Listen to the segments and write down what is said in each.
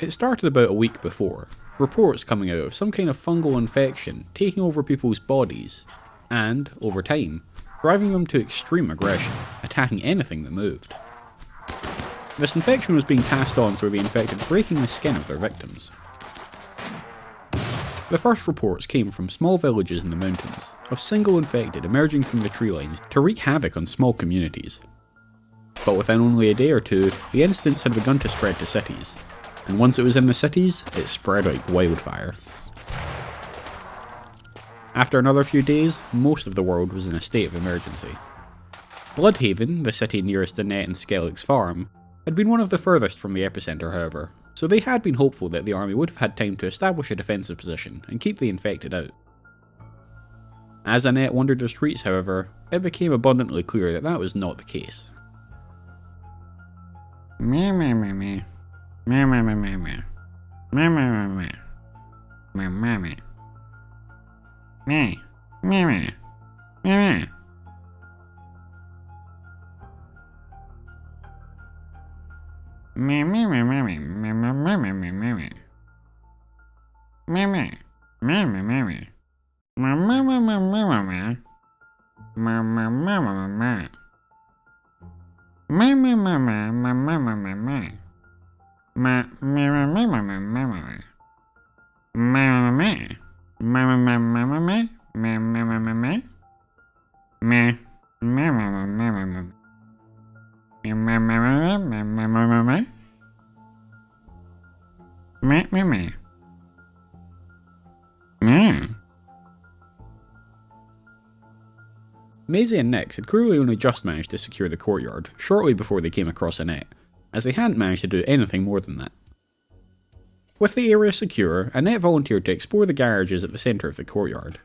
It started about a week before, reports coming out of some kind of fungal infection taking over people's bodies, and, over time, driving them to extreme aggression, attacking anything that moved. This infection was being passed on through the infected breaking the skin of their victims. The first reports came from small villages in the mountains, of single infected emerging from the tree lines to wreak havoc on small communities. But within only a day or two, the incidents had begun to spread to cities, and once it was in the cities, it spread like wildfire. After another few days, most of the world was in a state of emergency. Bloodhaven, the city nearest Annette and Skellig's farm, had been one of the furthest from the epicentre however, so they had been hopeful that the army would have had time to establish a defensive position and keep the infected out. As Annette wandered the streets however, it became abundantly clear that that was not the case. Maisie and Nix had clearly only just managed to secure the courtyard shortly before they came across Annette, as they hadn't managed to do anything more than that. With the area secure, Annette volunteered to explore the garages at the centre of the courtyard.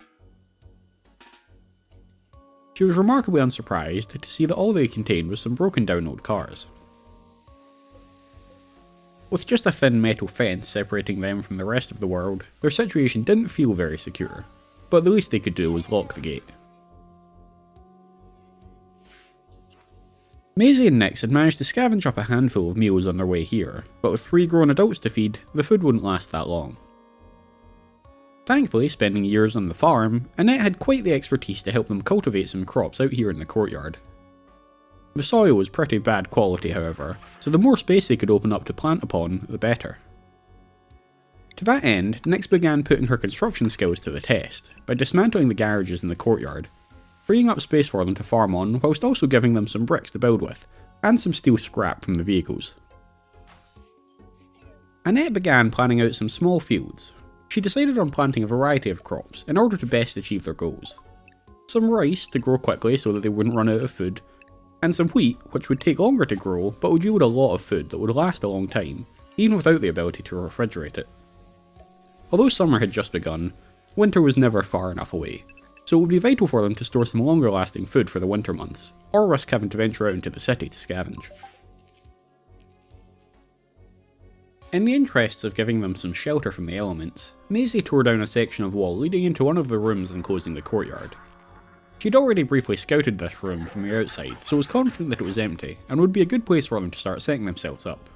She was remarkably unsurprised to see that all they contained was some broken down old cars. With just a thin metal fence separating them from the rest of the world, their situation didn't feel very secure, but the least they could do was lock the gate. Maisie and Nix had managed to scavenge up a handful of meals on their way here, but with 3 grown adults to feed, the food wouldn't last that long. Thankfully, spending years on the farm, Annette had quite the expertise to help them cultivate some crops out here in the courtyard. The soil was pretty bad quality however, so the more space they could open up to plant upon, the better. To that end, Nix began putting her construction skills to the test, by dismantling the garages in the courtyard, freeing up space for them to farm on whilst also giving them some bricks to build with, and some steel scrap from the vehicles. Annette began planning out some small fields. She decided on planting a variety of crops in order to best achieve their goals. Some rice to grow quickly so that they wouldn't run out of food, and some wheat which would take longer to grow but would yield a lot of food that would last a long time, even without the ability to refrigerate it. Although summer had just begun, winter was never far enough away, so it would be vital for them to store some longer lasting food for the winter months, or risk having to venture out into the city to scavenge. In the interests of giving them some shelter from the elements, Maisie tore down a section of wall leading into one of the rooms enclosing the courtyard. She'd already briefly scouted this room from the outside, so was confident that it was empty, and would be a good place for them to start setting themselves up.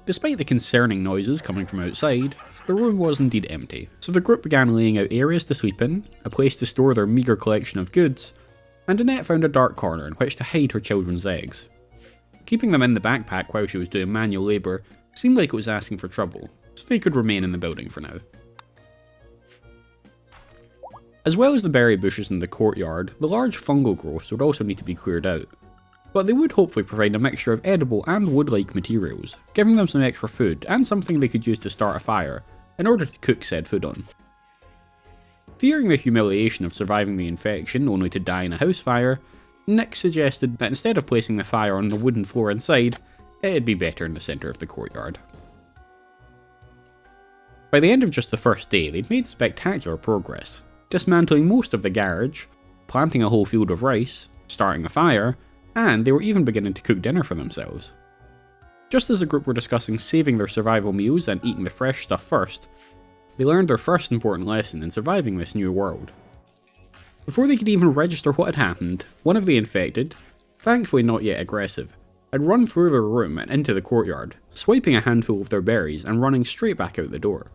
Despite the concerning noises coming from outside, the room was indeed empty, so the group began laying out areas to sleep in, a place to store their meagre collection of goods, and Annette found a dark corner in which to hide her children's eggs. Keeping them in the backpack while she was doing manual labour seemed like it was asking for trouble, so they could remain in the building for now. As well as the berry bushes in the courtyard, the large fungal growths would also need to be cleared out, but they would hopefully provide a mixture of edible and wood-like materials, giving them some extra food and something they could use to start a fire in order to cook said food on. Fearing the humiliation of surviving the infection only to die in a house fire, Nick suggested that instead of placing the fire on the wooden floor inside, it'd be better in the centre of the courtyard. By the end of just the first day, they'd made spectacular progress, dismantling most of the garage, planting a whole field of rice, starting a fire, and they were even beginning to cook dinner for themselves. Just as the group were discussing saving their survival meals and eating the fresh stuff first, they learned their first important lesson in surviving this new world. Before they could even register what had happened, one of the infected, thankfully not yet aggressive, had run through their room and into the courtyard, swiping a handful of their berries and running straight back out the door.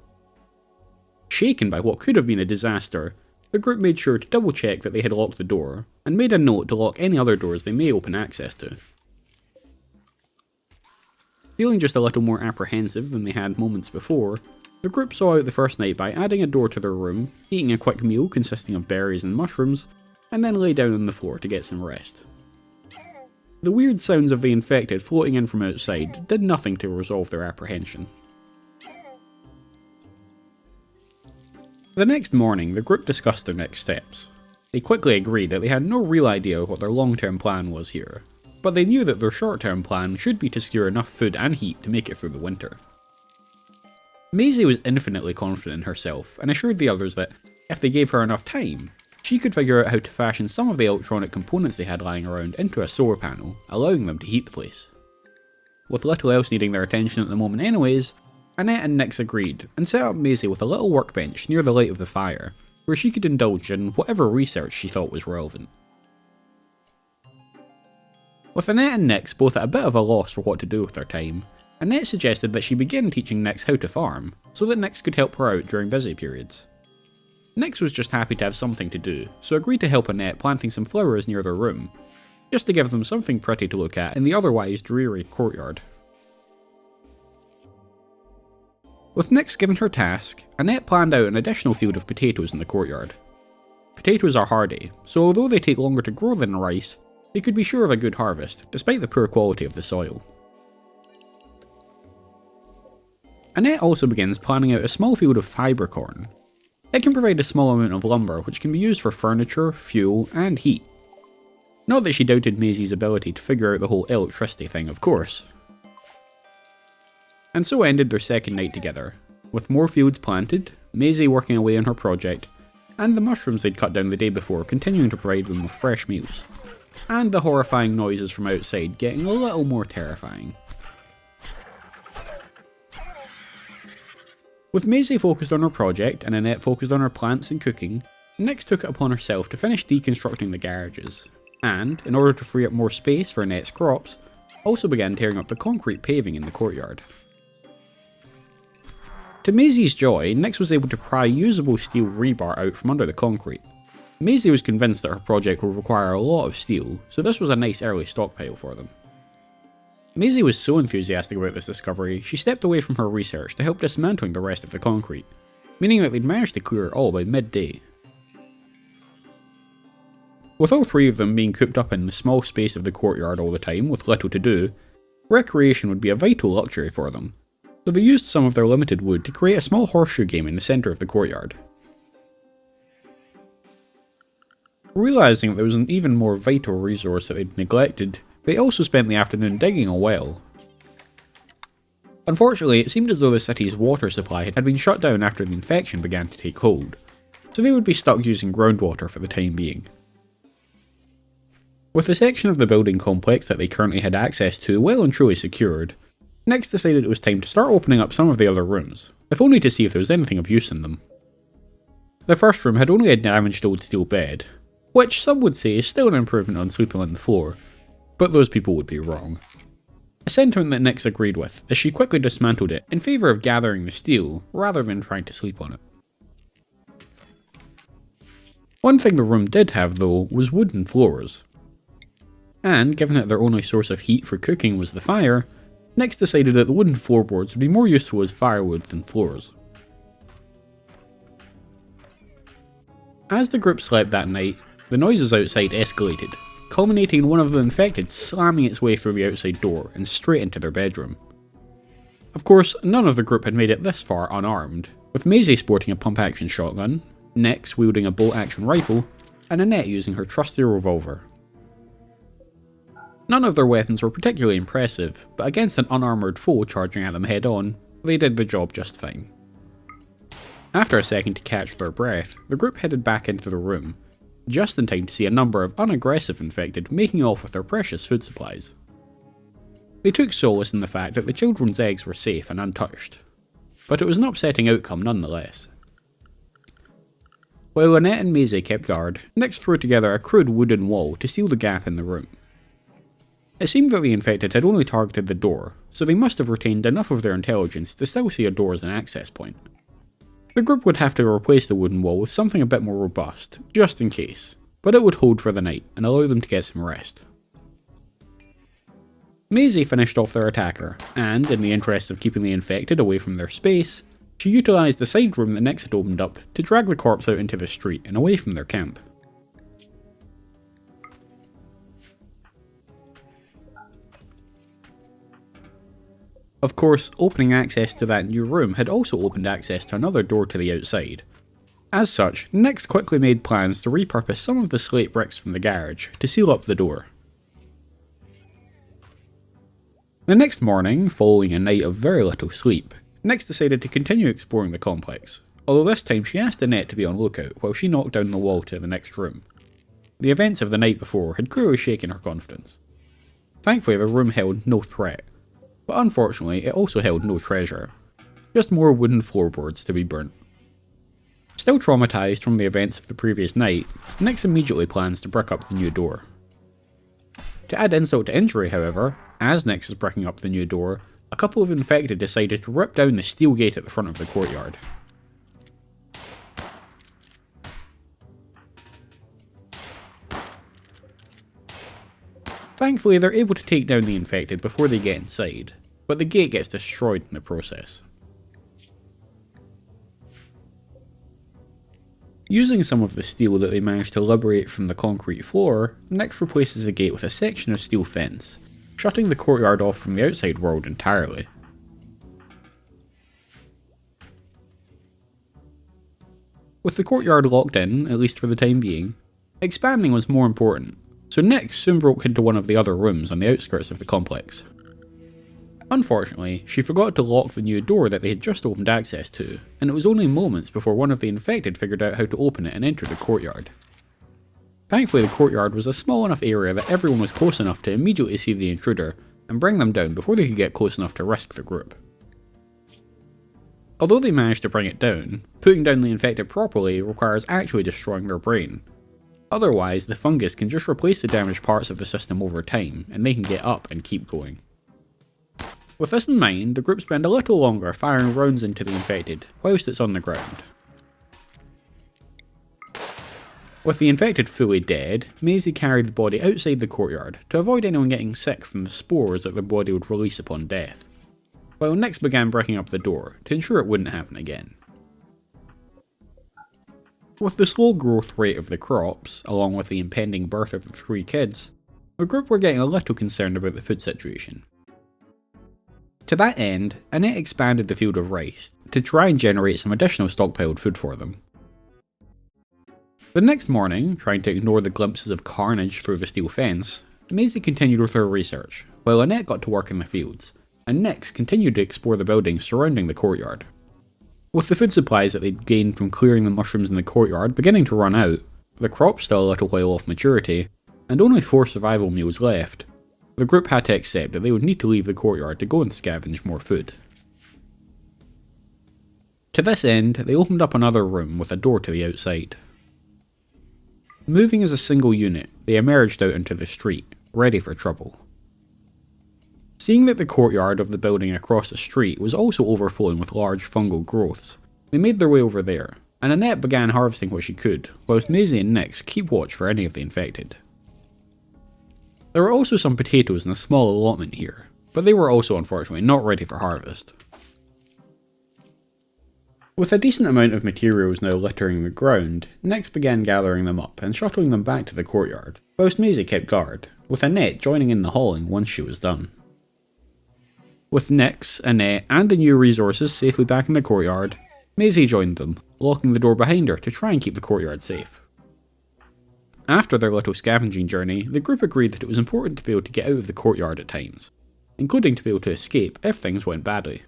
Shaken by what could have been a disaster, the group made sure to double check that they had locked the door, and made a note to lock any other doors they may open access to. Feeling just a little more apprehensive than they had moments before, the group saw out the first night by adding a door to their room, eating a quick meal consisting of berries and mushrooms, and then lay down on the floor to get some rest. The weird sounds of the infected floating in from outside did nothing to resolve their apprehension. The next morning, the group discussed their next steps. They quickly agreed that they had no real idea what their long-term plan was here, but they knew that their short-term plan should be to secure enough food and heat to make it through the winter. Maisie was infinitely confident in herself and assured the others that, if they gave her enough time, she could figure out how to fashion some of the electronic components they had lying around into a solar panel, allowing them to heat the place. With little else needing their attention at the moment anyways, Annette and Nix agreed and set up Maisie with a little workbench near the light of the fire, where she could indulge in whatever research she thought was relevant. With Annette and Nix both at a bit of a loss for what to do with their time, Annette suggested that she begin teaching Nix how to farm, so that Nix could help her out during busy periods. Nix was just happy to have something to do, so agreed to help Annette planting some flowers near their room, just to give them something pretty to look at in the otherwise dreary courtyard. With Nix given her task, Annette planned out an additional field of potatoes in the courtyard. Potatoes are hardy, so although they take longer to grow than rice, they could be sure of a good harvest, despite the poor quality of the soil. Annette also begins planning out a small field of fibre corn. It can provide a small amount of lumber which can be used for furniture, fuel, and heat. Not that she doubted Maisie's ability to figure out the whole electricity thing, of course. And so ended their second night together, with more fields planted, Maisie working away on her project, and the mushrooms they'd cut down the day before continuing to provide them with fresh meals, and the horrifying noises from outside getting a little more terrifying. With Maisie focused on her project and Annette focused on her plants and cooking, Nix took it upon herself to finish deconstructing the garages, and, in order to free up more space for Annette's crops, also began tearing up the concrete paving in the courtyard. To Maisie's joy, Nix was able to pry usable steel rebar out from under the concrete. Maisie was convinced that her project would require a lot of steel, so this was a nice early stockpile for them. Maisie was so enthusiastic about this discovery, she stepped away from her research to help dismantling the rest of the concrete, meaning that they'd managed to clear it all by midday. With all three of them being cooped up in the small space of the courtyard all the time with little to do, recreation would be a vital luxury for them, so they used some of their limited wood to create a small horseshoe game in the centre of the courtyard. Realising that there was an even more vital resource that they'd neglected, they also spent the afternoon digging a well. Unfortunately, it seemed as though the city's water supply had been shut down after the infection began to take hold, so they would be stuck using groundwater for the time being. With the section of the building complex that they currently had access to well and truly secured, Nix decided it was time to start opening up some of the other rooms, if only to see if there was anything of use in them. The first room had only a damaged old steel bed, which some would say is still an improvement on sleeping on the floor, but those people would be wrong. A sentiment that Nix agreed with, as she quickly dismantled it in favour of gathering the steel rather than trying to sleep on it. One thing the room did have though was wooden floors. And given that their only source of heat for cooking was the fire, Next decided that the wooden floorboards would be more useful as firewood than floors. As the group slept that night, the noises outside escalated, culminating in one of the infected slamming its way through the outside door and straight into their bedroom. Of course, none of the group had made it this far unarmed, with Maisie sporting a pump-action shotgun, Nyx wielding a bolt-action rifle, and Annette using her trusty revolver. None of their weapons were particularly impressive, but against an unarmoured foe charging at them head-on, they did the job just fine. After a second to catch their breath, the group headed back into the room, just in time to see a number of unaggressive infected making off with their precious food supplies. They took solace in the fact that the children's eggs were safe and untouched, but it was an upsetting outcome nonetheless. While Annette and Maisie kept guard, Nyx threw together a crude wooden wall to seal the gap in the room. It seemed that the infected had only targeted the door, so they must have retained enough of their intelligence to still see a door as an access point. The group would have to replace the wooden wall with something a bit more robust, just in case, but it would hold for the night and allow them to get some rest. Maisie finished off their attacker, and, in the interest of keeping the infected away from their space, she utilised the side room that Nyx had opened up to drag the corpse out into the street and away from their camp. Of course, opening access to that new room had also opened access to another door to the outside. As such, Nyx quickly made plans to repurpose some of the slate bricks from the garage to seal up the door. The next morning, following a night of very little sleep, Nyx decided to continue exploring the complex, although this time she asked Annette to be on lookout while she knocked down the wall to the next room. The events of the night before had clearly shaken her confidence. Thankfully, the room held no threat, but unfortunately it also held no treasure, just more wooden floorboards to be burnt. Still traumatised from the events of the previous night, Nyx immediately plans to brick up the new door. To add insult to injury, however, as Nyx is bricking up the new door, a couple of infected decided to rip down the steel gate at the front of the courtyard. Thankfully, they're able to take down the infected before they get inside, but the gate gets destroyed in the process. Using some of the steel that they managed to liberate from the concrete floor, Nyx replaces the gate with a section of steel fence, shutting the courtyard off from the outside world entirely. With the courtyard locked in, at least for the time being, expanding was more important, so Nyx soon broke into one of the other rooms on the outskirts of the complex. Unfortunately, she forgot to lock the new door that they had just opened access to, and it was only moments before one of the infected figured out how to open it and enter the courtyard. Thankfully, the courtyard was a small enough area that everyone was close enough to immediately see the intruder and bring them down before they could get close enough to risk the group. Although they managed to bring it down, putting down the infected properly requires actually destroying their brain. Otherwise, the fungus can just replace the damaged parts of the system over time, and they can get up and keep going. With this in mind, the group spend a little longer firing rounds into the infected, whilst it's on the ground. With the infected fully dead, Maisie carried the body outside the courtyard to avoid anyone getting sick from the spores that the body would release upon death, while Nyx began breaking up the door to ensure it wouldn't happen again. With the slow growth rate of the crops, along with the impending birth of the 3 kids, the group were getting a little concerned about the food situation. To that end, Annette expanded the field of rice to try and generate some additional stockpiled food for them. The next morning, trying to ignore the glimpses of carnage through the steel fence, Maisie continued with her research, while Annette got to work in the fields, and Nyx continued to explore the buildings surrounding the courtyard. With the food supplies that they'd gained from clearing the mushrooms in the courtyard beginning to run out, the crops still a little while off maturity, and only 4 survival meals left, the group had to accept that they would need to leave the courtyard to go and scavenge more food. To this end, they opened up another room with a door to the outside. Moving as a single unit, they emerged out into the street, ready for trouble. Seeing that the courtyard of the building across the street was also overflowing with large fungal growths, they made their way over there, and Annette began harvesting what she could, whilst Maisie and Nyx keep watch for any of the infected. There were also some potatoes in a small allotment here, but they were also unfortunately not ready for harvest. With a decent amount of materials now littering the ground, Nyx began gathering them up and shuttling them back to the courtyard, whilst Maisie kept guard, with Annette joining in the hauling once she was done. With Nyx, Annette, and the new resources safely back in the courtyard, Maisie joined them, locking the door behind her to try and keep the courtyard safe. After their little scavenging journey, the group agreed that it was important to be able to get out of the courtyard at times, including to be able to escape if things went badly.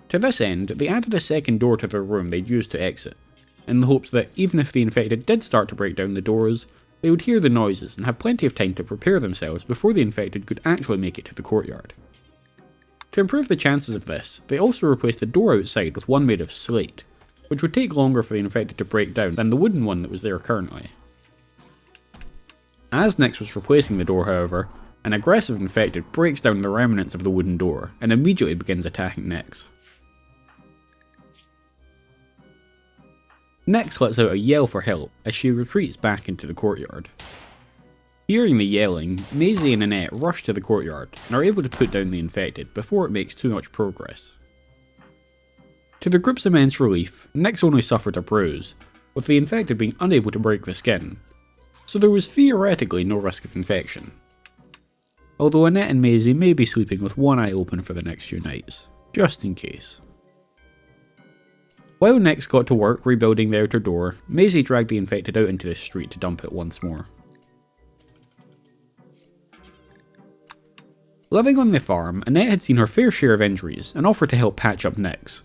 To this end, they added a second door to their room they'd use to exit, in the hopes that even if the infected did start to break down the doors, they would hear the noises and have plenty of time to prepare themselves before the infected could actually make it to the courtyard. To improve the chances of this, they also replaced the door outside with one made of slate, which would take longer for the infected to break down than the wooden one that was there currently. As Nyx was replacing the door, however, an aggressive infected breaks down the remnants of the wooden door and immediately begins attacking Nyx. Nyx lets out a yell for help as she retreats back into the courtyard. Hearing the yelling, Maisie and Annette rush to the courtyard and are able to put down the infected before it makes too much progress. To the group's immense relief, Nyx only suffered a bruise, with the infected being unable to break the skin, so there was theoretically no risk of infection. Although Annette and Maisie may be sleeping with one eye open for the next few nights, just in case. While Nyx got to work rebuilding the outer door, Maisie dragged the infected out into the street to dump it once more. Living on the farm, Annette had seen her fair share of injuries and offered to help patch up Nyx,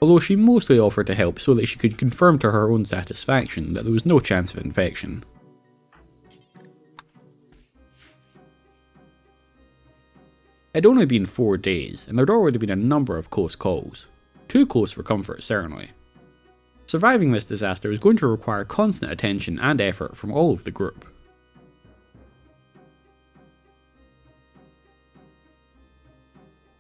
although she mostly offered to help so that she could confirm to her own satisfaction that there was no chance of infection. It had only been 4 days, and there'd already been a number of close calls. Too close for comfort, certainly. Surviving this disaster was going to require constant attention and effort from all of the group.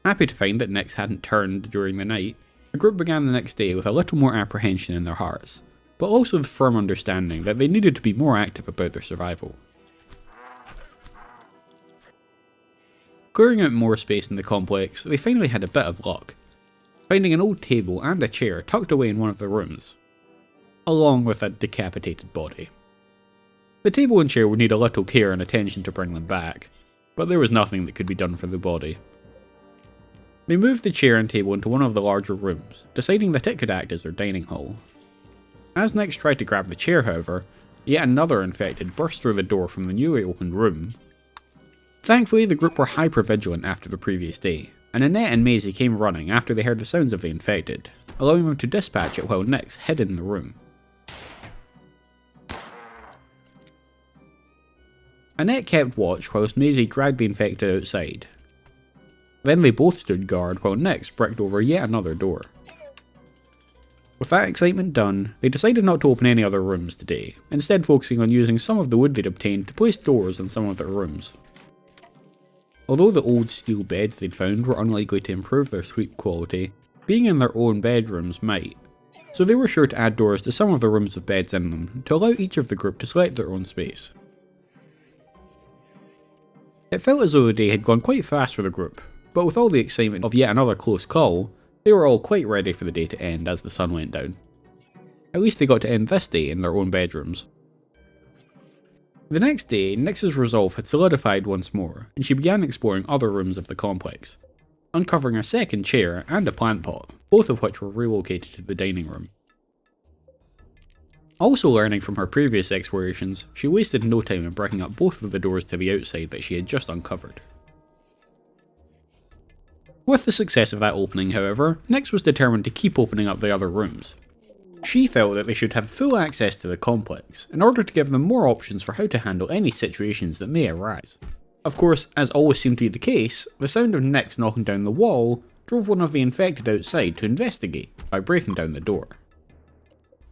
Happy to find that Nyx hadn't turned during the night, the group began the next day with a little more apprehension in their hearts, but also the firm understanding that they needed to be more active about their survival. Clearing out more space in the complex, they finally had a bit of luck, finding an old table and a chair tucked away in one of the rooms, along with a decapitated body. The table and chair would need a little care and attention to bring them back, but there was nothing that could be done for the body. They moved the chair and table into one of the larger rooms, deciding that it could act as their dining hall. As Nyx tried to grab the chair, however, yet another infected burst through the door from the newly opened room. Thankfully, the group were hyper-vigilant after the previous day, and Annette and Maisie came running after they heard the sounds of the infected, allowing them to dispatch it while Nyx hid in the room. Annette kept watch whilst Maisie dragged the infected outside. Then they both stood guard while Nyx bricked over yet another door. With that excitement done, they decided not to open any other rooms today, instead focusing on using some of the wood they'd obtained to place doors in some of their rooms. Although the old steel beds they'd found were unlikely to improve their sleep quality, being in their own bedrooms might, so they were sure to add doors to some of the rooms with beds in them to allow each of the group to select their own space. It felt as though the day had gone quite fast for the group, but with all the excitement of yet another close call, they were all quite ready for the day to end as the sun went down. At least they got to end this day in their own bedrooms. The next day, Nyx's resolve had solidified once more, and she began exploring other rooms of the complex, uncovering a second chair and a plant pot, both of which were relocated to the dining room. Also learning from her previous explorations, she wasted no time in breaking up both of the doors to the outside that she had just uncovered. With the success of that opening, however, Nyx was determined to keep opening up the other rooms. She felt that they should have full access to the complex, in order to give them more options for how to handle any situations that may arise. Of course, as always seemed to be the case, the sound of Nyx knocking down the wall drove one of the infected outside to investigate by breaking down the door.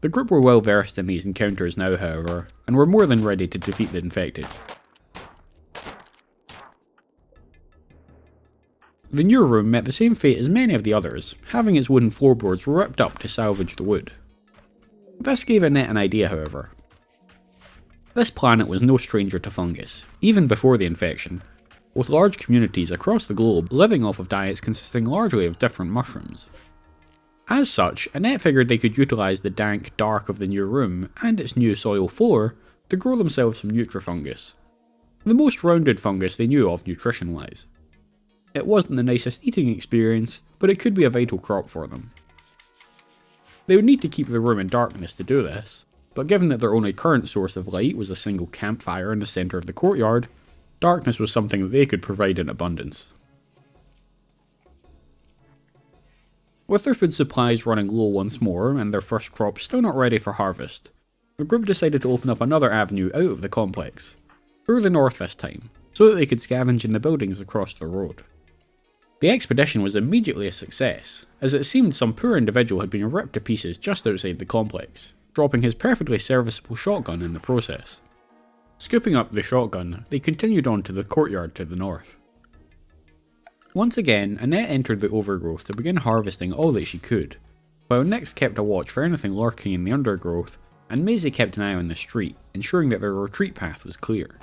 The group were well versed in these encounters now, however, and were more than ready to defeat the infected. The new room met the same fate as many of the others, having its wooden floorboards ripped up to salvage the wood. This gave Annette an idea, however. This planet was no stranger to fungus, even before the infection, with large communities across the globe living off of diets consisting largely of different mushrooms. As such, Annette figured they could utilise the dank dark of the new room and its new soil floor to grow themselves some nutrifungus, the most rounded fungus they knew of nutrition-wise. It wasn't the nicest eating experience, but it could be a vital crop for them. They would need to keep the room in darkness to do this, but given that their only current source of light was a single campfire in the centre of the courtyard, darkness was something that they could provide in abundance. With their food supplies running low once more and their first crop still not ready for harvest, the group decided to open up another avenue out of the complex, further north this time, so that they could scavenge in the buildings across the road. The expedition was immediately a success, as it seemed some poor individual had been ripped to pieces just outside the complex, dropping his perfectly serviceable shotgun in the process. Scooping up the shotgun, they continued on to the courtyard to the north. Once again, Annette entered the overgrowth to begin harvesting all that she could, while Nyx kept a watch for anything lurking in the undergrowth, and Maisie kept an eye on the street, ensuring that their retreat path was clear.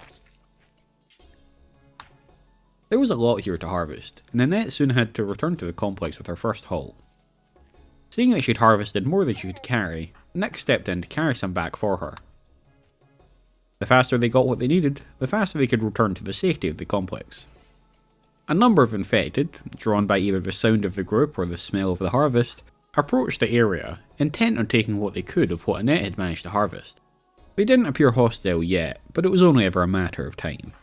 There was a lot here to harvest, and Annette soon had to return to the complex with her first haul. Seeing that she'd harvested more than she could carry, Nyx stepped in to carry some back for her. The faster they got what they needed, the faster they could return to the safety of the complex. A number of infected, drawn by either the sound of the group or the smell of the harvest, approached the area, intent on taking what they could of what Annette had managed to harvest. They didn't appear hostile yet, but it was only ever a matter of time.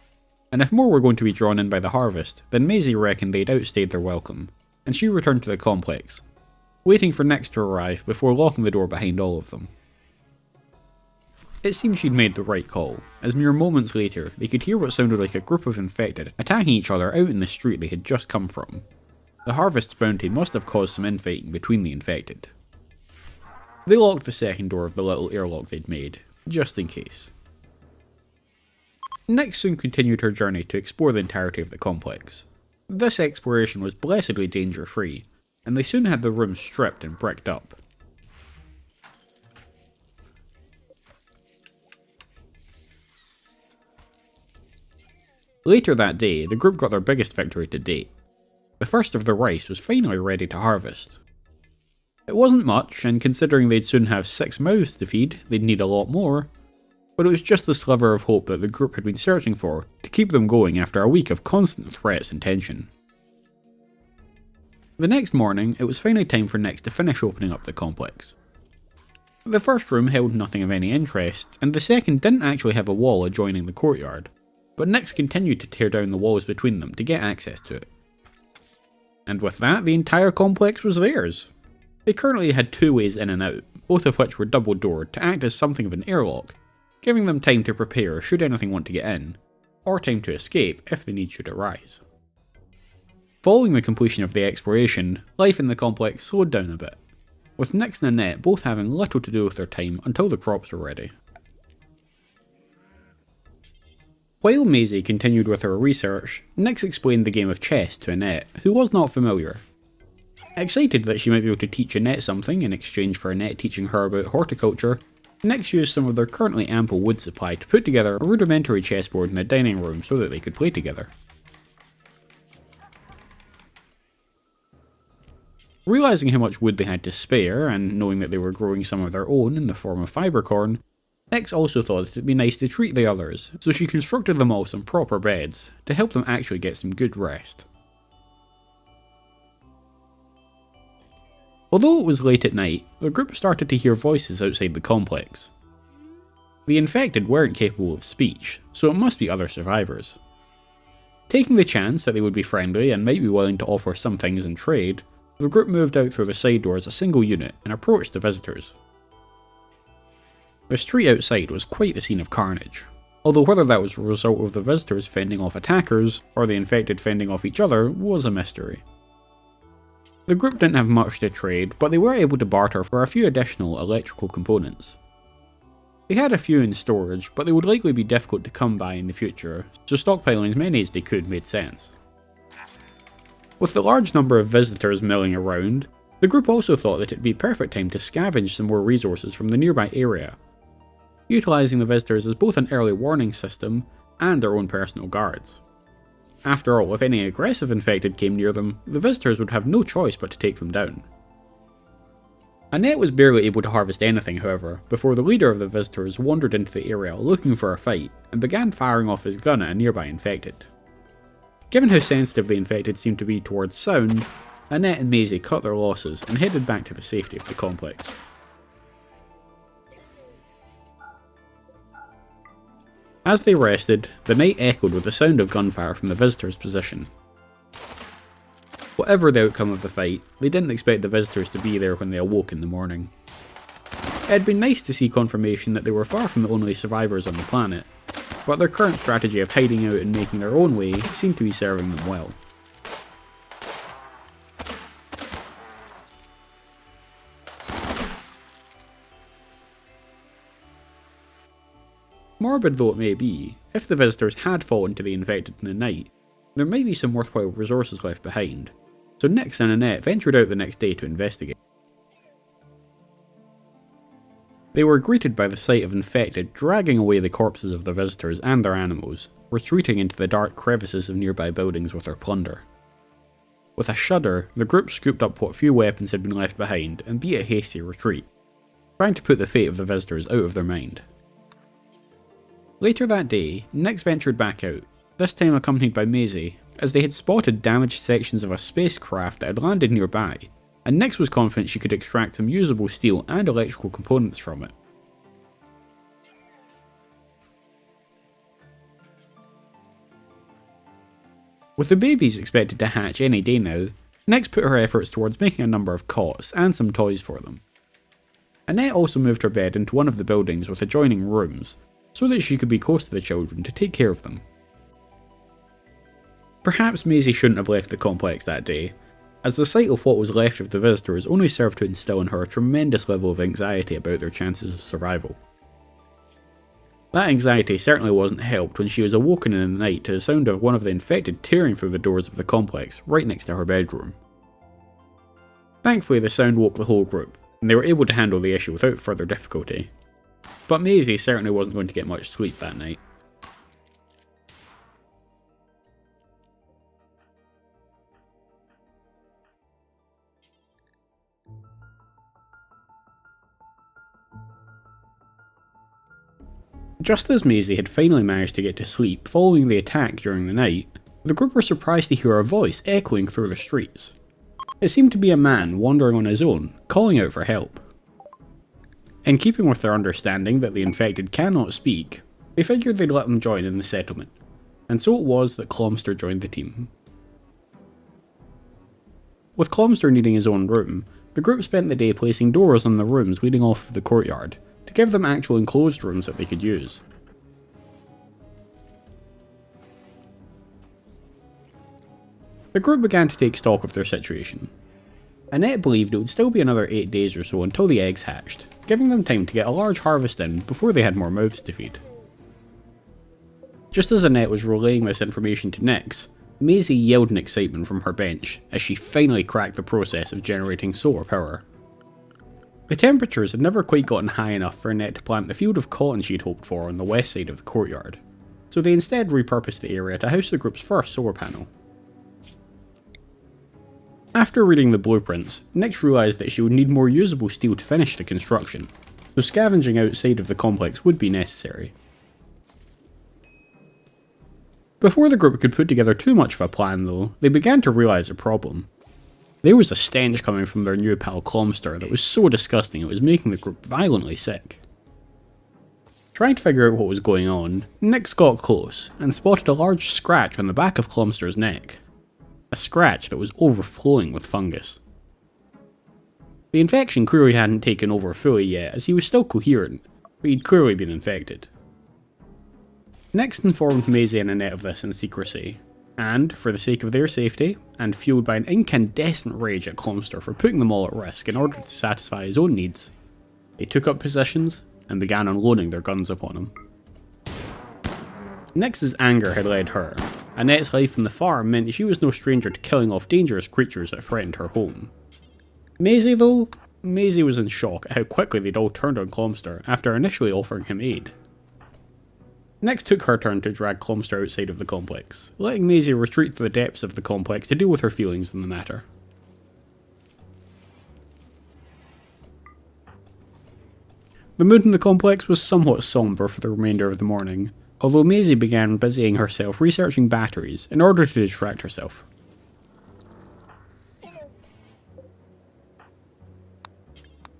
And if more were going to be drawn in by the harvest, then Maisie reckoned they'd outstayed their welcome, and she returned to the complex, waiting for Nyx to arrive before locking the door behind all of them. It seemed she'd made the right call, as mere moments later they could hear what sounded like a group of infected attacking each other out in the street they had just come from. The harvest's bounty must have caused some infighting between the infected. They locked the second door of the little airlock they'd made, just in case. Nyx soon continued her journey to explore the entirety of the complex. This exploration was blessedly danger-free, and they soon had the room stripped and bricked up. Later that day, the group got their biggest victory to date. The first of the rice was finally ready to harvest. It wasn't much, and considering they'd soon have 6 mouths to feed, they'd need a lot more, but it was just the sliver of hope that the group had been searching for to keep them going after a week of constant threats and tension. The next morning, it was finally time for Nyx to finish opening up the complex. The first room held nothing of any interest, and the second didn't actually have a wall adjoining the courtyard, but Nyx continued to tear down the walls between them to get access to it. And with that, the entire complex was theirs. They currently had 2 ways in and out, both of which were double doored to act as something of an airlock, giving them time to prepare should anything want to get in, or time to escape if the need should arise. Following the completion of the exploration, life in the complex slowed down a bit, with Nyx and Annette both having little to do with their time until the crops were ready. While Maisie continued with her research, Nyx explained the game of chess to Annette, who was not familiar. Excited that she might be able to teach Annette something in exchange for Annette teaching her about horticulture, Nyx used some of their currently ample wood supply to put together a rudimentary chessboard in the dining room so that they could play together. Realising how much wood they had to spare, and knowing that they were growing some of their own in the form of fibre corn, Nyx also thought it'd be nice to treat the others, so she constructed them all some proper beds, to help them actually get some good rest. Although it was late at night, the group started to hear voices outside the complex. The infected weren't capable of speech, so it must be other survivors. Taking the chance that they would be friendly and might be willing to offer some things in trade, the group moved out through the side door as a single unit and approached the visitors. The street outside was quite the scene of carnage, although whether that was a result of the visitors fending off attackers, or the infected fending off each other, was a mystery. The group didn't have much to trade, but they were able to barter for a few additional electrical components. They had a few in storage, but they would likely be difficult to come by in the future, so stockpiling as many as they could made sense. With the large number of visitors milling around, the group also thought that it'd be a perfect time to scavenge some more resources from the nearby area, utilising the visitors as both an early warning system and their own personal guards. After all, if any aggressive infected came near them, the visitors would have no choice but to take them down. Annette was barely able to harvest anything, however, before the leader of the visitors wandered into the area looking for a fight and began firing off his gun at a nearby infected. Given how sensitive the infected seemed to be towards sound, Annette and Maisie cut their losses and headed back to the safety of the complex. As they rested, the night echoed with the sound of gunfire from the visitors' position. Whatever the outcome of the fight, they didn't expect the visitors to be there when they awoke in the morning. It had been nice to see confirmation that they were far from the only survivors on the planet, but their current strategy of hiding out and making their own way seemed to be serving them well. Morbid though it may be, if the visitors had fallen to the infected in the night, there might be some worthwhile resources left behind, so Nix and Annette ventured out the next day to investigate. They were greeted by the sight of infected dragging away the corpses of the visitors and their animals, retreating into the dark crevices of nearby buildings with their plunder. With a shudder, the group scooped up what few weapons had been left behind and beat a hasty retreat, trying to put the fate of the visitors out of their mind. Later that day, Nix ventured back out, this time accompanied by Maisie, as they had spotted damaged sections of a spacecraft that had landed nearby, and Nix was confident she could extract some usable steel and electrical components from it. With the babies expected to hatch any day now, Nix put her efforts towards making a number of cots and some toys for them. Annette also moved her bed into one of the buildings with adjoining rooms, so that she could be close to the children to take care of them. Perhaps Maisie shouldn't have left the complex that day, as the sight of what was left of the visitors only served to instill in her a tremendous level of anxiety about their chances of survival. That anxiety certainly wasn't helped when she was awoken in the night to the sound of one of the infected tearing through the doors of the complex right next to her bedroom. Thankfully the sound woke the whole group, and they were able to handle the issue without further difficulty. But Maisie certainly wasn't going to get much sleep that night. Just as Maisie had finally managed to get to sleep following the attack during the night, the group were surprised to hear a voice echoing through the streets. It seemed to be a man wandering on his own, calling out for help. In keeping with their understanding that the infected cannot speak, they figured they'd let them join in the settlement, and so it was that Clomster joined the team. With Clomster needing his own room, the group spent the day placing doors on the rooms leading off of the courtyard, to give them actual enclosed rooms that they could use. The group began to take stock of their situation. Annette believed it would still be another 8 days or so until the eggs hatched, giving them time to get a large harvest in before they had more mouths to feed. Just as Annette was relaying this information to Nix, Maisie yelled in excitement from her bench as she finally cracked the process of generating solar power. The temperatures had never quite gotten high enough for Annette to plant the field of cotton she'd hoped for on the west side of the courtyard, so they instead repurposed the area to house the group's first solar panel. After reading the blueprints, Nix realised that she would need more usable steel to finish the construction, so scavenging outside of the complex would be necessary. Before the group could put together too much of a plan though, they began to realise a problem. There was a stench coming from their new pal Clomster that was so disgusting it was making the group violently sick. Trying to figure out what was going on, Nix got close and spotted a large scratch on the back of Clomster's neck. A scratch that was overflowing with fungus. The infection clearly hadn't taken over fully yet as he was still coherent, but he'd clearly been infected. Nix informed Maisie and Annette of this in secrecy, and, for the sake of their safety, and fueled by an incandescent rage at Clomster for putting them all at risk in order to satisfy his own needs, they took up positions and began unloading their guns upon him. Nix's anger had led her. Annette's life on the farm meant that she was no stranger to killing off dangerous creatures that threatened her home. Maisie though? Maisie was in shock at how quickly they'd all turned on Clomster after initially offering him aid. Next took her turn to drag Clomster outside of the complex, letting Maisie retreat to the depths of the complex to deal with her feelings in the matter. The mood in the complex was somewhat sombre for the remainder of the morning, although Maisie began busying herself researching batteries in order to distract herself.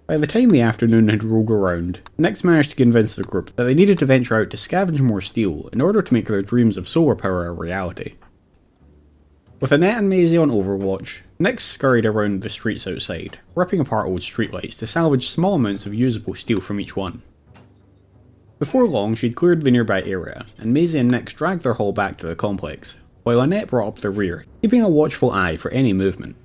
By the time the afternoon had rolled around, Nyx managed to convince the group that they needed to venture out to scavenge more steel in order to make their dreams of solar power a reality. With Annette and Maisie on overwatch, Nyx scurried around the streets outside, ripping apart old streetlights to salvage small amounts of usable steel from each one. Before long, she'd cleared the nearby area, and Maisie and Nyx dragged their haul back to the complex, while Annette brought up the rear, keeping a watchful eye for any movement.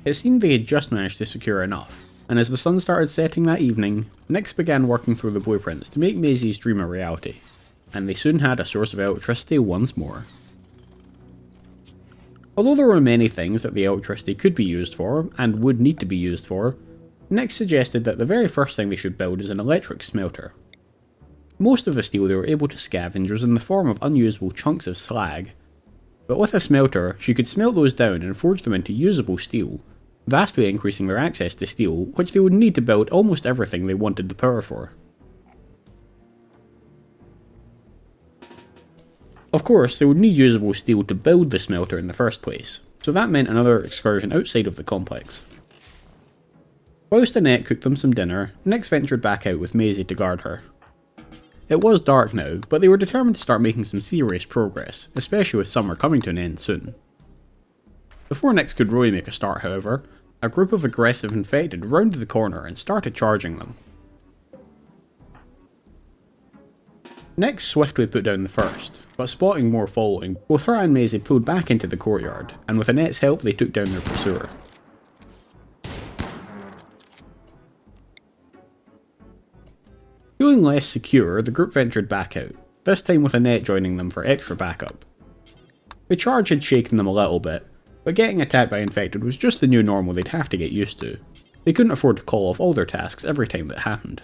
It seemed they had just managed to secure enough, and as the sun started setting that evening, Nyx began working through the blueprints to make Maisie's dream a reality, and they soon had a source of electricity once more. Although there were many things that the electricity could be used for, and would need to be used for, Nyx suggested that the very first thing they should build is an electric smelter. Most of the steel they were able to scavenge was in the form of unusable chunks of slag, but with a smelter, she could smelt those down and forge them into usable steel, vastly increasing their access to steel, which they would need to build almost everything they wanted the power for. Of course, they would need usable steel to build the smelter in the first place, so that meant another excursion outside of the complex. Whilst Annette cooked them some dinner, Nyx ventured back out with Maisie to guard her. It was dark now, but they were determined to start making some serious progress, especially with summer coming to an end soon. Before Nyx could really make a start, however, a group of aggressive infected rounded the corner and started charging them. Nyx swiftly put down the first, but spotting more following, both her and Maisie pulled back into the courtyard, and with Annette's help they took down their pursuer. Feeling less secure, the group ventured back out, this time with Annette joining them for extra backup. The charge had shaken them a little bit, but getting attacked by infected was just the new normal they'd have to get used to. They couldn't afford to call off all their tasks every time that happened.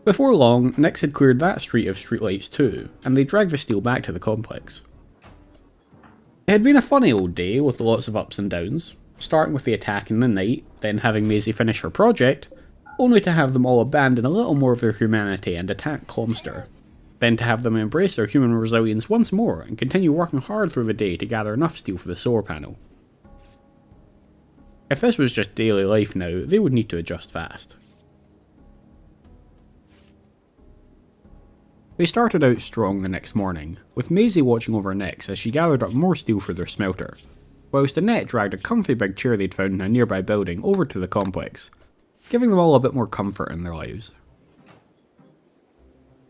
Before long, Nyx had cleared that street of streetlights too, and they dragged the steel back to the complex. It had been a funny old day with lots of ups and downs, starting with the attack in the night, then having Maisie finish her project, only to have them all abandon a little more of their humanity and attack Clomster, then to have them embrace their human resilience once more and continue working hard through the day to gather enough steel for the solar panel. If this was just daily life now, they would need to adjust fast. They started out strong the next morning, with Maisie watching over Nyx as she gathered up more steel for their smelter, whilst Annette dragged a comfy big chair they'd found in a nearby building over to the complex, giving them all a bit more comfort in their lives.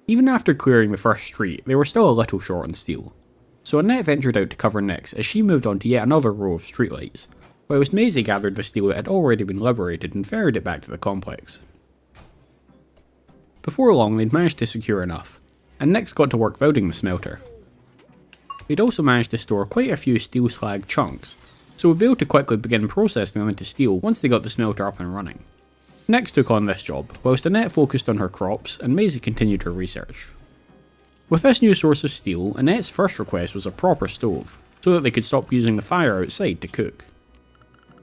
Even after clearing the first street, they were still a little short on steel, so Annette ventured out to cover Nyx as she moved on to yet another row of streetlights, whilst Maisie gathered the steel that had already been liberated and ferried it back to the complex. Before long, they'd managed to secure enough, and Nyx got to work building the smelter. They'd also managed to store quite a few steel slag chunks, so would be able to quickly begin processing them into steel once they got the smelter up and running. Nyx took on this job, whilst Annette focused on her crops and Maisie continued her research. With this new source of steel, Annette's first request was a proper stove, so that they could stop using the fire outside to cook.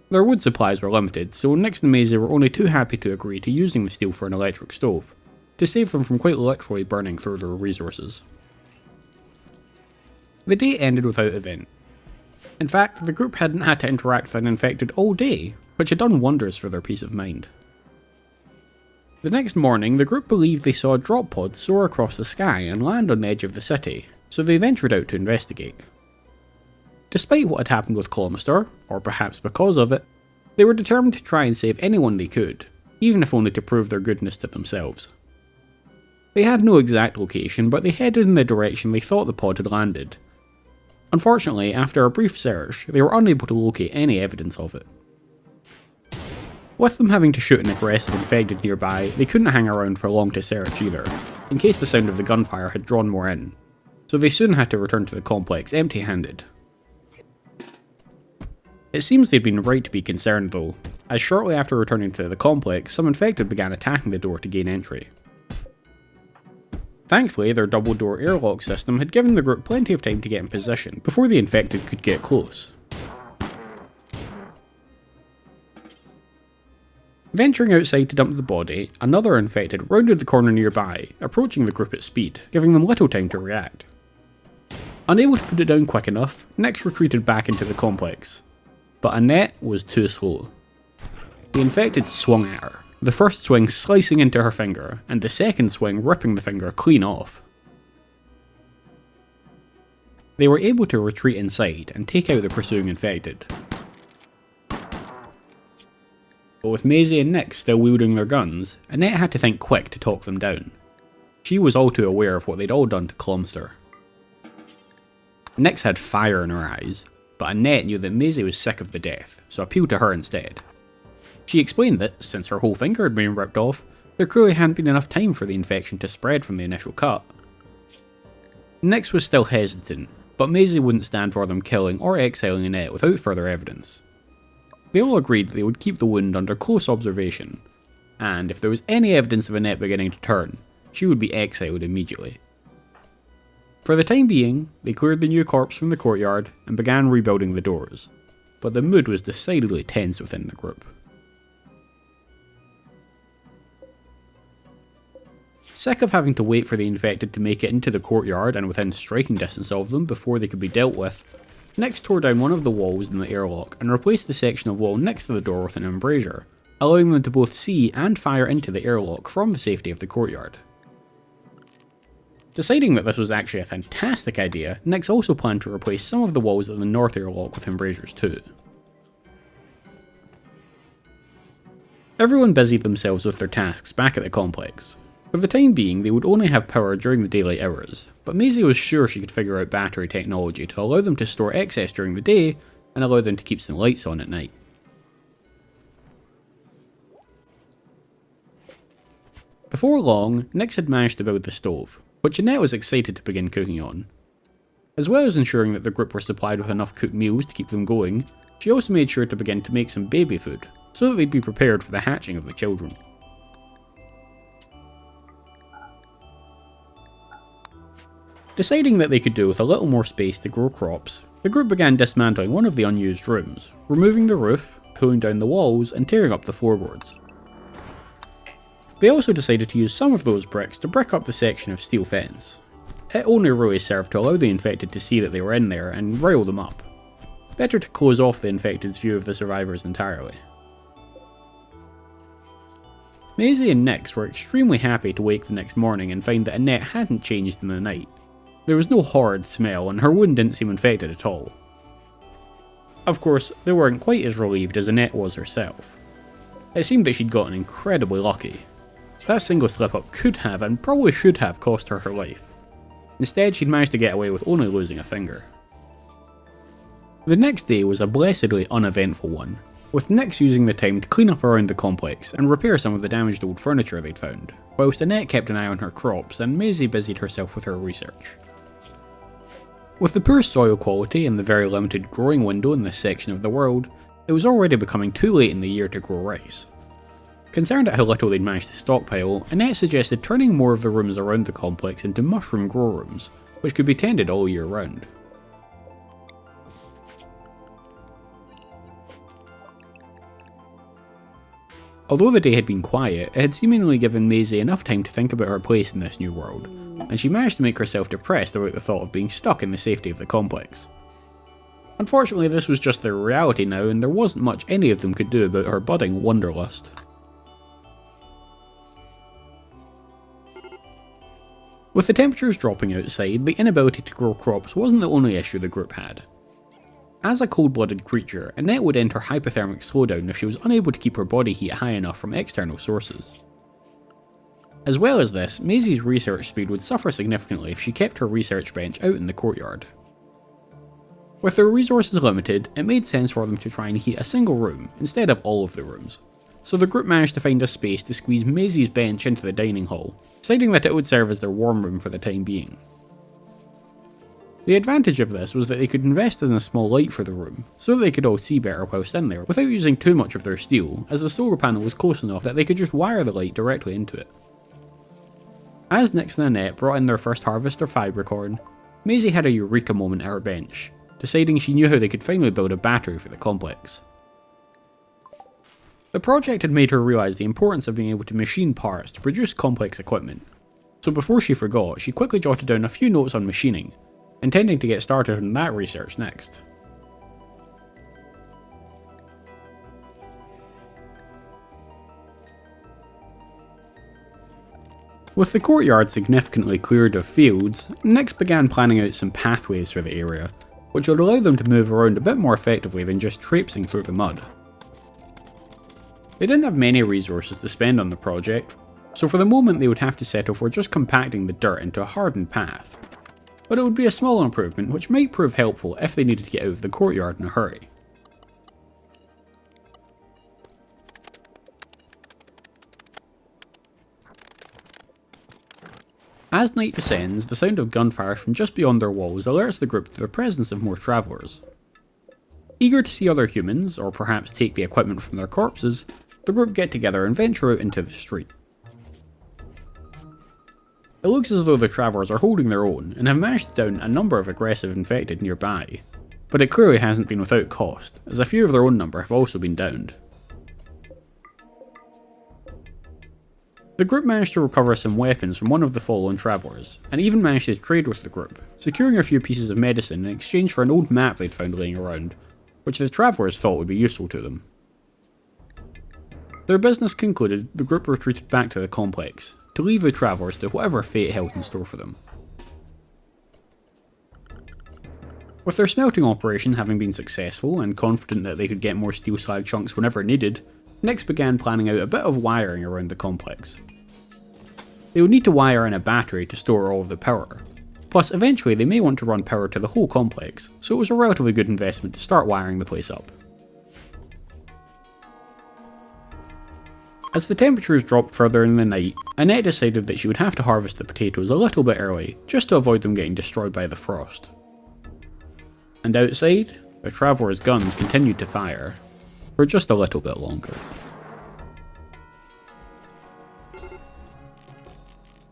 Their wood supplies were limited, so Nyx and Maisie were only too happy to agree to using the steel for an electric stove, to save them from quite literally burning through their resources. The day ended without event. In fact, the group hadn't had to interact with an infected all day, which had done wonders for their peace of mind. The next morning, the group believed they saw a drop pod soar across the sky and land on the edge of the city, so they ventured out to investigate. Despite what had happened with Clomster, or perhaps because of it, they were determined to try and save anyone they could, even if only to prove their goodness to themselves. They had no exact location, but they headed in the direction they thought the pod had landed. Unfortunately, after a brief search, they were unable to locate any evidence of it. With them having to shoot an aggressive infected nearby, they couldn't hang around for long to search either, in case the sound of the gunfire had drawn more in, so they soon had to return to the complex empty-handed. It seems they'd been right to be concerned though, as shortly after returning to the complex, some infected began attacking the door to gain entry. Thankfully, their double door airlock system had given the group plenty of time to get in position before the infected could get close. Venturing outside to dump the body, another infected rounded the corner nearby, approaching the group at speed, giving them little time to react. Unable to put it down quick enough, Nyx retreated back into the complex. But Annette was too slow. The infected swung at her, the first swing slicing into her finger, and the second swing ripping the finger clean off. They were able to retreat inside and take out the pursuing infected. But with Maisie and Nyx still wielding their guns, Annette had to think quick to talk them down. She was all too aware of what they'd all done to Clomster. Nyx had fire in her eyes, but Annette knew that Maisie was sick of the death, so appealed to her instead. She explained that, since her whole finger had been ripped off, there clearly hadn't been enough time for the infection to spread from the initial cut. Nyx was still hesitant, but Maisie wouldn't stand for them killing or exiling Annette without further evidence. They all agreed that they would keep the wound under close observation, and if there was any evidence of Annette beginning to turn, she would be exiled immediately. For the time being, they cleared the new corpse from the courtyard and began rebuilding the doors, but the mood was decidedly tense within the group. Sick of having to wait for the infected to make it into the courtyard and within striking distance of them before they could be dealt with, Nyx tore down one of the walls in the airlock and replaced the section of wall next to the door with an embrasure, allowing them to both see and fire into the airlock from the safety of the courtyard. Deciding that this was actually a fantastic idea, Nyx also planned to replace some of the walls of the north airlock with embrasures too. Everyone busied themselves with their tasks back at the complex. For the time being, they would only have power during the daylight hours, but Maisie was sure she could figure out battery technology to allow them to store excess during the day and allow them to keep some lights on at night. Before long, Nyx had managed to build the stove, which Annette was excited to begin cooking on. As well as ensuring that the group were supplied with enough cooked meals to keep them going, she also made sure to begin to make some baby food, so that they'd be prepared for the hatching of the children. Deciding that they could do with a little more space to grow crops, the group began dismantling one of the unused rooms, removing the roof, pulling down the walls, and tearing up the floorboards. They also decided to use some of those bricks to brick up the section of steel fence. It only really served to allow the infected to see that they were in there and rile them up. Better to close off the infected's view of the survivors entirely. Maisie and Nyx were extremely happy to wake the next morning and find that Annette hadn't changed in the night. There was no horrid smell and her wound didn't seem infected at all. Of course, they weren't quite as relieved as Annette was herself. It seemed that she'd gotten incredibly lucky. That single slip up could have and probably should have cost her her life. Instead, she'd managed to get away with only losing a finger. The next day was a blessedly uneventful one, with Nyx using the time to clean up around the complex and repair some of the damaged old furniture they'd found, whilst Annette kept an eye on her crops and Maisie busied herself with her research. With the poor soil quality and the very limited growing window in this section of the world, it was already becoming too late in the year to grow rice. Concerned at how little they'd managed to stockpile, Annette suggested turning more of the rooms around the complex into mushroom grow rooms, which could be tended all year round. Although the day had been quiet, it had seemingly given Maisie enough time to think about her place in this new world, and she managed to make herself depressed about the thought of being stuck in the safety of the complex. Unfortunately, this was just their reality now, and there wasn't much any of them could do about her budding wanderlust. With the temperatures dropping outside, the inability to grow crops wasn't the only issue the group had. As a cold-blooded creature, Annette would enter hypothermic slowdown if she was unable to keep her body heat high enough from external sources. As well as this, Maisie's research speed would suffer significantly if she kept her research bench out in the courtyard. With their resources limited, it made sense for them to try and heat a single room instead of all of the rooms, so the group managed to find a space to squeeze Maisie's bench into the dining hall, deciding that it would serve as their warm room for the time being. The advantage of this was that they could invest in a small light for the room, so that they could all see better whilst in there, without using too much of their steel, as the solar panel was close enough that they could just wire the light directly into it. As Nyx and Annette brought in their first harvest of fibercorn, Maisie had a eureka moment at her bench, deciding she knew how they could finally build a battery for the complex. The project had made her realise the importance of being able to machine parts to produce complex equipment, so before she forgot, she quickly jotted down a few notes on machining, intending to get started on that research next. With the courtyard significantly cleared of fields, Nyx began planning out some pathways for the area, which would allow them to move around a bit more effectively than just traipsing through the mud. They didn't have many resources to spend on the project, so for the moment they would have to settle for just compacting the dirt into a hardened path. But it would be a small improvement which might prove helpful if they needed to get out of the courtyard in a hurry. As night descends, the sound of gunfire from just beyond their walls alerts the group to the presence of more travellers. Eager to see other humans, or perhaps take the equipment from their corpses, the group get together and venture out into the street. It looks as though the travellers are holding their own and have managed to down a number of aggressive infected nearby, but it clearly hasn't been without cost, as a few of their own number have also been downed. The group managed to recover some weapons from one of the fallen travellers, and even managed to trade with the group, securing a few pieces of medicine in exchange for an old map they'd found laying around, which the travellers thought would be useful to them. Their business concluded, the group retreated back to the complex, to leave the travellers to whatever fate held in store for them. With their smelting operation having been successful, and confident that they could get more steel slag chunks whenever needed, Nyx began planning out a bit of wiring around the complex. They would need to wire in a battery to store all of the power, plus eventually they may want to run power to the whole complex, so it was a relatively good investment to start wiring the place up. As the temperatures dropped further in the night, Annette decided that she would have to harvest the potatoes a little bit early, just to avoid them getting destroyed by the frost. And outside, the travellers' guns continued to fire, for just a little bit longer.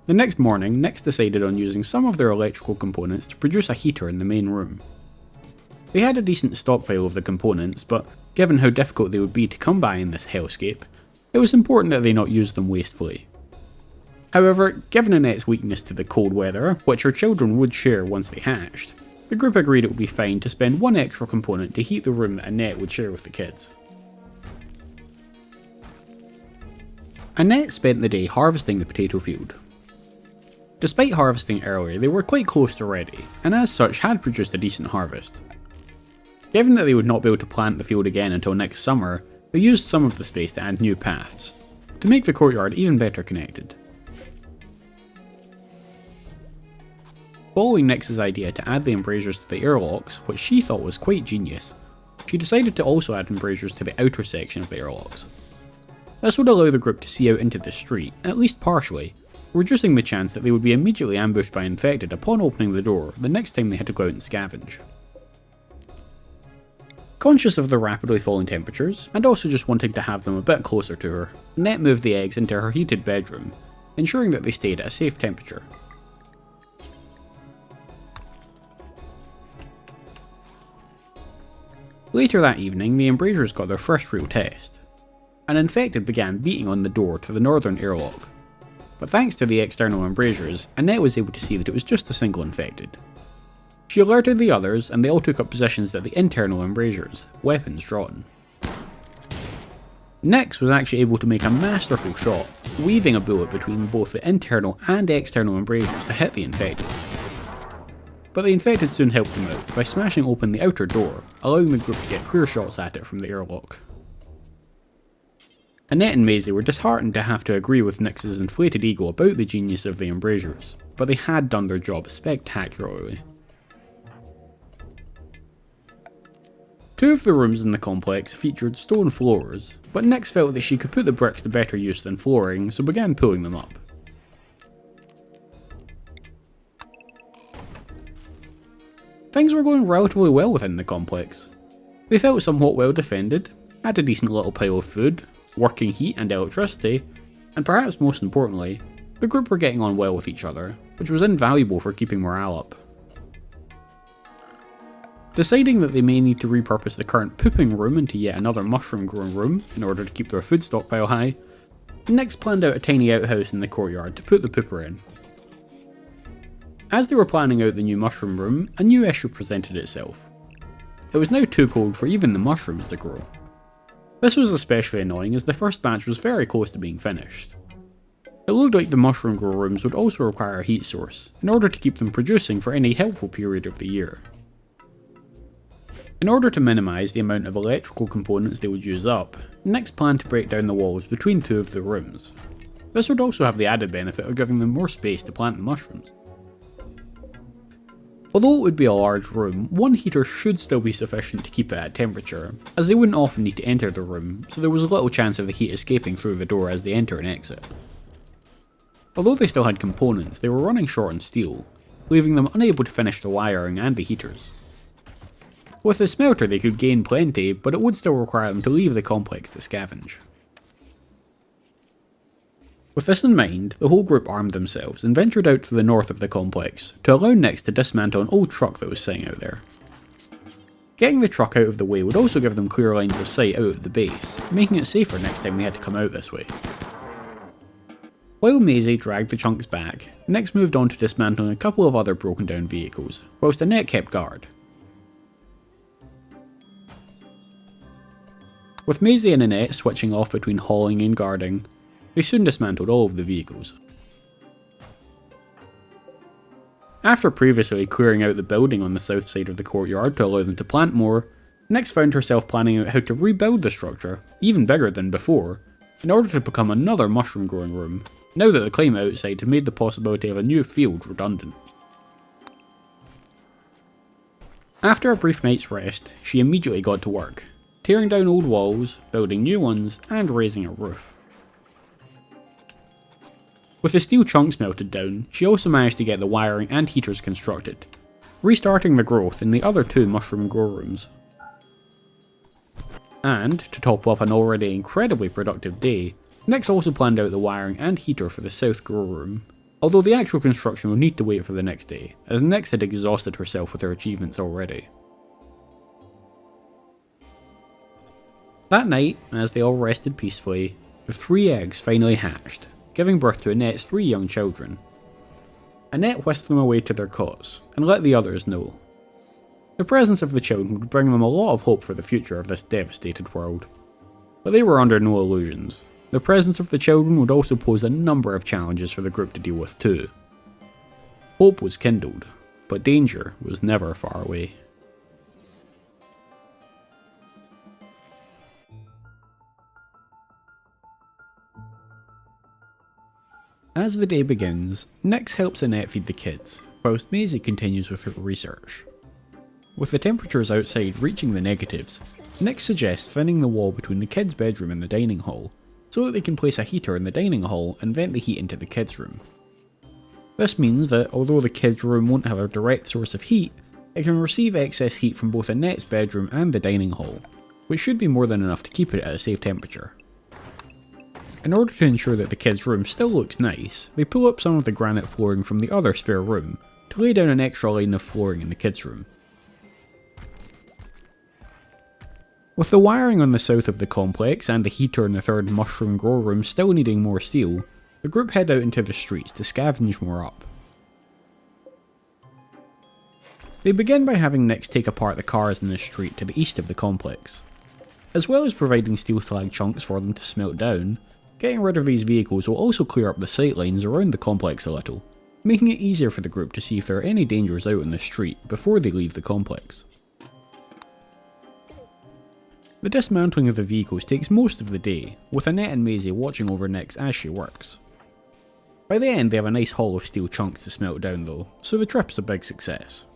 The next morning, Nyx decided on using some of their electrical components to produce a heater in the main room. They had a decent stockpile of the components, but given how difficult they would be to come by in this hellscape, it was important that they not use them wastefully. However, given Annette's weakness to the cold weather, which her children would share once they hatched, the group agreed it would be fine to spend one extra component to heat the room that Annette would share with the kids. Annette spent the day harvesting the potato field. Despite harvesting early, they were quite close to ready, and as such had produced a decent harvest. Given that they would not be able to plant the field again until next summer, they used some of the space to add new paths, to make the courtyard even better connected. Following Nyx's idea to add the embrasures to the airlocks, which she thought was quite genius, she decided to also add embrasures to the outer section of the airlocks. This would allow the group to see out into the street, at least partially, reducing the chance that they would be immediately ambushed by infected upon opening the door the next time they had to go out and scavenge. Conscious of the rapidly falling temperatures, and also just wanting to have them a bit closer to her, Annette moved the eggs into her heated bedroom, ensuring that they stayed at a safe temperature. Later that evening, the embrasures got their first real test. An infected began beating on the door to the northern airlock, but thanks to the external embrasures, Annette was able to see that it was just a single infected. She alerted the others, and they all took up positions at the internal embrasures, weapons drawn. Nyx was actually able to make a masterful shot, weaving a bullet between both the internal and external embrasures to hit the infected. But the infected soon helped them out by smashing open the outer door, allowing the group to get clear shots at it from the airlock. Annette and Maisie were disheartened to have to agree with Nyx's inflated ego about the genius of the embrasures, but they had done their job spectacularly. Two of the rooms in the complex featured stone floors, but Nyx felt that she could put the bricks to better use than flooring, so began pulling them up. things were going relatively well within the complex. They felt somewhat well defended, had a decent little pile of food, working heat and electricity, and perhaps most importantly, the group were getting on well with each other, which was invaluable for keeping morale up. Deciding that they may need to repurpose the current pooping room into yet another mushroom growing room in order to keep their food stockpile high, Nyx planned out a tiny outhouse in the courtyard to put the pooper in. As they were planning out the new mushroom room, a new issue presented itself. It was now too cold for even the mushrooms to grow. This was especially annoying as the first batch was very close to being finished. It looked like the mushroom grow rooms would also require a heat source in order to keep them producing for any helpful period of the year. In order to minimise the amount of electrical components they would use up, Nyx planned to break down the walls between two of the rooms. This would also have the added benefit of giving them more space to plant the mushrooms. Although it would be a large room, one heater should still be sufficient to keep it at temperature, as they wouldn't often need to enter the room, so there was little chance of the heat escaping through the door as they enter and exit. Although they still had components, they were running short on steel, leaving them unable to finish the wiring and the heaters. With the smelter they could gain plenty, but it would still require them to leave the complex to scavenge. With this in mind, the whole group armed themselves and ventured out to the north of the complex to allow Nyx to dismantle an old truck that was sitting out there. Getting the truck out of the way would also give them clear lines of sight out of the base, making it safer next time they had to come out this way. While Maisie dragged the chunks back, Nyx moved on to dismantling a couple of other broken down vehicles, whilst Annette kept guard. With Maisie and Annette switching off between hauling and guarding, they soon dismantled all of the vehicles. After previously clearing out the building on the south side of the courtyard to allow them to plant more, Nyx found herself planning out how to rebuild the structure, even bigger than before, in order to become another mushroom growing room, now that the climate outside had made the possibility of a new field redundant. After a brief night's rest, she immediately got to work, tearing down old walls, building new ones, and raising a roof. With the steel chunks melted down, she also managed to get the wiring and heaters constructed, restarting the growth in the other two mushroom grow rooms. And, to top off an already incredibly productive day, Nyx also planned out the wiring and heater for the south grow room, although the actual construction will need to wait for the next day, as Nyx had exhausted herself with her achievements already. That night, as they all rested peacefully, the 3 eggs finally hatched, giving birth to Annette's 3 young children. Annette whisked them away to their cots, and let the others know. The presence of the children would bring them a lot of hope for the future of this devastated world. But they were under no illusions. The presence of the children would also pose a number of challenges for the group to deal with too. Hope was kindled, but danger was never far away. As the day begins, Nyx helps Annette feed the kids, whilst Maisie continues with her research. With the temperatures outside reaching the negatives, Nyx suggests thinning the wall between the kids' bedroom and the dining hall, so that they can place a heater in the dining hall and vent the heat into the kids' room. This means that although the kids' room won't have a direct source of heat, it can receive excess heat from both Annette's bedroom and the dining hall, which should be more than enough to keep it at a safe temperature. In order to ensure that the kids' room still looks nice, they pull up some of the granite flooring from the other spare room to lay down an extra line of flooring in the kids' room. With the wiring on the south of the complex and the heater in the third mushroom grow room still needing more steel, the group head out into the streets to scavenge more up. They begin by having Nyx take apart the cars in the street to the east of the complex. As well as providing steel slag chunks for them to smelt down, getting rid of these vehicles will also clear up the sightlines around the complex a little, making it easier for the group to see if there are any dangers out in the street before they leave the complex. The dismantling of the vehicles takes most of the day, with Annette and Maisie watching over Nyx as she works. By the end they have a nice haul of steel chunks to smelt down though, so the trip's a big success.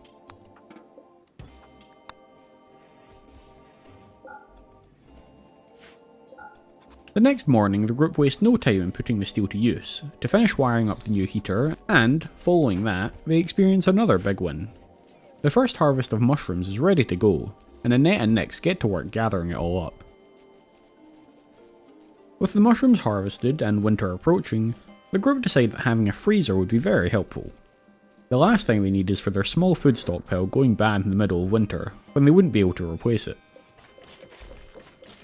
The next morning the group waste no time in putting the steel to use, to finish wiring up the new heater, and, following that, they experience another big win. The first harvest of mushrooms is ready to go, and Annette and Nyx get to work gathering it all up. With the mushrooms harvested and winter approaching, the group decide that having a freezer would be very helpful. The last thing they need is for their small food stockpile going bad in the middle of winter, when they wouldn't be able to replace it.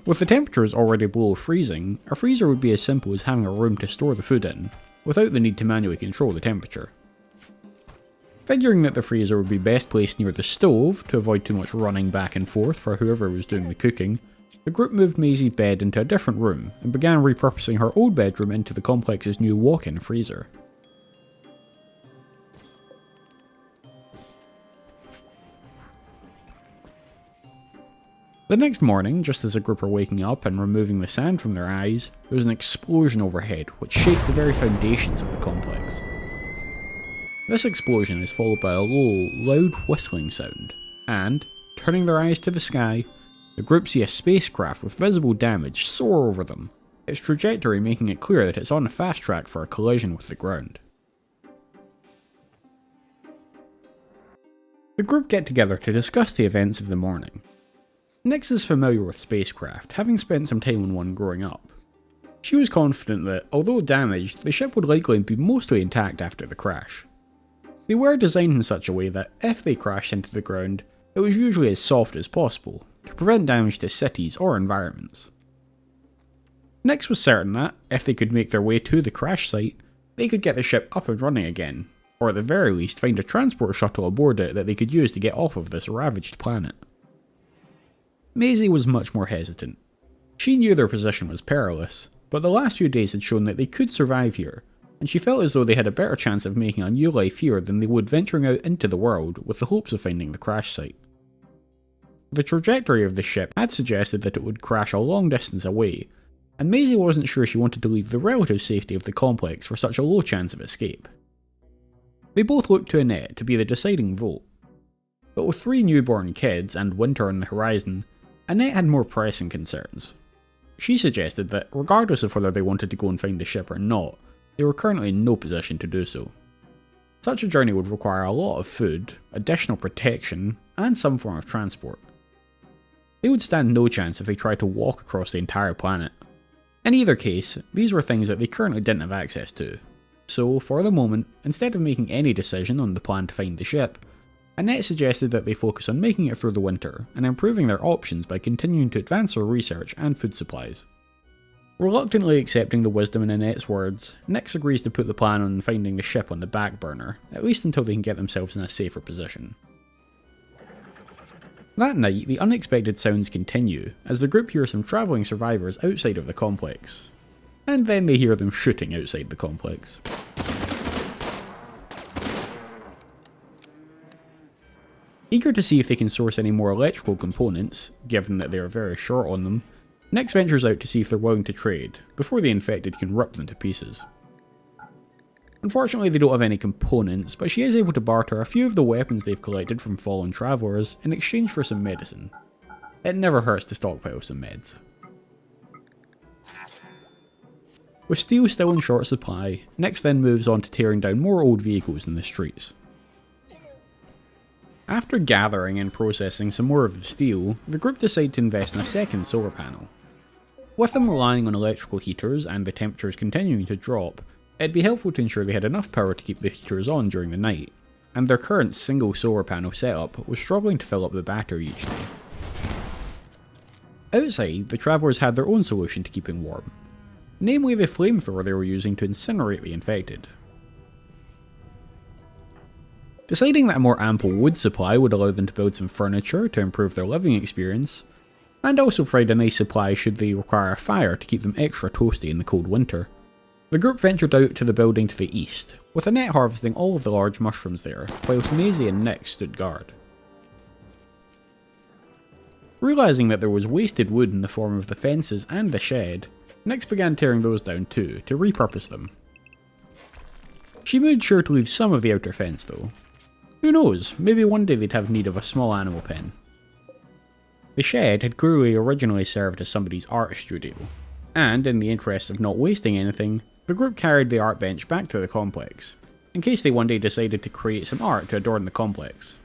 With the temperatures already below freezing, a freezer would be as simple as having a room to store the food in, without the need to manually control the temperature. Figuring that the freezer would be best placed near the stove to avoid too much running back and forth for whoever was doing the cooking, the group moved Maisie's bed into a different room and began repurposing her old bedroom into the complex's new walk-in freezer. The next morning, just as the group are waking up and removing the sand from their eyes, there's an explosion overhead which shakes the very foundations of the complex. This explosion is followed by a low, loud whistling sound, and, turning their eyes to the sky, the group see a spacecraft with visible damage soar over them, its trajectory making it clear that it's on a fast track for a collision with the ground. The group get together to discuss the events of the morning. Nyx is familiar with spacecraft, having spent some time on one growing up. She was confident that, although damaged, the ship would likely be mostly intact after the crash. They were designed in such a way that, if they crashed into the ground, it was usually as soft as possible, to prevent damage to cities or environments. Nyx was certain that, if they could make their way to the crash site, they could get the ship up and running again, or at the very least find a transport shuttle aboard it that they could use to get off of this ravaged planet. Maisie was much more hesitant. She knew their position was perilous, but the last few days had shown that they could survive here, and she felt as though they had a better chance of making a new life here than they would venturing out into the world with the hopes of finding the crash site. The trajectory of the ship had suggested that it would crash a long distance away, and Maisie wasn't sure she wanted to leave the relative safety of the complex for such a low chance of escape. They both looked to Annette to be the deciding vote. But with 3 newborn kids and winter on the horizon, Annette had more pressing concerns. She suggested that, regardless of whether they wanted to go and find the ship or not, they were currently in no position to do so. Such a journey would require a lot of food, additional protection, and some form of transport. They would stand no chance if they tried to walk across the entire planet. In either case, these were things that they currently didn't have access to. So, for the moment, instead of making any decision on the plan to find the ship, Annette suggested that they focus on making it through the winter and improving their options by continuing to advance their research and food supplies. Reluctantly accepting the wisdom in Annette's words, Nyx agrees to put the plan on finding the ship on the back burner, at least until they can get themselves in a safer position. That night, the unexpected sounds continue, as the group hear some travelling survivors outside of the complex. And then they hear them shooting outside the complex. Eager to see if they can source any more electrical components, given that they are very short on them, Nyx ventures out to see if they're willing to trade, before the infected can rip them to pieces. Unfortunately, they don't have any components, but she is able to barter a few of the weapons they've collected from fallen travellers in exchange for some medicine. It never hurts to stockpile some meds. With steel still in short supply, Nyx then moves on to tearing down more old vehicles in the streets. After gathering and processing some more of the steel, the group decide to invest in a second solar panel. With them relying on electrical heaters and the temperatures continuing to drop, it'd be helpful to ensure they had enough power to keep the heaters on during the night, and their current single solar panel setup was struggling to fill up the battery each day. Outside, the travellers had their own solution to keeping warm, namely the flamethrower they were using to incinerate the infected. Deciding that a more ample wood supply would allow them to build some furniture to improve their living experience, and also provide a nice supply should they require a fire to keep them extra toasty in the cold winter, the group ventured out to the building to the east, with Annette harvesting all of the large mushrooms there, whilst Maisie and Nyx stood guard. Realising that there was wasted wood in the form of the fences and the shed, Nyx began tearing those down too, to repurpose them. She made sure to leave some of the outer fence though. Who knows, maybe one day they'd have need of a small animal pen. The shed had clearly originally served as somebody's art studio, and in the interest of not wasting anything, the group carried the art bench back to the complex, in case they one day decided to create some art to adorn the complex.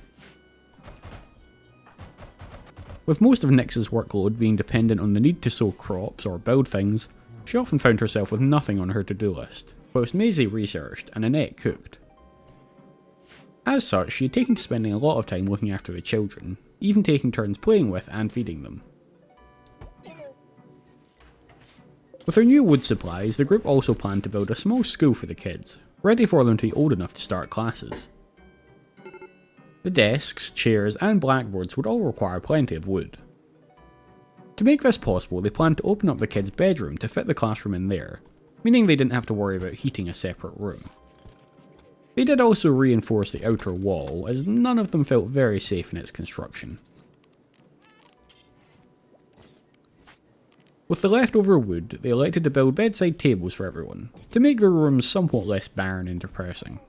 With most of Nyx's workload being dependent on the need to sow crops or build things, she often found herself with nothing on her to-do list, whilst Maisie researched and Annette cooked. As such, she had taken to spending a lot of time looking after the children, even taking turns playing with and feeding them. With their new wood supplies, the group also planned to build a small school for the kids, ready for them to be old enough to start classes. The desks, chairs and blackboards would all require plenty of wood. To make this possible, they planned to open up the kids' bedroom to fit the classroom in there, meaning they didn't have to worry about heating a separate room. They did also reinforce the outer wall, as none of them felt very safe in its construction. With the leftover wood, they elected to build bedside tables for everyone, to make their rooms somewhat less barren and depressing.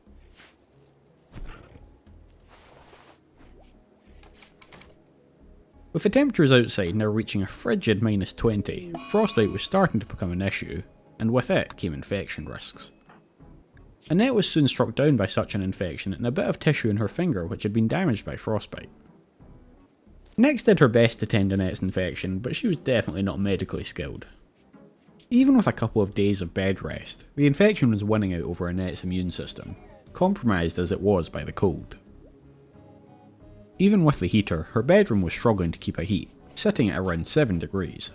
With the temperatures outside now reaching a frigid -20, frostbite was starting to become an issue, and with it came infection risks. Annette was soon struck down by such an infection and a bit of tissue in her finger which had been damaged by frostbite. Nyx did her best to tend Annette's infection, but she was definitely not medically skilled. Even with a couple of days of bed rest, the infection was winning out over Annette's immune system, compromised as it was by the cold. Even with the heater, her bedroom was struggling to keep a heat, sitting at around 7 degrees.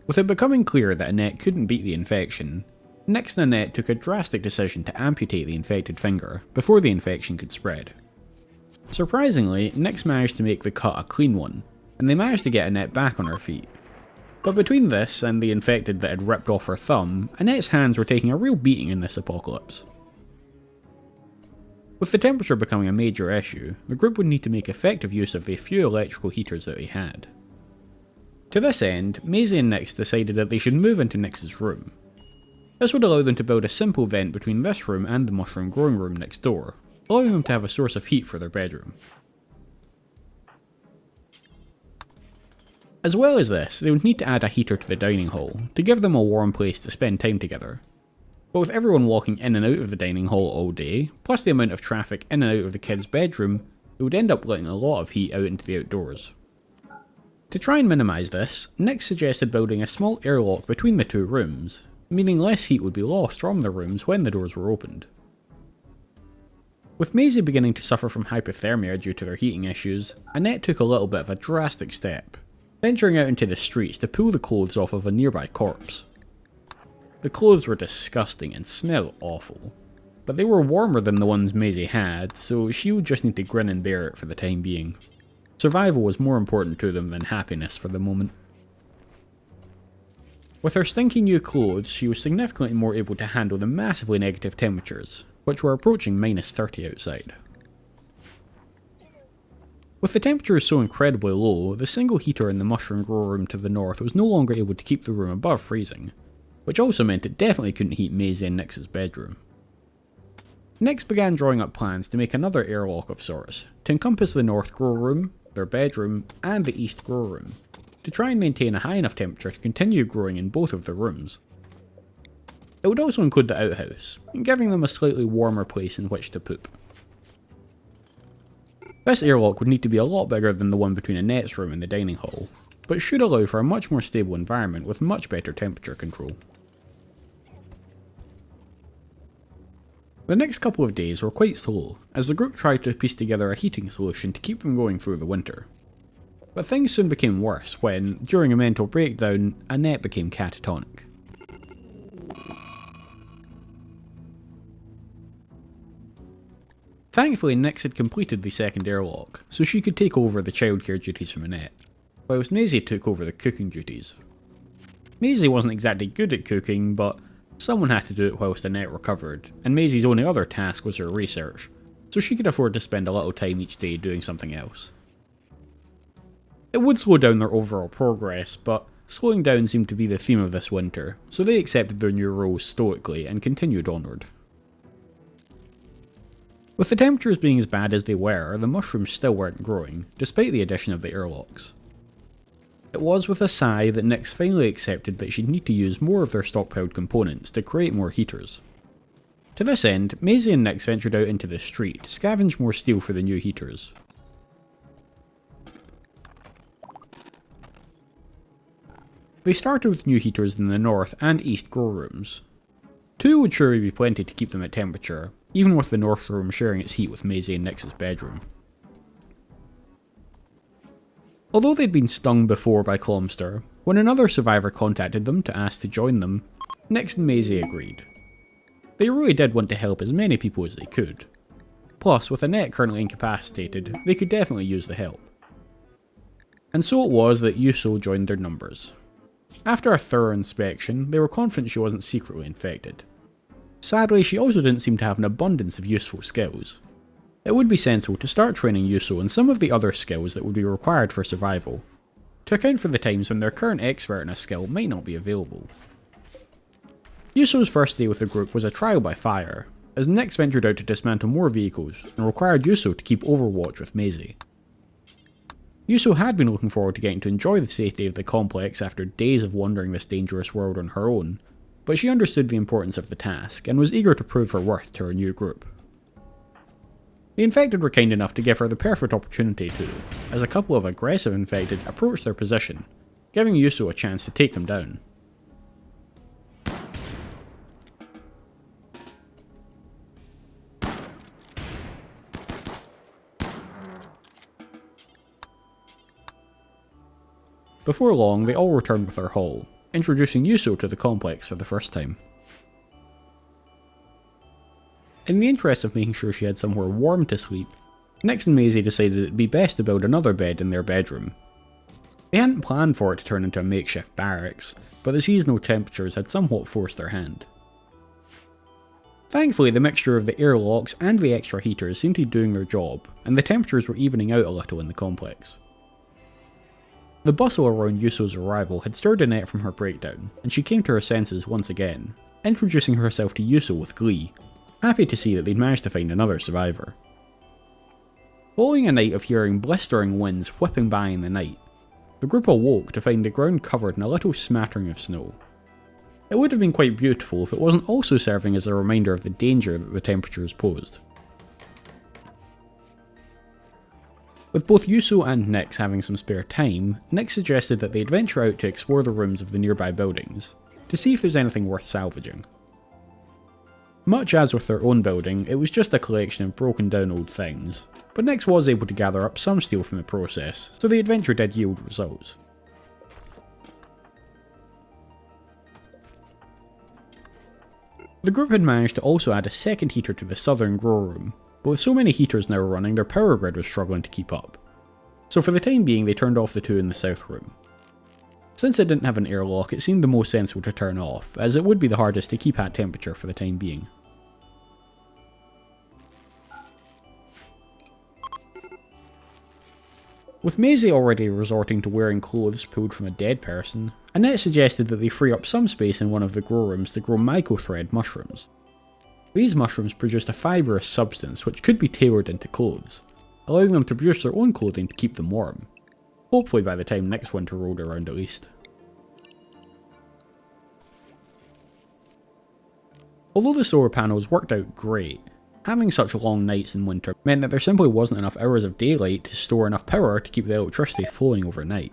With it becoming clear that Annette couldn't beat the infection, Nyx and Annette took a drastic decision to amputate the infected finger before the infection could spread. Surprisingly, Nyx managed to make the cut a clean one, and they managed to get Annette back on her feet. But between this and the infected that had ripped off her thumb, Annette's hands were taking a real beating in this apocalypse. With the temperature becoming a major issue, the group would need to make effective use of the few electrical heaters that they had. To this end, Maisie and Nyx decided that they should move into Nyx's room. This would allow them to build a simple vent between this room and the mushroom growing room next door, allowing them to have a source of heat for their bedroom. As well as this, they would need to add a heater to the dining hall, to give them a warm place to spend time together. But with everyone walking in and out of the dining hall all day, plus the amount of traffic in and out of the kids' bedroom, it would end up letting a lot of heat out into the outdoors. To try and minimise this, Nyx suggested building a small airlock between the two rooms, meaning less heat would be lost from the rooms when the doors were opened. With Maisie beginning to suffer from hypothermia due to their heating issues, Annette took a little bit of a drastic step, venturing out into the streets to pull the clothes off of a nearby corpse. The clothes were disgusting and smelled awful, but they were warmer than the ones Maisie had, so she would just need to grin and bear it for the time being. Survival was more important to them than happiness for the moment. With her stinky new clothes, she was significantly more able to handle the massively negative temperatures, which were approaching -30 outside. With the temperatures so incredibly low, the single heater in the mushroom grow room to the north was no longer able to keep the room above freezing, which also meant it definitely couldn't heat Maisie and Nyx's bedroom. Nyx began drawing up plans to make another airlock of sorts, to encompass the north grow room, their bedroom, and the east grow room, to try and maintain a high enough temperature to continue growing in both of the rooms. It would also include the outhouse, giving them a slightly warmer place in which to poop. This airlock would need to be a lot bigger than the one between Annette's room and the dining hall, but should allow for a much more stable environment with much better temperature control. The next couple of days were quite slow, as the group tried to piece together a heating solution to keep them going through the winter. But things soon became worse when, during a mental breakdown, Annette became catatonic. Thankfully, Nyx had completed the second airlock, so she could take over the childcare duties from Annette, whilst Maisie took over the cooking duties. Maisie wasn't exactly good at cooking, but someone had to do it whilst Annette recovered, and Maisie's only other task was her research, so she could afford to spend a little time each day doing something else. It would slow down their overall progress, but slowing down seemed to be the theme of this winter, so they accepted their new roles stoically and continued onward. With the temperatures being as bad as they were, the mushrooms still weren't growing, despite the addition of the airlocks. It was with a sigh that Nyx finally accepted that she'd need to use more of their stockpiled components to create more heaters. To this end, Maisie and Nyx ventured out into the street to scavenge more steel for the new heaters. They started with new heaters in the north and east grow rooms. 2 would surely be plenty to keep them at temperature, even with the north room sharing its heat with Maisie and Nyx's bedroom. Although they'd been stung before by Clomster, when another survivor contacted them to ask to join them, Nyx and Maisie agreed. They really did want to help as many people as they could. Plus, with Annette currently incapacitated, they could definitely use the help. And so it was that Yuso joined their numbers. After a thorough inspection, they were confident she wasn't secretly infected. Sadly, she also didn't seem to have an abundance of useful skills. It would be sensible to start training Yuso in some of the other skills that would be required for survival, to account for the times when their current expert in a skill might not be available. Yuso's first day with the group was a trial by fire, as Nyx ventured out to dismantle more vehicles and required Yuso to keep overwatch with Maisie. Yuso had been looking forward to getting to enjoy the safety of the complex after days of wandering this dangerous world on her own, but she understood the importance of the task and was eager to prove her worth to her new group. The infected were kind enough to give her the perfect opportunity to, as a couple of aggressive infected approached their position, giving Yuso a chance to take them down. Before long, they all returned with their haul, introducing Yuso to the complex for the first time. In the interest of making sure she had somewhere warm to sleep, Nyx and Maisie decided it'd be best to build another bed in their bedroom. They hadn't planned for it to turn into a makeshift barracks, but the seasonal temperatures had somewhat forced their hand. Thankfully, the mixture of the airlocks and the extra heaters seemed to be doing their job, and the temperatures were evening out a little in the complex. The bustle around Yuso's arrival had stirred Annette from her breakdown, and she came to her senses once again, introducing herself to Yuso with glee, happy to see that they'd managed to find another survivor. Following a night of hearing blistering winds whipping by in the night, the group awoke to find the ground covered in a little smattering of snow. It would have been quite beautiful if it wasn't also serving as a reminder of the danger that the temperatures posed. With both Yuso and Nyx having some spare time, Nyx suggested that they'd venture out to explore the rooms of the nearby buildings, to see if there's anything worth salvaging. Much as with their own building, it was just a collection of broken down old things, but Nyx was able to gather up some steel from the process, so the adventure did yield results. The group had managed to also add a second heater to the southern grow room, but with so many heaters now running, their power grid was struggling to keep up. So for the time being, they turned off the 2 in the south room. Since it didn't have an airlock, it seemed the most sensible to turn off, as it would be the hardest to keep at temperature for the time being. With Maisie already resorting to wearing clothes pulled from a dead person, Annette suggested that they free up some space in one of the grow rooms to grow mycothread mushrooms. These mushrooms produced a fibrous substance which could be tailored into clothes, allowing them to produce their own clothing to keep them warm. Hopefully by the time next winter rolled around at least. Although the solar panels worked out great, having such long nights in winter meant that there simply wasn't enough hours of daylight to store enough power to keep the electricity flowing overnight.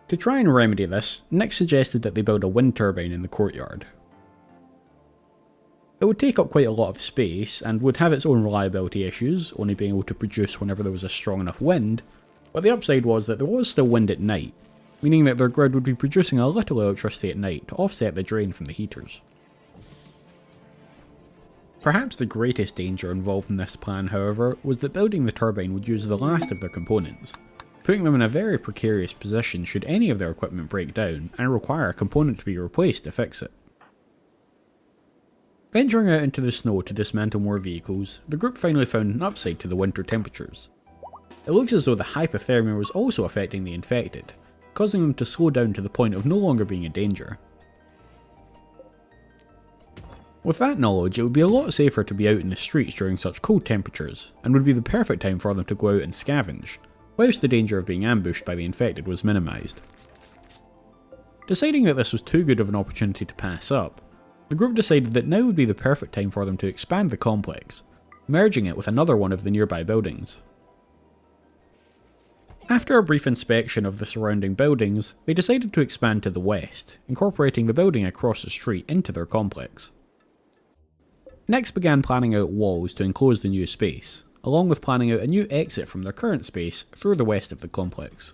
To try and remedy this, Nyx suggested that they build a wind turbine in the courtyard. It would take up quite a lot of space, and would have its own reliability issues, only being able to produce whenever there was a strong enough wind, but the upside was that there was still wind at night, meaning that their grid would be producing a little electricity at night to offset the drain from the heaters. Perhaps the greatest danger involved in this plan, however, was that building the turbine would use the last of their components, putting them in a very precarious position should any of their equipment break down and require a component to be replaced to fix it. Venturing out into the snow to dismantle more vehicles, the group finally found an upside to the winter temperatures. It looks as though the hypothermia was also affecting the infected, causing them to slow down to the point of no longer being a danger. With that knowledge, it would be a lot safer to be out in the streets during such cold temperatures, and would be the perfect time for them to go out and scavenge, whilst the danger of being ambushed by the infected was minimised. Deciding that this was too good of an opportunity to pass up, the group decided that now would be the perfect time for them to expand the complex, merging it with another one of the nearby buildings. After a brief inspection of the surrounding buildings, they decided to expand to the west, incorporating the building across the street into their complex. Next began planning out walls to enclose the new space, along with planning out a new exit from their current space through the west of the complex.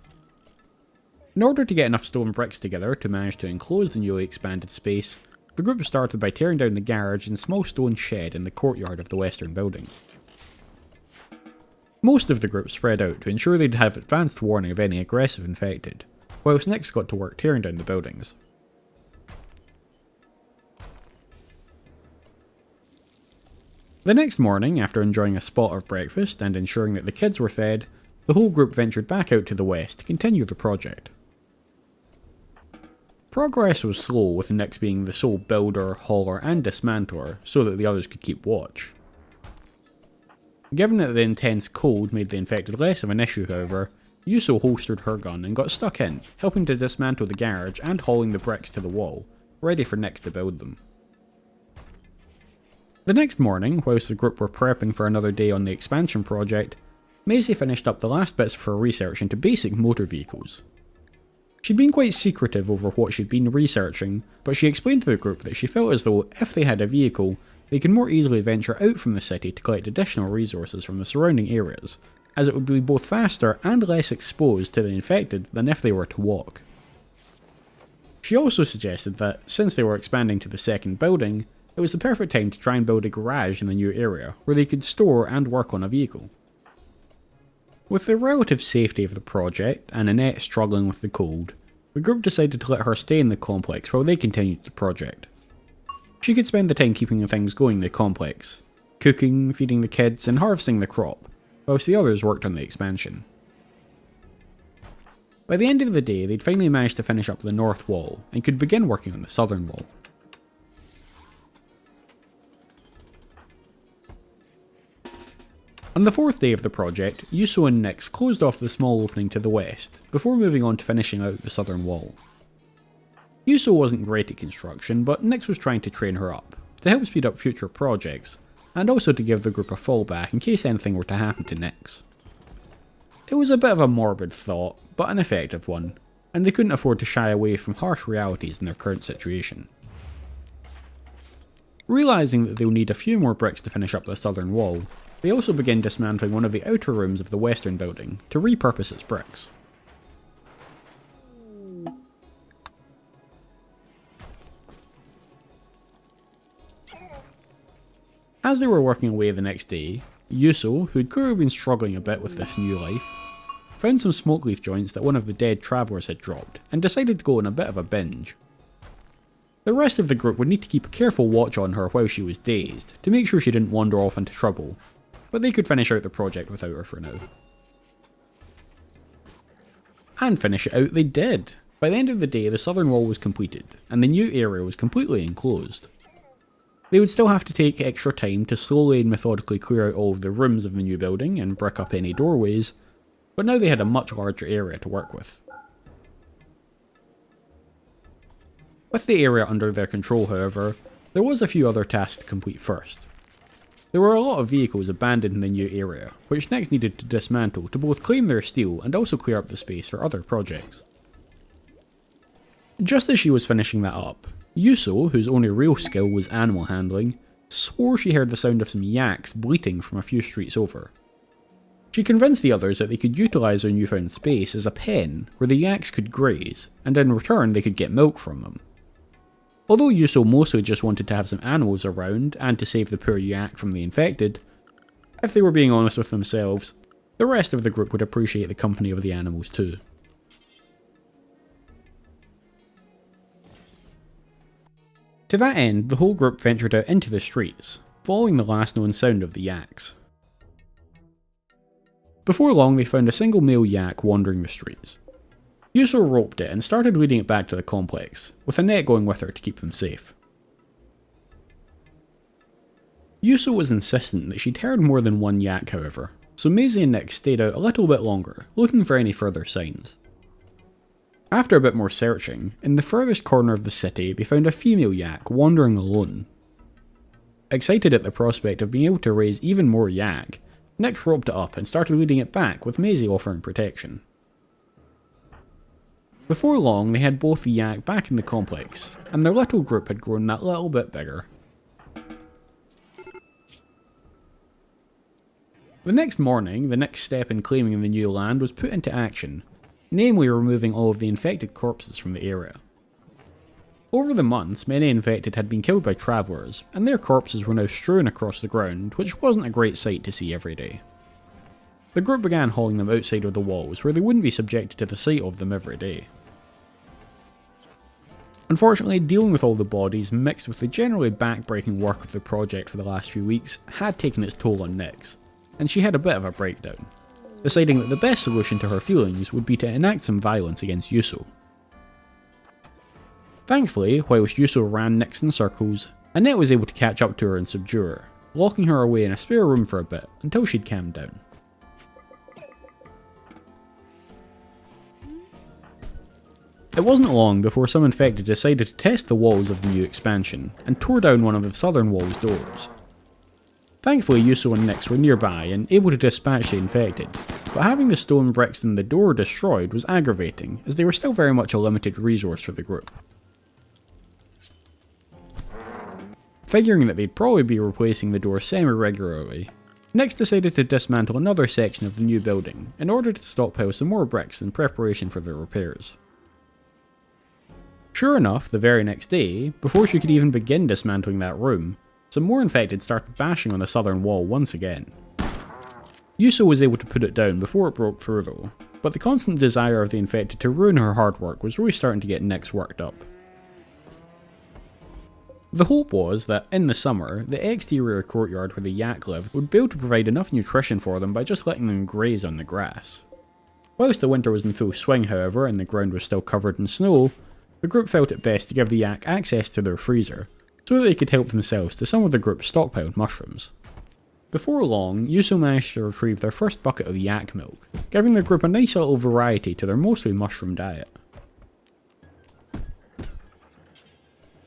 In order to get enough stone bricks together to manage to enclose the newly expanded space, the group started by tearing down the garage and small stone shed in the courtyard of the western building. Most of the group spread out to ensure they'd have advanced warning of any aggressive infected, whilst Nyx got to work tearing down the buildings. The next morning, after enjoying a spot of breakfast and ensuring that the kids were fed, the whole group ventured back out to the west to continue the project. Progress was slow, with Nyx being the sole builder, hauler and dismantler, so that the others could keep watch. Given that the intense cold made the infected less of an issue, however, Yuso holstered her gun and got stuck in, helping to dismantle the garage and hauling the bricks to the wall, ready for Nyx to build them. The next morning, whilst the group were prepping for another day on the expansion project, Maisie finished up the last bits of her research into basic motor vehicles. She'd been quite secretive over what she'd been researching, but she explained to the group that she felt as though if they had a vehicle, they could more easily venture out from the city to collect additional resources from the surrounding areas, as it would be both faster and less exposed to the infected than if they were to walk. She also suggested that, since they were expanding to the second building, it was the perfect time to try and build a garage in the new area where they could store and work on a vehicle. With the relative safety of the project and Annette struggling with the cold, the group decided to let her stay in the complex while they continued the project. She could spend the time keeping things going in the complex, cooking, feeding the kids and harvesting the crop, whilst the others worked on the expansion. By the end of the day, they'd finally managed to finish up the north wall and could begin working on the southern wall. On the fourth day of the project, Yuso and Nyx closed off the small opening to the west, before moving on to finishing out the southern wall. Yuso wasn't great at construction, but Nyx was trying to train her up, to help speed up future projects, and also to give the group a fallback in case anything were to happen to Nyx. It was a bit of a morbid thought, but an effective one, and they couldn't afford to shy away from harsh realities in their current situation. Realising that they'll need a few more bricks to finish up the southern wall, they also began dismantling one of the outer rooms of the western building to repurpose its bricks. As they were working away the next day, Yuso, who'd clearly been struggling a bit with this new life, found some smoke leaf joints that one of the dead travellers had dropped and decided to go on a bit of a binge. The rest of the group would need to keep a careful watch on her while she was dazed, to make sure she didn't wander off into trouble, but they could finish out the project without her for now. And finish it out they did! By the end of the day, the southern wall was completed, and the new area was completely enclosed. They would still have to take extra time to slowly and methodically clear out all of the rooms of the new building and brick up any doorways, but now they had a much larger area to work with. With the area under their control, however, there was a few other tasks to complete first. There were a lot of vehicles abandoned in the new area, which Nyx needed to dismantle to both claim their steel and also clear up the space for other projects. Just as she was finishing that up, Yuso, whose only real skill was animal handling, swore she heard the sound of some yaks bleating from a few streets over. She convinced the others that they could utilise their newfound space as a pen where the yaks could graze, and in return they could get milk from them. Although Yuso mostly just wanted to have some animals around and to save the poor yak from the infected, if they were being honest with themselves, the rest of the group would appreciate the company of the animals too. To that end, the whole group ventured out into the streets, following the last known sound of the yaks. Before long, they found a single male yak wandering the streets. Yuso roped it and started leading it back to the complex, with Annette going with her to keep them safe. Yuso was insistent that she'd heard more than one yak, however, so Maisie and Nyx stayed out a little bit longer, looking for any further signs. After a bit more searching, in the furthest corner of the city they found a female yak wandering alone. Excited at the prospect of being able to raise even more yak, Nyx roped it up and started leading it back, with Maisie offering protection. Before long, they had both the yak back in the complex, and their little group had grown that little bit bigger. The next morning, the next step in claiming the new land was put into action, namely removing all of the infected corpses from the area. Over the months, many infected had been killed by travellers, and their corpses were now strewn across the ground, which wasn't a great sight to see every day. The group began hauling them outside of the walls, where they wouldn't be subjected to the sight of them every day. Unfortunately, dealing with all the bodies, mixed with the generally back-breaking work of the project for the last few weeks, had taken its toll on Nyx, and she had a bit of a breakdown, deciding that the best solution to her feelings would be to enact some violence against Yuso. Thankfully, whilst Yuso ran Nyx in circles, Annette was able to catch up to her and subdue her, locking her away in a spare room for a bit until she'd calmed down. It wasn't long before some infected decided to test the walls of the new expansion, and tore down one of the southern wall's doors. Thankfully, Yuso and Nyx were nearby and able to dispatch the infected, but having the stone bricks in the door destroyed was aggravating, as they were still very much a limited resource for the group. Figuring that they'd probably be replacing the door semi-regularly, Nyx decided to dismantle another section of the new building in order to stockpile some more bricks in preparation for their repairs. Sure enough, the very next day, before she could even begin dismantling that room, some more infected started bashing on the southern wall once again. Yuso was able to put it down before it broke through though, but the constant desire of the infected to ruin her hard work was really starting to get Nyx worked up. The hope was that, in the summer, the exterior courtyard where the yak lived would be able to provide enough nutrition for them by just letting them graze on the grass. Whilst the winter was in full swing however, and the ground was still covered in snow, the group felt it best to give the yak access to their freezer, so that they could help themselves to some of the group's stockpiled mushrooms. Before long, Yuso managed to retrieve their first bucket of yak milk, giving the group a nice little variety to their mostly mushroom diet.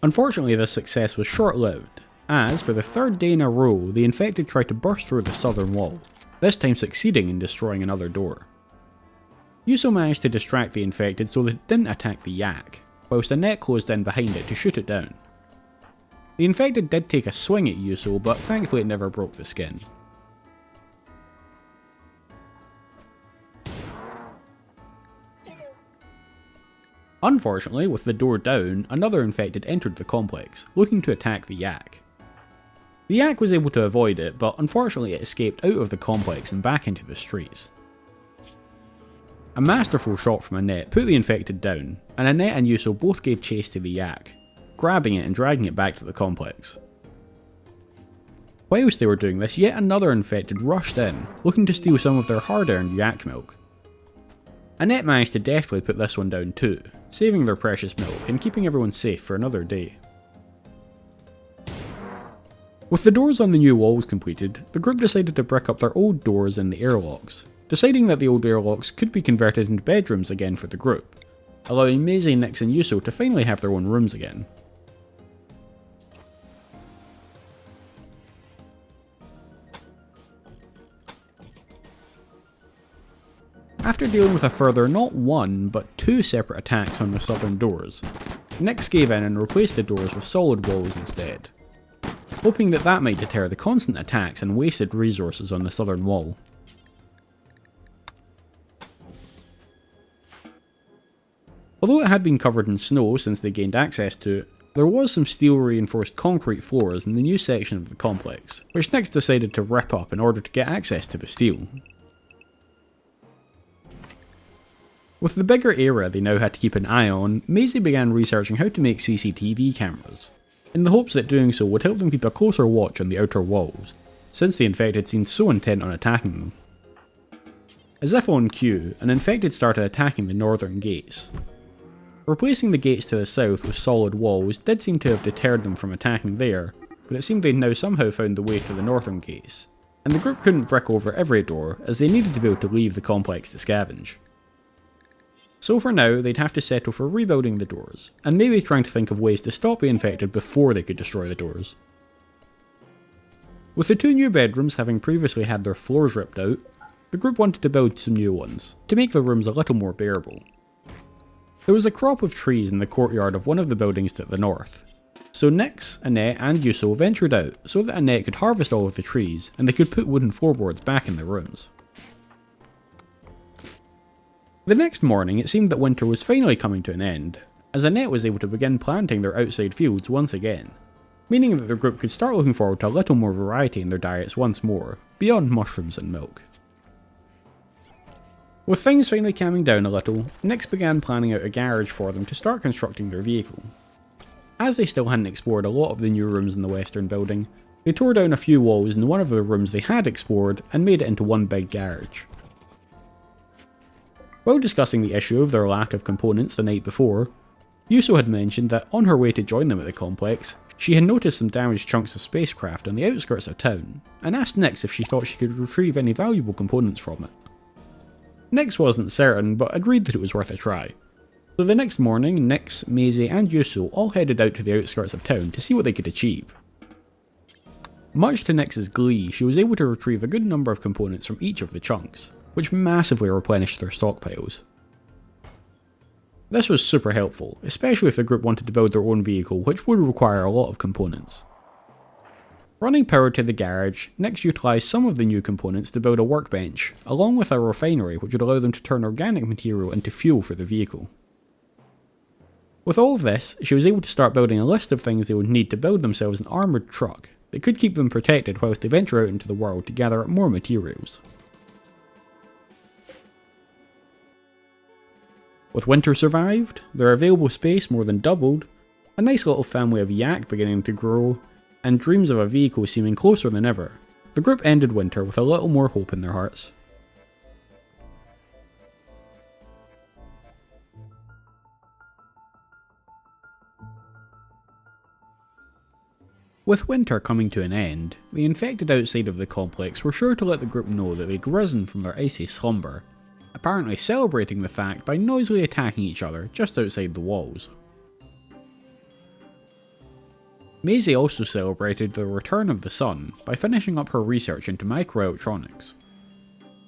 Unfortunately, this success was short-lived, as for the third day in a row, the infected tried to burst through the southern wall, this time succeeding in destroying another door. Yuso managed to distract the infected so that it didn't attack the yak, whilst Annette closed in behind it to shoot it down. The infected did take a swing at Yuso, but thankfully it never broke the skin. Unfortunately, with the door down, another infected entered the complex, looking to attack the yak. The yak was able to avoid it, but unfortunately it escaped out of the complex and back into the streets. A masterful shot from Annette put the infected down, and Annette and Yuso both gave chase to the yak, grabbing it and dragging it back to the complex. Whilst they were doing this, yet another infected rushed in, looking to steal some of their hard-earned yak milk. Annette managed to deftly put this one down too, saving their precious milk and keeping everyone safe for another day. With the doors on the new walls completed, the group decided to brick up their old doors in the airlocks, deciding that the old airlocks could be converted into bedrooms again for the group, allowing Maisie, Nyx and Yuso to finally have their own rooms again. After dealing with a further not one, but two separate attacks on the southern doors, Nyx gave in and replaced the doors with solid walls instead, hoping that that might deter the constant attacks and wasted resources on the southern wall. Although it had been covered in snow since they gained access to it, there was some steel reinforced concrete floors in the new section of the complex, which Nyx decided to rip up in order to get access to the steel. With the bigger area they now had to keep an eye on, Maisie began researching how to make CCTV cameras, in the hopes that doing so would help them keep a closer watch on the outer walls, since the infected seemed so intent on attacking them. As if on cue, an infected started attacking the northern gates. Replacing the gates to the south with solid walls did seem to have deterred them from attacking there, but it seemed they'd now somehow found the way to the northern gates, and the group couldn't brick over every door as they needed to be able to leave the complex to scavenge. So for now, they'd have to settle for rebuilding the doors, and maybe trying to think of ways to stop the infected before they could destroy the doors. With the two new bedrooms having previously had their floors ripped out, the group wanted to build some new ones, to make the rooms a little more bearable. There was a crop of trees in the courtyard of one of the buildings to the north, so Nyx, Annette and Yuso ventured out so that Annette could harvest all of the trees and they could put wooden floorboards back in the rooms. The next morning it seemed that winter was finally coming to an end, as Annette was able to begin planting their outside fields once again, meaning that the group could start looking forward to a little more variety in their diets once more, beyond mushrooms and milk. With things finally calming down a little, Nyx began planning out a garage for them to start constructing their vehicle. As they still hadn't explored a lot of the new rooms in the western building, they tore down a few walls in one of the rooms they had explored and made it into one big garage. While discussing the issue of their lack of components the night before, Yuso had mentioned that on her way to join them at the complex, she had noticed some damaged chunks of spacecraft on the outskirts of town, and asked Nyx if she thought she could retrieve any valuable components from it. Nyx wasn't certain, but agreed that it was worth a try. So the next morning, Nyx, Maisie and Yuso all headed out to the outskirts of town to see what they could achieve. Much to Nyx's glee, she was able to retrieve a good number of components from each of the chunks, which massively replenished their stockpiles. This was super helpful, especially if the group wanted to build their own vehicle, which would require a lot of components. Running power to the garage, Nyx utilised some of the new components to build a workbench, along with a refinery which would allow them to turn organic material into fuel for the vehicle. With all of this, she was able to start building a list of things they would need to build themselves an armoured truck that could keep them protected whilst they venture out into the world to gather up more materials. With winter survived, their available space more than doubled, a nice little family of yak beginning to grow, and dreams of a vehicle seeming closer than ever, the group ended winter with a little more hope in their hearts. With winter coming to an end, the infected outside of the complex were sure to let the group know that they'd risen from their icy slumber, apparently celebrating the fact by noisily attacking each other just outside the walls. Maisie also celebrated the return of the sun by finishing up her research into microelectronics.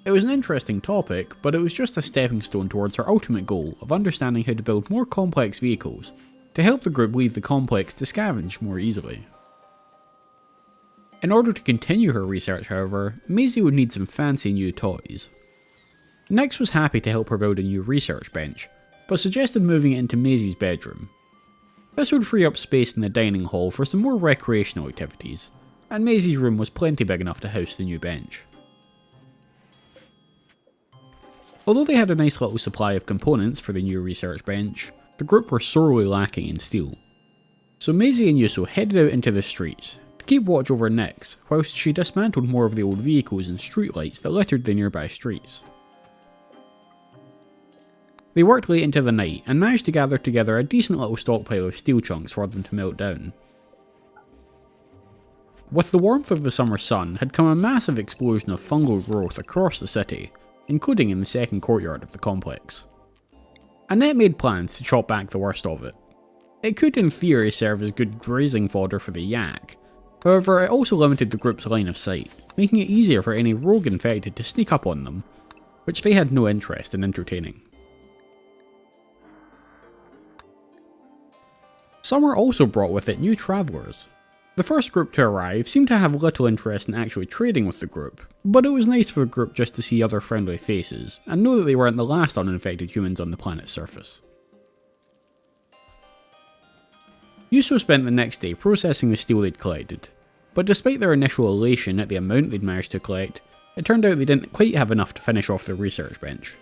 It was an interesting topic, but it was just a stepping stone towards her ultimate goal of understanding how to build more complex vehicles to help the group leave the complex to scavenge more easily. In order to continue her research, however, Maisie would need some fancy new toys. Nyx was happy to help her build a new research bench, but suggested moving it into Maisie's bedroom. This would free up space in the dining hall for some more recreational activities, and Maisie's room was plenty big enough to house the new bench. Although they had a nice little supply of components for the new research bench, the group were sorely lacking in steel. So Maisie and Yuso headed out into the streets to keep watch over Nyx, whilst she dismantled more of the old vehicles and streetlights that littered the nearby streets. They worked late into the night and managed to gather together a decent little stockpile of steel chunks for them to melt down. With the warmth of the summer sun had come a massive explosion of fungal growth across the city, including in the second courtyard of the complex. Annette made plans to chop back the worst of it. It could in theory serve as good grazing fodder for the yak, however it also limited the group's line of sight, making it easier for any rogue infected to sneak up on them, which they had no interest in entertaining. Summer also brought with it new travellers. The first group to arrive seemed to have little interest in actually trading with the group, but it was nice for the group just to see other friendly faces, and know that they weren't the last uninfected humans on the planet's surface. Yuso spent the next day processing the steel they'd collected, but despite their initial elation at the amount they'd managed to collect, it turned out they didn't quite have enough to finish off their research bench.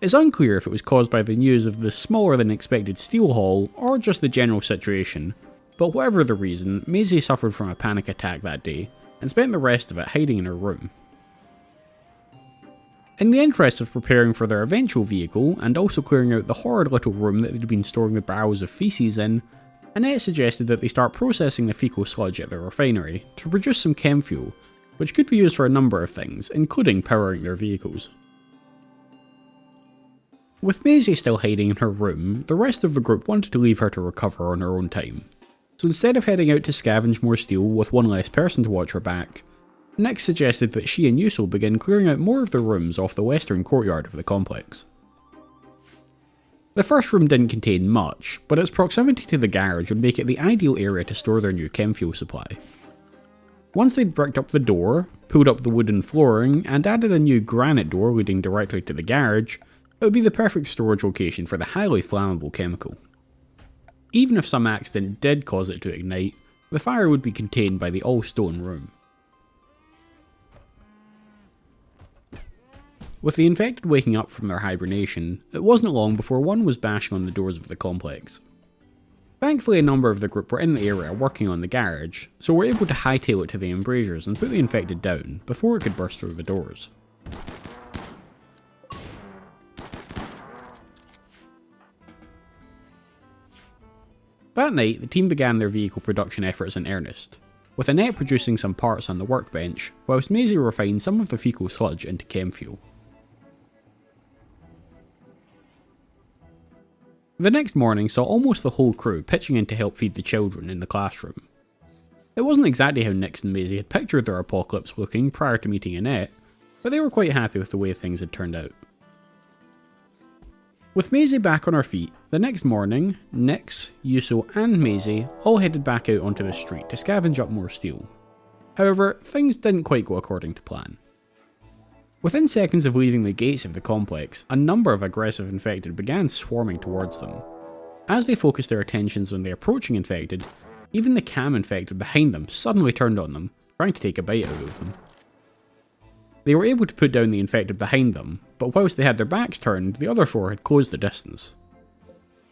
It's unclear if it was caused by the news of the smaller than expected steel haul or just the general situation, but whatever the reason, Maisie suffered from a panic attack that day and spent the rest of it hiding in her room. In the interest of preparing for their eventual vehicle and also clearing out the horrid little room that they'd been storing the barrels of feces in, Annette suggested that they start processing the fecal sludge at their refinery to produce some chem fuel, which could be used for a number of things, including powering their vehicles. With Maisie still hiding in her room, the rest of the group wanted to leave her to recover on her own time. So instead of heading out to scavenge more steel with one less person to watch her back, Nyx suggested that she and Yuso begin clearing out more of the rooms off the western courtyard of the complex. The first room didn't contain much, but its proximity to the garage would make it the ideal area to store their new chem fuel supply. Once they'd bricked up the door, pulled up the wooden flooring, and added a new granite door leading directly to the garage, it would be the perfect storage location for the highly flammable chemical. Even if some accident did cause it to ignite, the fire would be contained by the all-stone room. With the infected waking up from their hibernation, it wasn't long before one was bashing on the doors of the complex. Thankfully, a number of the group were in the area working on the garage, so were able to hightail it to the embrasures and put the infected down before it could burst through the doors. That night, the team began their vehicle production efforts in earnest, with Annette producing some parts on the workbench, whilst Maisie refined some of the fecal sludge into chem fuel. The next morning saw almost the whole crew pitching in to help feed the children in the classroom. It wasn't exactly how Nix and Maisie had pictured their apocalypse looking prior to meeting Annette, but they were quite happy with the way things had turned out. With Maisie back on her feet, the next morning, Nix, Yuso and Maisie all headed back out onto the street to scavenge up more steel. However, things didn't quite go according to plan. Within seconds of leaving the gates of the complex, a number of aggressive infected began swarming towards them. As they focused their attentions on the approaching infected, even the cam infected behind them suddenly turned on them, trying to take a bite out of them. They were able to put down the infected behind them, but whilst they had their backs turned, the other four had closed the distance.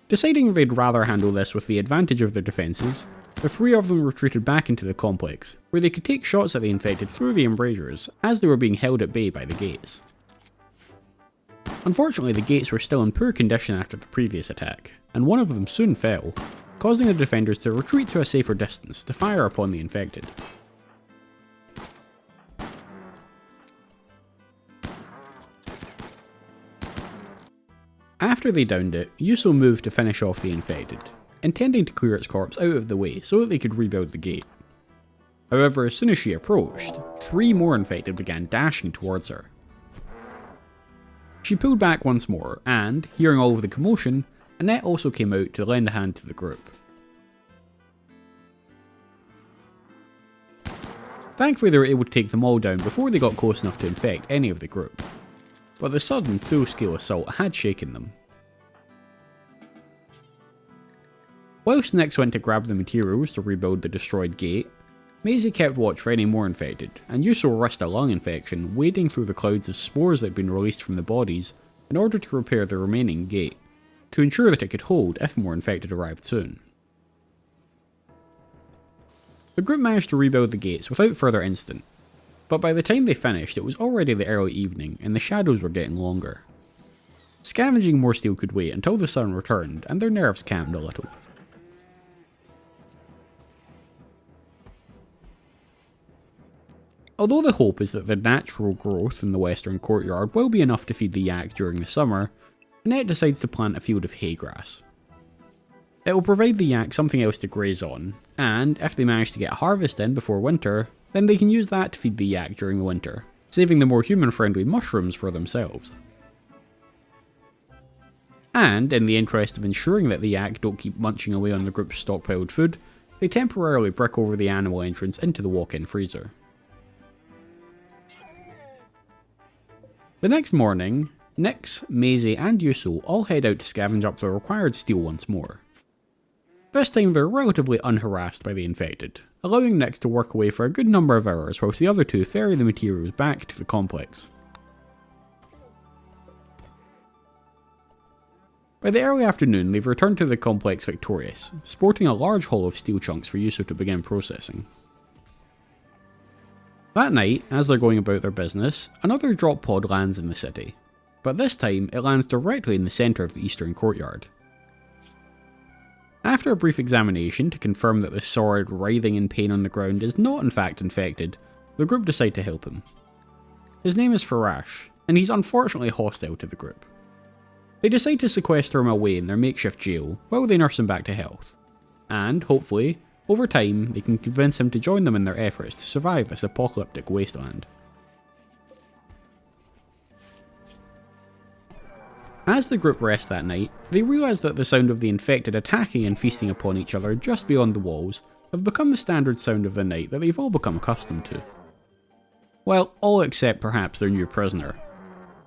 Deciding they'd rather handle this with the advantage of their defences, the three of them retreated back into the complex, where they could take shots at the infected through the embrasures as they were being held at bay by the gates. Unfortunately, the gates were still in poor condition after the previous attack, and one of them soon fell, causing the defenders to retreat to a safer distance to fire upon the infected. After they downed it, Yuso moved to finish off the infected, intending to clear its corpse out of the way so that they could rebuild the gate. However, as soon as she approached, 3 more infected began dashing towards her. She pulled back once more, and, hearing all of the commotion, Annette also came out to lend a hand to the group. Thankfully, they were able to take them all down before they got close enough to infect any of the group, but the sudden full-scale assault had shaken them. Whilst Nix went to grab the materials to rebuild the destroyed gate, Maisie kept watch for any more infected, and Yuso risked a lung infection wading through the clouds of spores that had been released from the bodies in order to repair the remaining gate, to ensure that it could hold if more infected arrived soon. The group managed to rebuild the gates without further incident, but by the time they finished it was already the early evening and the shadows were getting longer. Scavenging more steel could wait until the sun returned and their nerves calmed a little. Although the hope is that the natural growth in the western courtyard will be enough to feed the yak during the summer, Annette decides to plant a field of hay grass. It will provide the yak something else to graze on, and if they manage to get a harvest in before winter, then they can use that to feed the yak during the winter, saving the more human-friendly mushrooms for themselves. And, in the interest of ensuring that the yak don't keep munching away on the group's stockpiled food, they temporarily brick over the animal entrance into the walk-in freezer. The next morning, Nix, Maisie and Yuso all head out to scavenge up the required steel once more. This time they're relatively unharassed by the infected, allowing Nix to work away for a good number of hours whilst the other two ferry the materials back to the complex. By the early afternoon they've returned to the complex victorious, sporting a large haul of steel chunks for Yuso to begin processing. That night, as they're going about their business, another drop pod lands in the city, but this time it lands directly in the centre of the eastern courtyard. After a brief examination to confirm that the sword writhing in pain on the ground is not in fact infected, the group decide to help him. His name is Farash, and he's unfortunately hostile to the group. They decide to sequester him away in their makeshift jail while they nurse him back to health, and hopefully, over time, they can convince him to join them in their efforts to survive this apocalyptic wasteland. As the group rest that night, they realise that the sound of the infected attacking and feasting upon each other just beyond the walls have become the standard sound of the night that they've all become accustomed to. Well, all except perhaps their new prisoner.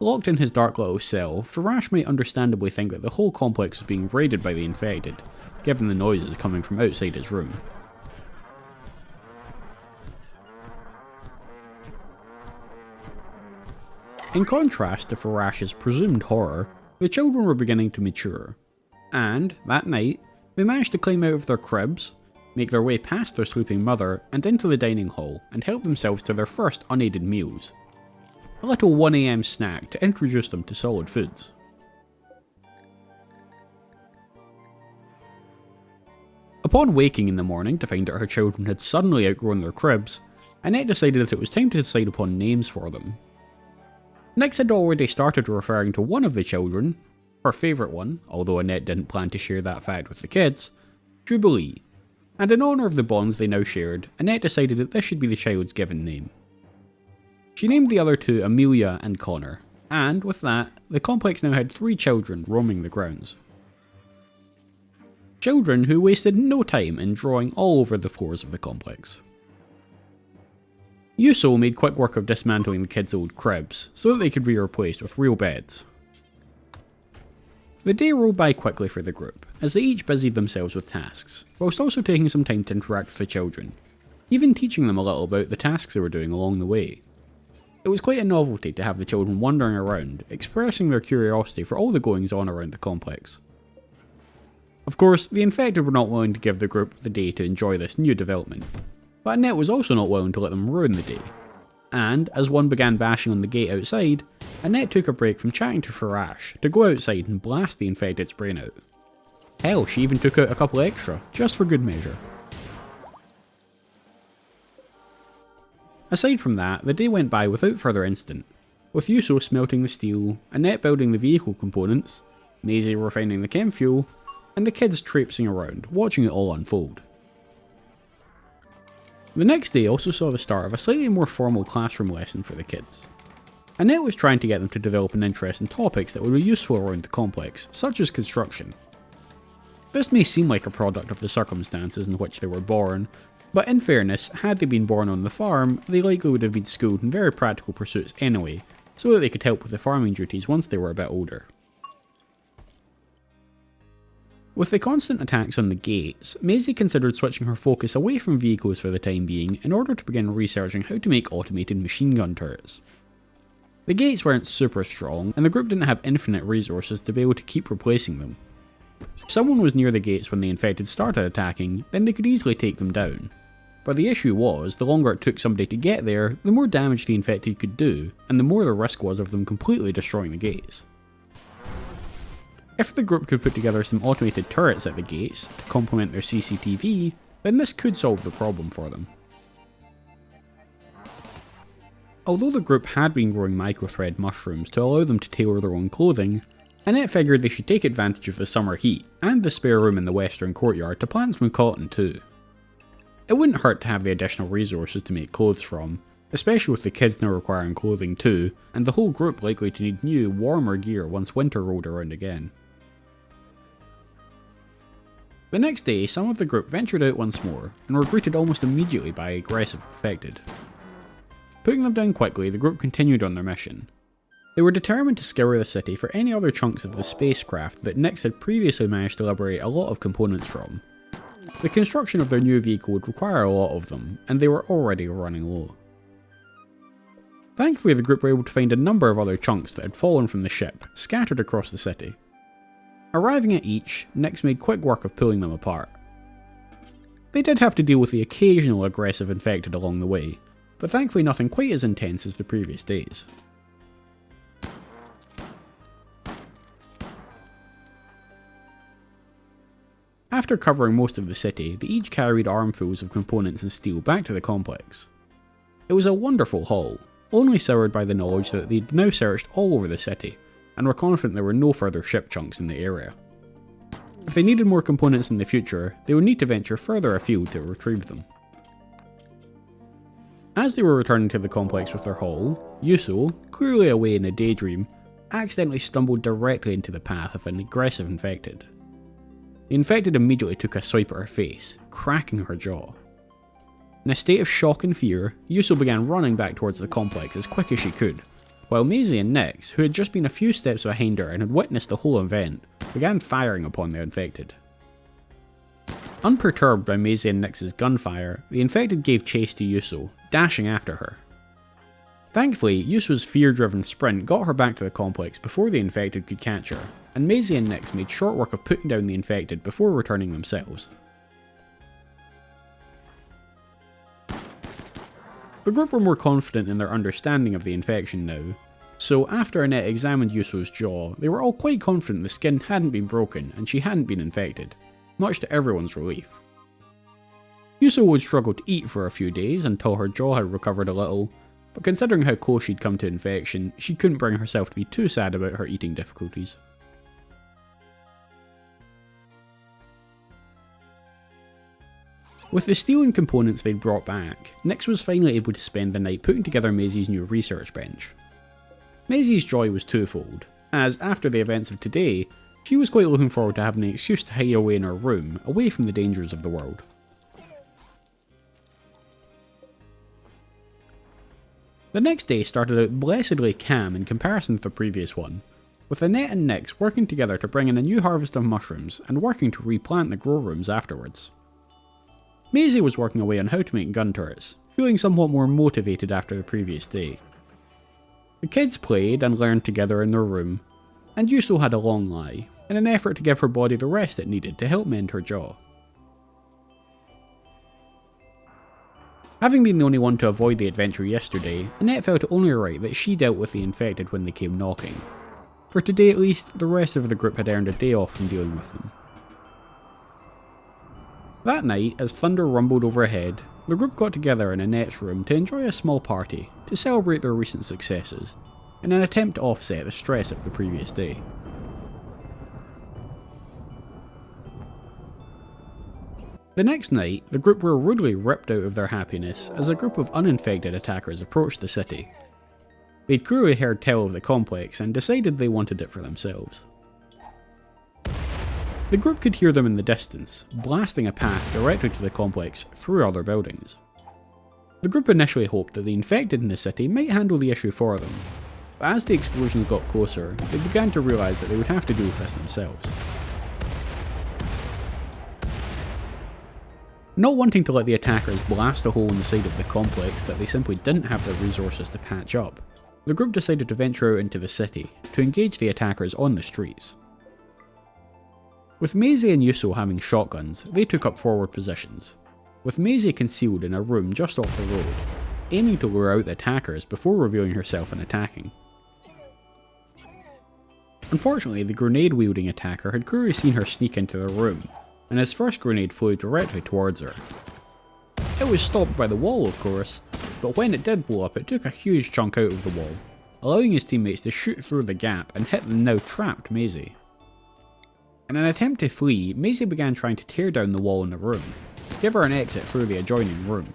Locked in his dark little cell, Farash might understandably think that the whole complex was being raided by the infected, given the noises coming from outside his room. In contrast to Farash's presumed horror, the children were beginning to mature, and, that night, they managed to climb out of their cribs, make their way past their sleeping mother and into the dining hall and help themselves to their first unaided meals. A little 1 AM snack to introduce them to solid foods. Upon waking in the morning to find that her children had suddenly outgrown their cribs, Annette decided that it was time to decide upon names for them. Nyx had already started referring to one of the children, her favourite one, although Annette didn't plan to share that fact with the kids, Jubilee, and in honour of the bonds they now shared, Annette decided that this should be the child's given name. She named the other two Amelia and Connor, and with that, the complex now had 3 children roaming the grounds. Children who wasted no time in drawing all over the floors of the complex. Yuso made quick work of dismantling the kids' old cribs, so that they could be replaced with real beds. The day rolled by quickly for the group, as they each busied themselves with tasks, whilst also taking some time to interact with the children, even teaching them a little about the tasks they were doing along the way. It was quite a novelty to have the children wandering around, expressing their curiosity for all the goings on around the complex. Of course, the infected were not willing to give the group the day to enjoy this new development, but Annette was also not willing to let them ruin the day. And, as one began bashing on the gate outside, Annette took a break from chatting to Farash to go outside and blast the infected's brain out. Hell, she even took out a couple extra, just for good measure. Aside from that, the day went by without further incident, with Yuso smelting the steel, Annette building the vehicle components, Maisie refining the chem fuel, and the kids traipsing around, watching it all unfold. The next day also saw the start of a slightly more formal classroom lesson for the kids. Annette was trying to get them to develop an interest in topics that would be useful around the complex, such as construction. This may seem like a product of the circumstances in which they were born, but in fairness, had they been born on the farm, they likely would have been schooled in very practical pursuits anyway, so that they could help with the farming duties once they were a bit older. With the constant attacks on the gates, Maisie considered switching her focus away from vehicles for the time being in order to begin researching how to make automated machine gun turrets. The gates weren't super strong, and the group didn't have infinite resources to be able to keep replacing them. If someone was near the gates when the infected started attacking, then they could easily take them down. But the issue was, the longer it took somebody to get there, the more damage the infected could do, and the more the risk was of them completely destroying the gates. If the group could put together some automated turrets at the gates to complement their CCTV, then this could solve the problem for them. Although the group had been growing microthread mushrooms to allow them to tailor their own clothing, Annette figured they should take advantage of the summer heat and the spare room in the western courtyard to plant some cotton too. It wouldn't hurt to have the additional resources to make clothes from, especially with the kids now requiring clothing too, and the whole group likely to need new, warmer gear once winter rolled around again. The next day, some of the group ventured out once more, and were greeted almost immediately by aggressive infected. Putting them down quickly, the group continued on their mission. They were determined to scour the city for any other chunks of the spacecraft that Nyx had previously managed to liberate a lot of components from. The construction of their new vehicle would require a lot of them, and they were already running low. Thankfully, the group were able to find a number of other chunks that had fallen from the ship, scattered across the city. Arriving at each, Nyx made quick work of pulling them apart. They did have to deal with the occasional aggressive infected along the way, but thankfully nothing quite as intense as the previous days. After covering most of the city, they each carried armfuls of components and steel back to the complex. It was a wonderful haul, only soured by the knowledge that they'd now searched all over the city, and were confident there were no further ship chunks in the area. If they needed more components in the future, they would need to venture further afield to retrieve them. As they were returning to the complex with their haul, Yuso, clearly away in a daydream, accidentally stumbled directly into the path of an aggressive infected. The infected immediately took a swipe at her face, cracking her jaw. In a state of shock and fear, Yuso began running back towards the complex as quick as she could, while Maisie and Nyx, who had just been a few steps behind her and had witnessed the whole event, began firing upon the infected. Unperturbed by Maisie and Nyx's gunfire, the infected gave chase to Yuso, dashing after her. Thankfully, Yuso's fear-driven sprint got her back to the complex before the infected could catch her, and Maisie and Nyx made short work of putting down the infected before returning themselves. The group were more confident in their understanding of the infection now, so after Annette examined Yuso's jaw, they were all quite confident the skin hadn't been broken and she hadn't been infected, much to everyone's relief. Yuso would struggle to eat for a few days until her jaw had recovered a little, but considering how close she'd come to infection, she couldn't bring herself to be too sad about her eating difficulties. With the steel and components they'd brought back, Nyx was finally able to spend the night putting together Maisie's new research bench. Maisie's joy was twofold, as after the events of today, she was quite looking forward to having an excuse to hide away in her room, away from the dangers of the world. The next day started out blessedly calm in comparison to the previous one, with Annette and Nyx working together to bring in a new harvest of mushrooms and working to replant the grow rooms afterwards. Maisie was working away on how to make gun turrets, feeling somewhat more motivated after the previous day. The kids played and learned together in their room, and Yuso had a long lie, in an effort to give her body the rest it needed to help mend her jaw. Having been the only one to avoid the adventure yesterday, Annette felt it only right that she dealt with the infected when they came knocking. For today at least, the rest of the group had earned a day off from dealing with them. That night, as thunder rumbled overhead, the group got together in Annette's room to enjoy a small party to celebrate their recent successes, in an attempt to offset the stress of the previous day. The next night, the group were rudely ripped out of their happiness as a group of uninfected attackers approached the city. They'd clearly heard tell of the complex and decided they wanted it for themselves. The group could hear them in the distance, blasting a path directly to the complex through other buildings. The group initially hoped that the infected in the city might handle the issue for them, but as the explosions got closer, they began to realise that they would have to deal with this themselves. Not wanting to let the attackers blast a hole in the side of the complex that they simply didn't have the resources to patch up, the group decided to venture out into the city to engage the attackers on the streets. With Maisie and Yuso having shotguns, they took up forward positions, with Maisie concealed in a room just off the road, aiming to lure out the attackers before revealing herself and attacking. Unfortunately, the grenade-wielding attacker had clearly seen her sneak into the room, and his first grenade flew directly towards her. It was stopped by the wall, of course, but when it did blow up, it took a huge chunk out of the wall, allowing his teammates to shoot through the gap and hit the now trapped Maisie. In an attempt to flee, Maisie began trying to tear down the wall in the room, to give her an exit through the adjoining room.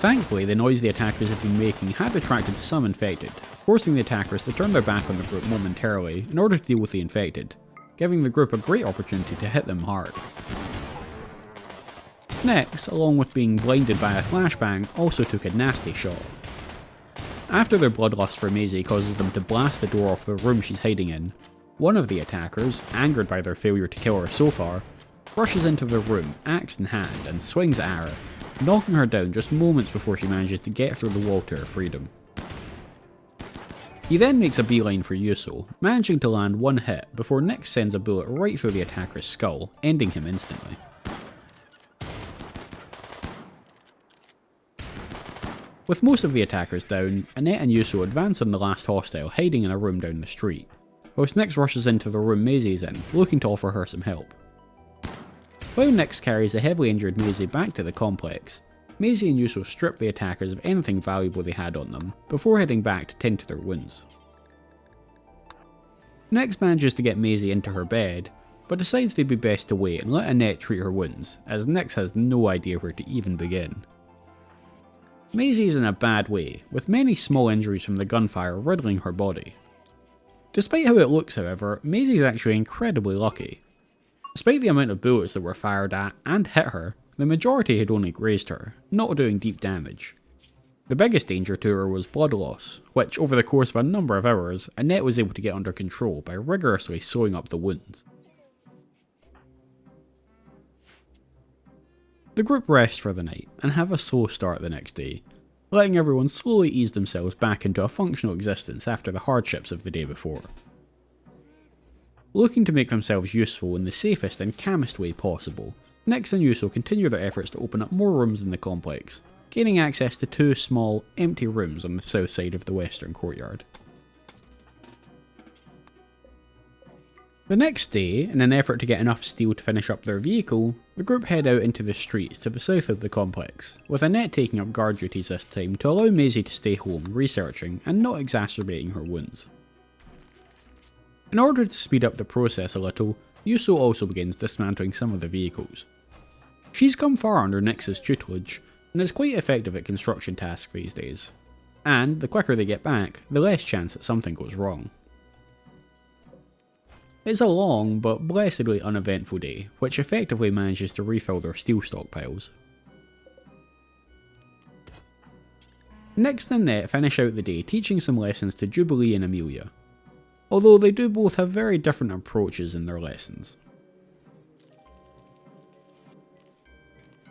Thankfully, the noise the attackers had been making had attracted some infected, forcing the attackers to turn their back on the group momentarily in order to deal with the infected, giving the group a great opportunity to hit them hard. Nyx, along with being blinded by a flashbang, also took a nasty shot. After their bloodlust for Maisie causes them to blast the door off the room she's hiding in, one of the attackers, angered by their failure to kill her so far, rushes into the room, axe in hand, and swings at her, knocking her down just moments before she manages to get through the wall to her freedom. He then makes a beeline for Yuso, managing to land one hit before Nyx sends a bullet right through the attacker's skull, ending him instantly. With most of the attackers down, Annette and Yuso advance on the last hostile hiding in a room down the street, whilst Nyx rushes into the room Maisie's in, looking to offer her some help. While Nyx carries the heavily injured Maisie back to the complex, Maisie and Yuso strip the attackers of anything valuable they had on them, before heading back to tend to their wounds. Nyx manages to get Maisie into her bed, but decides they'd be best to wait and let Annette treat her wounds, as Nyx has no idea where to even begin. Maisie is in a bad way, with many small injuries from the gunfire riddling her body. Despite how it looks, however, Maisie is actually incredibly lucky. Despite the amount of bullets that were fired at and hit her, the majority had only grazed her, not doing deep damage. The biggest danger to her was blood loss, which over the course of a number of hours, Annette was able to get under control by rigorously sewing up the wounds. The group rest for the night and have a slow start the next day, letting everyone slowly ease themselves back into a functional existence after the hardships of the day before. Looking to make themselves useful in the safest and calmest way possible, Nyx and Yuso continue their efforts to open up more rooms in the complex, gaining access to 2 small, empty rooms on the south side of the western courtyard. The next day, in an effort to get enough steel to finish up their vehicle, the group head out into the streets to the south of the complex, with Annette taking up guard duties this time to allow Maisie to stay home researching and not exacerbating her wounds. In order to speed up the process a little, Yuso also begins dismantling some of the vehicles. She's come far under Nyx's tutelage, and is quite effective at construction tasks these days, and the quicker they get back, the less chance that something goes wrong. It's a long but blessedly uneventful day, which effectively manages to refill their steel stockpiles. Nyx and Annette finish out the day teaching some lessons to Jubilee and Amelia, although they do both have very different approaches in their lessons.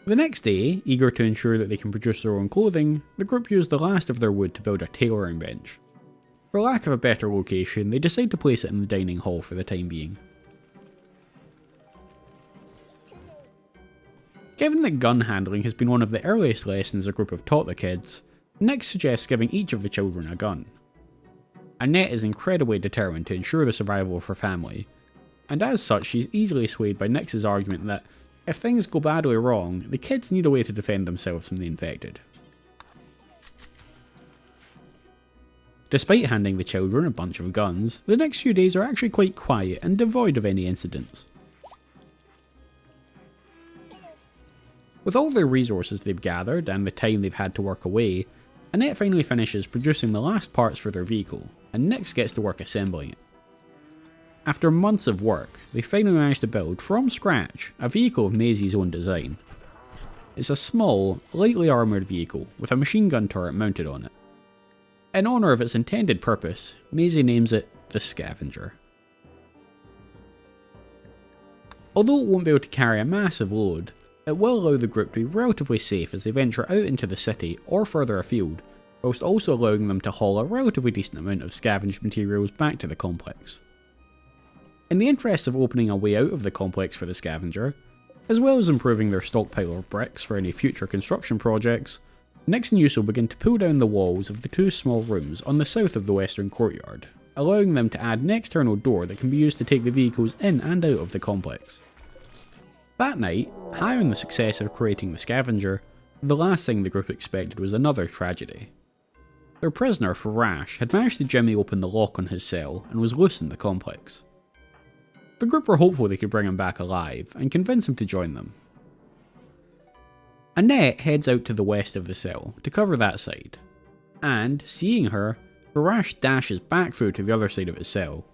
The next day, eager to ensure that they can produce their own clothing, the group use the last of their wood to build a tailoring bench. For lack of a better location, they decide to place it in the dining hall for the time being. Given that gun handling has been one of the earliest lessons the group have taught the kids, Nyx suggests giving each of the children a gun. Annette is incredibly determined to ensure the survival of her family, and as such she's easily swayed by Nyx's argument that if things go badly wrong, the kids need a way to defend themselves from the infected. Despite handing the children a bunch of guns, the next few days are actually quite quiet and devoid of any incidents. With all the resources they've gathered and the time they've had to work away, Annette finally finishes producing the last parts for their vehicle, and Nyx gets to work assembling it. After months of work, they finally manage to build, from scratch, a vehicle of Maisie's own design. It's a small, lightly armoured vehicle with a machine gun turret mounted on it. In honour of its intended purpose, Maisie names it the Scavenger. Although it won't be able to carry a massive load, it will allow the group to be relatively safe as they venture out into the city or further afield, whilst also allowing them to haul a relatively decent amount of scavenged materials back to the complex. In the interest of opening a way out of the complex for the Scavenger, as well as improving their stockpile of bricks for any future construction projects, Nyx and Yuso begin to pull down the walls of the 2 small rooms on the south of the western courtyard, allowing them to add an external door that can be used to take the vehicles in and out of the complex. That night, high on the success of creating the Scavenger, the last thing the group expected was another tragedy. Their prisoner, Farash, had managed to jimmy open the lock on his cell and was loose in the complex. The group were hopeful they could bring him back alive and convince him to join them. Annette heads out to the west of the cell to cover that side, and, seeing her, Farash dashes back through to the other side of his cell.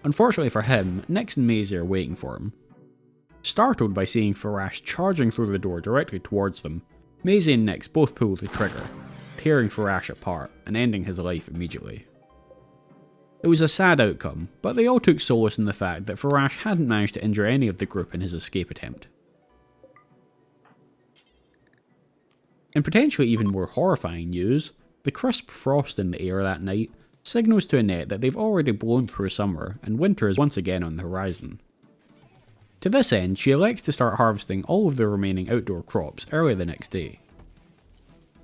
Unfortunately for him, Nyx and Maisie are waiting for him. Startled by seeing Farash charging through the door directly towards them, Maisie and Nyx both pull the trigger, tearing Farash apart and ending his life immediately. It was a sad outcome, but they all took solace in the fact that Farash hadn't managed to injure any of the group in his escape attempt. In potentially even more horrifying news, the crisp frost in the air that night signals to Annette that they've already blown through summer and winter is once again on the horizon. To this end, she elects to start harvesting all of the remaining outdoor crops early the next day.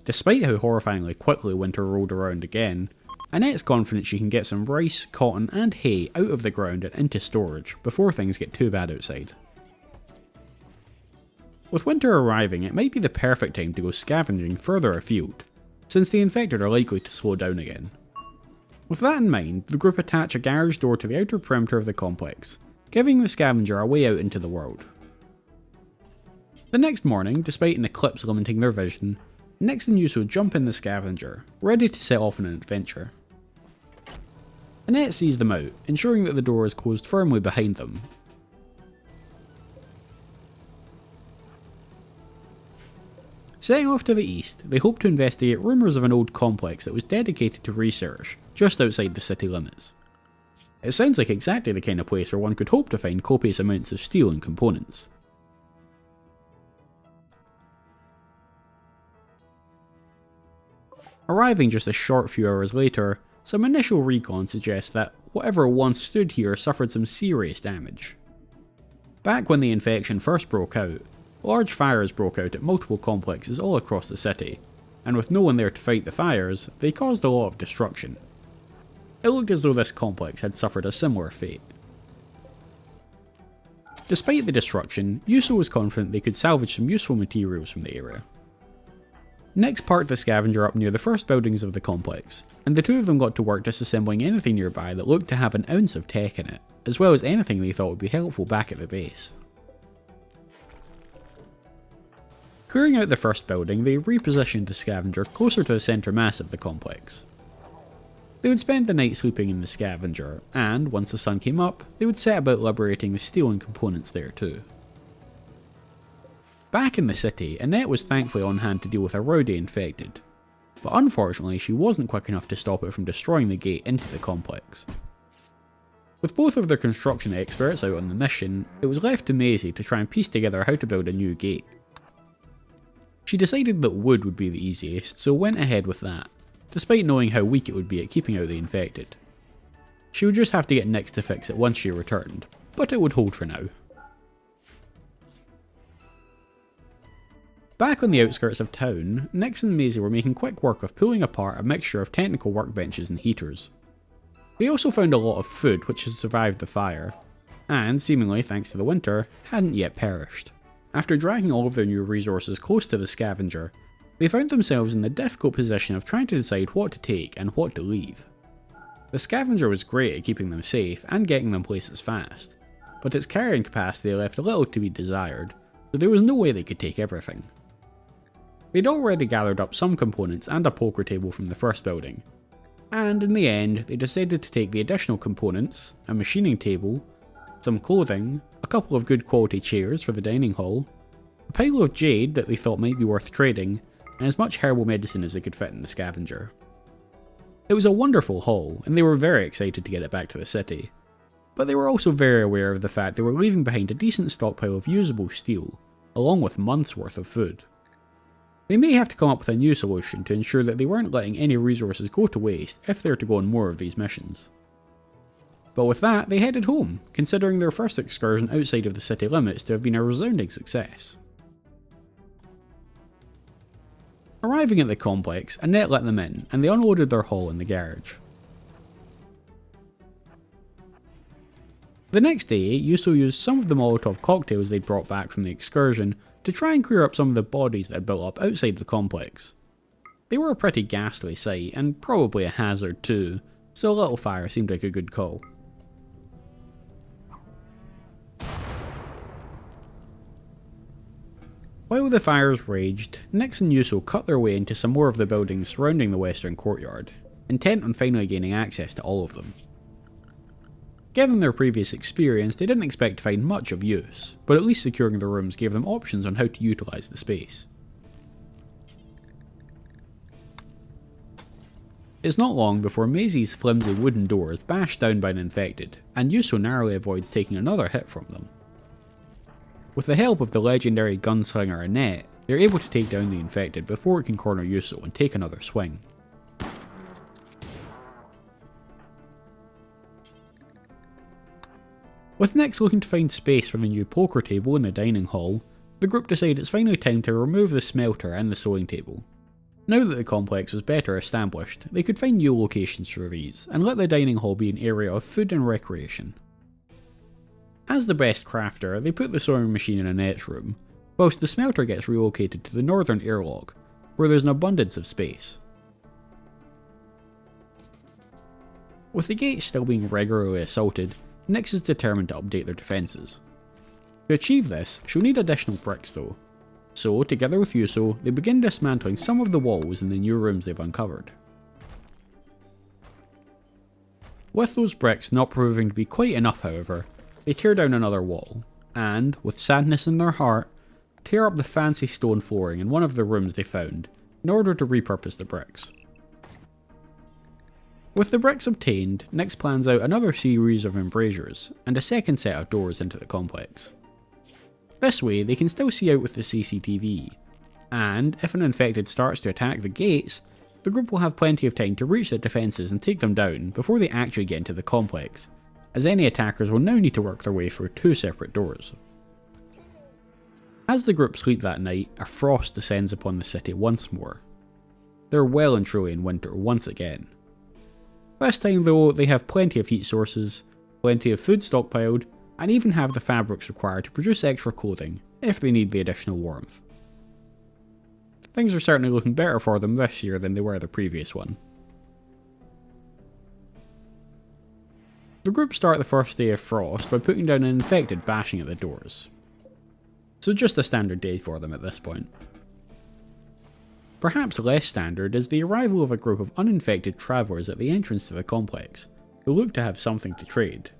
Despite how horrifyingly quickly winter rolled around again, Annette's confident she can get some rice, cotton and hay out of the ground and into storage before things get too bad outside. With winter arriving, it might be the perfect time to go scavenging further afield, since the infected are likely to slow down again. With that in mind, the group attach a garage door to the outer perimeter of the complex, giving the Scavenger a way out into the world. The next morning, despite an eclipse limiting their vision, Next and Yuso jump in the scavenger, ready to set off on an adventure. Annette sees them out, ensuring that the door is closed firmly behind them. Setting off to the east, they hope to investigate rumours of an old complex that was dedicated to research, just outside the city limits. It sounds like exactly the kind of place where one could hope to find copious amounts of steel and components. Arriving just a short few hours later, some initial recon suggests that whatever once stood here suffered some serious damage. Back when the infection first broke out, large fires broke out at multiple complexes all across the city, and with no one there to fight the fires, they caused a lot of destruction. It looked as though this complex had suffered a similar fate. Despite the destruction, Yuso was confident they could salvage some useful materials from the area. Next parked the scavenger up near the first buildings of the complex, and the two of them got to work disassembling anything nearby that looked to have an ounce of tech in it, as well as anything they thought would be helpful back at the base. Clearing out the first building, they repositioned the scavenger closer to the centre mass of the complex. They would spend the night sleeping in the scavenger, and once the sun came up, they would set about liberating the steel and components there too. Back in the city, Annette was thankfully on hand to deal with a rowdy infected, but unfortunately she wasn't quick enough to stop it from destroying the gate into the complex. With both of their construction experts out on the mission, it was left to Maisie to try and piece together how to build a new gate. She decided that wood would be the easiest, so went ahead with that, despite knowing how weak it would be at keeping out the infected. She would just have to get Nix to fix it once she returned, but it would hold for now. Back on the outskirts of town, Nix and Maisie were making quick work of pulling apart a mixture of technical workbenches and heaters. They also found a lot of food which had survived the fire, and, seemingly thanks to the winter, hadn't yet perished. After dragging all of their new resources close to the scavenger, they found themselves in the difficult position of trying to decide what to take and what to leave. The scavenger was great at keeping them safe and getting them places fast, but its carrying capacity left a little to be desired, so there was no way they could take everything. They'd already gathered up some components and a poker table from the first building, and in the end they decided to take the additional components, a machining table, some clothing, a couple of good quality chairs for the dining hall, a pile of jade that they thought might be worth trading, and as much herbal medicine as they could fit in the scavenger. It was a wonderful haul, and they were very excited to get it back to the city, but they were also very aware of the fact they were leaving behind a decent stockpile of usable steel, along with months worth of food. They may have to come up with a new solution to ensure that they weren't letting any resources go to waste if they were to go on more of these missions. But with that, they headed home, considering their first excursion outside of the city limits to have been a resounding success. Arriving at the complex, Annette let them in, and they unloaded their haul in the garage. The next day, Yuso used some of the Molotov cocktails they'd brought back from the excursion to try and clear up some of the bodies that had built up outside the complex. They were a pretty ghastly sight, and probably a hazard too, so a little fire seemed like a good call. While the fires raged, Nix and Yuso cut their way into some more of the buildings surrounding the western courtyard, intent on finally gaining access to all of them. Given their previous experience, they didn't expect to find much of use, but at least securing the rooms gave them options on how to utilise the space. It's not long before Maisie's flimsy wooden door is bashed down by an infected, and Yuso narrowly avoids taking another hit from them. With the help of the legendary gunslinger Annette, they're able to take down the infected before it can corner Yuso and take another swing. With Nix looking to find space for the new poker table in the dining hall, the group decide it's finally time to remove the smelter and the sewing table. Now that the complex was better established, they could find new locations for these, and let the dining hall be an area of food and recreation. As the best crafter, they put the sewing machine in Annette's room, whilst the smelter gets relocated to the northern airlock, where there's an abundance of space. With the gates still being regularly assaulted, Nix is determined to update their defences. To achieve this, she'll need additional bricks though, So, together with Yuso, they begin dismantling some of the walls in the new rooms they've uncovered. With those bricks not proving to be quite enough, however, they tear down another wall, and, with sadness in their heart, tear up the fancy stone flooring in one of the rooms they found, in order to repurpose the bricks. With the bricks obtained, Nyx plans out another series of embrasures, and a second set of doors into the complex. This way, they can still see out with the CCTV, and if an infected starts to attack the gates, the group will have plenty of time to reach the defences and take them down before they actually get into the complex, as any attackers will now need to work their way through two separate doors. As the group sleep that night, a frost descends upon the city once more. They're well and truly in winter once again. This time though, they have plenty of heat sources, plenty of food stockpiled, and even have the fabrics required to produce extra clothing if they need the additional warmth. Things are certainly looking better for them this year than they were the previous one. The group start the first day of frost by putting down an infected bashing at the doors. So just a standard day for them at this point. Perhaps less standard is the arrival of a group of uninfected travellers at the entrance to the complex, who look to have something to trade.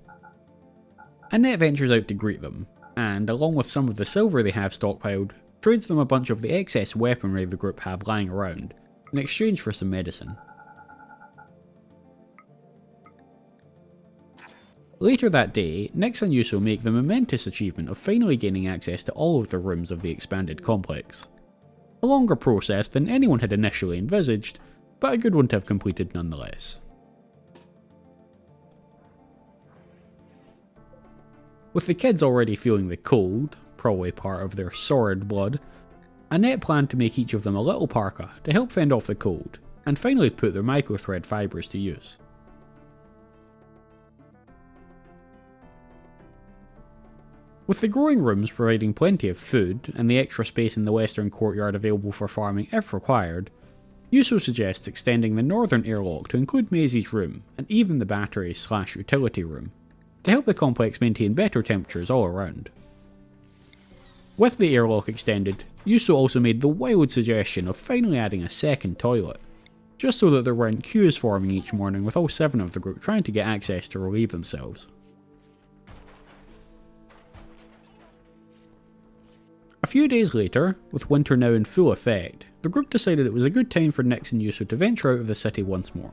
Annette ventures out to greet them, and along with some of the silver they have stockpiled, trades them a bunch of the excess weaponry the group have lying around, in exchange for some medicine. Later that day, Nyx and Yuso make the momentous achievement of finally gaining access to all of the rooms of the expanded complex. A longer process than anyone had initially envisaged, but a good one to have completed nonetheless. With the kids already feeling the cold, probably part of their sordid blood, Annette planned to make each of them a little parka to help fend off the cold, and finally put their microthread fibres to use. With the growing rooms providing plenty of food, and the extra space in the western courtyard available for farming if required, Yuso suggests extending the northern airlock to include Maisie's room, and even the battery/utility room, to help the complex maintain better temperatures all around. With the airlock extended, Yuso also made the wild suggestion of finally adding a second toilet, just so that there weren't queues forming each morning with all 7 of the group trying to get access to relieve themselves. A few days later, with winter now in full effect, the group decided it was a good time for Nyx and Yuso to venture out of the city once more.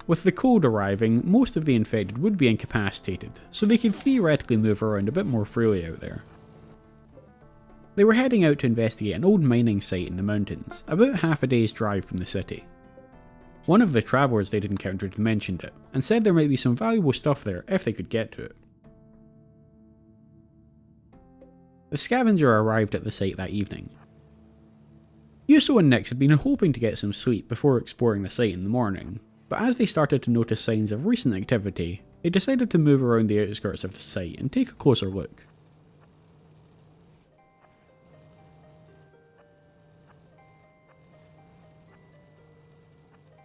With the cold arriving, most of the infected would be incapacitated, so they could theoretically move around a bit more freely out there. They were heading out to investigate an old mining site in the mountains, about half a day's drive from the city. One of the travellers they'd encountered mentioned it, and said there might be some valuable stuff there if they could get to it. The scavenger arrived at the site that evening. Yuso and Nyx had been hoping to get some sleep before exploring the site in the morning, but as they started to notice signs of recent activity, they decided to move around the outskirts of the site and take a closer look.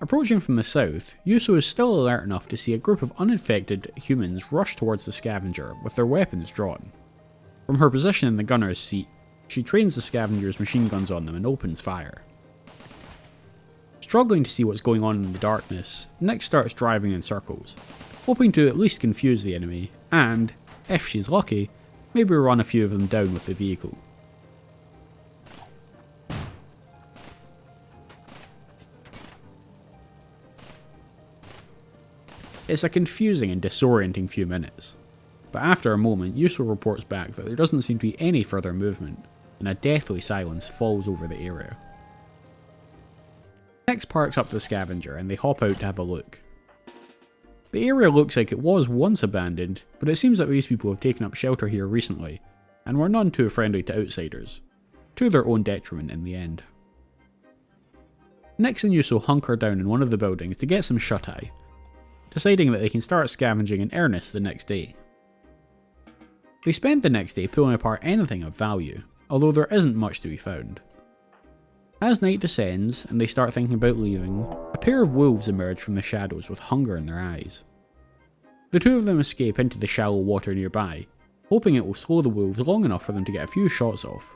Approaching from the south, Yuso is still alert enough to see a group of uninfected humans rush towards the scavenger with their weapons drawn. From her position in the gunner's seat, she trains the scavenger's machine guns on them and opens fire. Struggling to see what's going on in the darkness, Nyx starts driving in circles, hoping to at least confuse the enemy and, if she's lucky, maybe run a few of them down with the vehicle. It's a confusing and disorienting few minutes, but after a moment Yuso reports back that there doesn't seem to be any further movement, and a deathly silence falls over the area. Nyx parks up the scavenger and they hop out to have a look. The area looks like it was once abandoned, but it seems that these people have taken up shelter here recently, and were none too friendly to outsiders, to their own detriment in the end. Nyx and Yuso hunker down in one of the buildings to get some shut-eye, deciding that they can start scavenging in earnest the next day. They spend the next day pulling apart anything of value, although there isn't much to be found. As night descends and they start thinking about leaving, a pair of wolves emerge from the shadows with hunger in their eyes. The two of them escape into the shallow water nearby, hoping it will slow the wolves long enough for them to get a few shots off.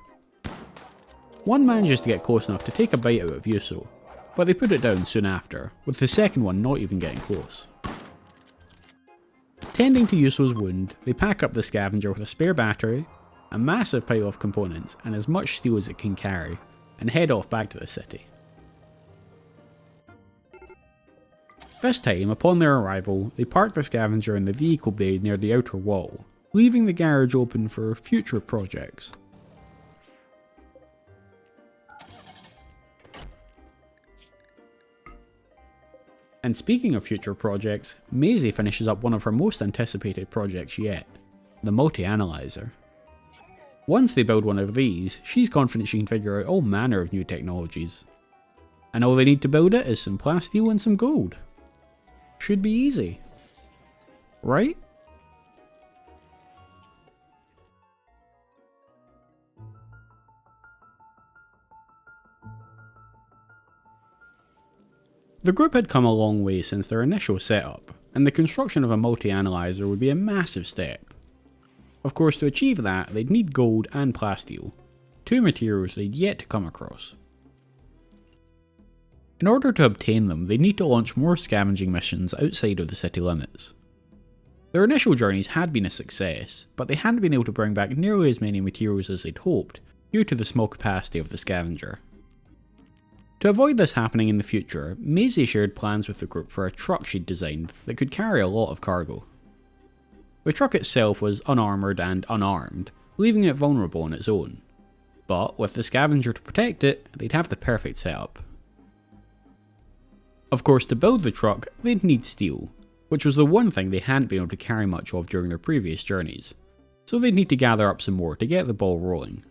One manages to get close enough to take a bite out of Yuso, but they put it down soon after, with the second one not even getting close. Tending to Yuso's wound, they pack up the scavenger with a spare battery, a massive pile of components and as much steel as it can carry, and head off back to the city. This time, upon their arrival, they park the scavenger in the vehicle bay near the outer wall, leaving the garage open for future projects. And speaking of future projects, Maisie finishes up one of her most anticipated projects yet, the multi-analyzer. Once they build one of these, she's confident she can figure out all manner of new technologies. And all they need to build it is some plasteel and some gold. Should be easy. Right? The group had come a long way since their initial setup, and the construction of a multi-analyzer would be a massive step. Of course, to achieve that, they'd need gold and plasteel, two materials they'd yet to come across. In order to obtain them, they'd need to launch more scavenging missions outside of the city limits. Their initial journeys had been a success, but they hadn't been able to bring back nearly as many materials as they'd hoped, due to the small capacity of the scavenger. To avoid this happening in the future, Maisie shared plans with the group for a truck she'd designed that could carry a lot of cargo. The truck itself was unarmoured and unarmed, leaving it vulnerable on its own. But with the scavenger to protect it, they'd have the perfect setup. Of course, to build the truck, they'd need steel, which was the one thing they hadn't been able to carry much of during their previous journeys, so they'd need to gather up some more to get the ball rolling.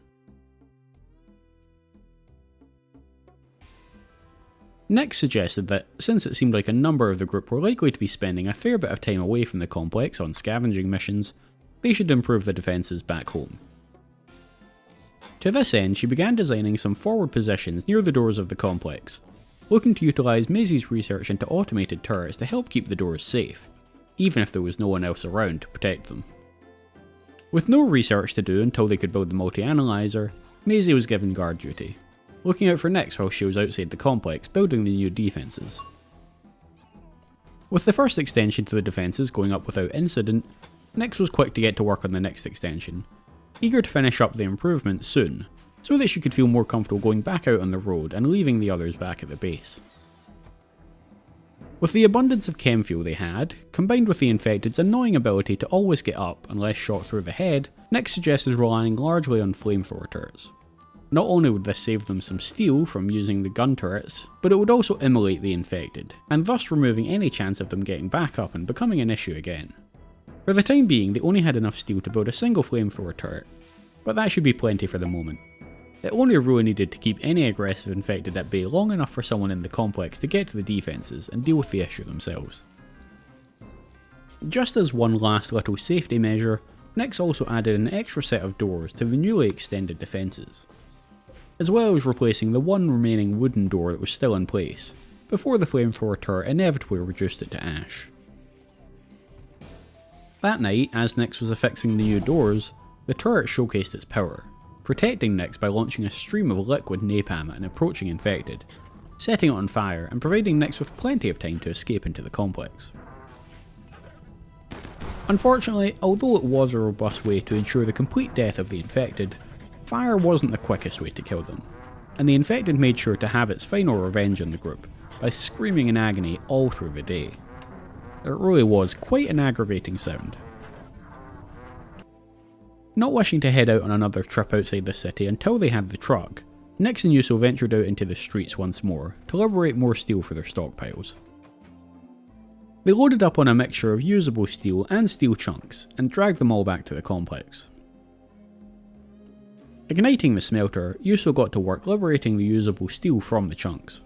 Next suggested that, since it seemed like a number of the group were likely to be spending a fair bit of time away from the complex on scavenging missions, they should improve the defences back home. To this end, she began designing some forward positions near the doors of the complex, looking to utilise Maisie's research into automated turrets to help keep the doors safe, even if there was no one else around to protect them. With no research to do until they could build the multi-analyzer, Maisie was given guard duty, looking out for Nyx while she was outside the complex building the new defences. With the first extension to the defences going up without incident, Nyx was quick to get to work on the next extension, eager to finish up the improvements soon, so that she could feel more comfortable going back out on the road and leaving the others back at the base. With the abundance of chem fuel they had, combined with the infected's annoying ability to always get up unless shot through the head, Nyx suggested relying largely on flamethrower turrets. Not only would this save them some steel from using the gun turrets, but it would also immolate the infected, and thus removing any chance of them getting back up and becoming an issue again. For the time being, they only had enough steel to build a single flamethrower turret, but that should be plenty for the moment. It only really needed to keep any aggressive infected at bay long enough for someone in the complex to get to the defences and deal with the issue themselves. Just as one last little safety measure, Nyx also added an extra set of doors to the newly extended defences, as well as replacing the one remaining wooden door that was still in place, before the flamethrower turret inevitably reduced it to ash. That night, as Nyx was affixing the new doors, the turret showcased its power, protecting Nyx by launching a stream of liquid napalm at an approaching infected, setting it on fire and providing Nyx with plenty of time to escape into the complex. Unfortunately, although it was a robust way to ensure the complete death of the infected, fire wasn't the quickest way to kill them, and the infected made sure to have its final revenge on the group by screaming in agony all through the day. It really was quite an aggravating sound. Not wishing to head out on another trip outside the city until they had the truck, Nyx and Yuso ventured out into the streets once more to liberate more steel for their stockpiles. They loaded up on a mixture of usable steel and steel chunks and dragged them all back to the complex. Igniting the smelter, Yuso got to work liberating the usable steel from the chunks.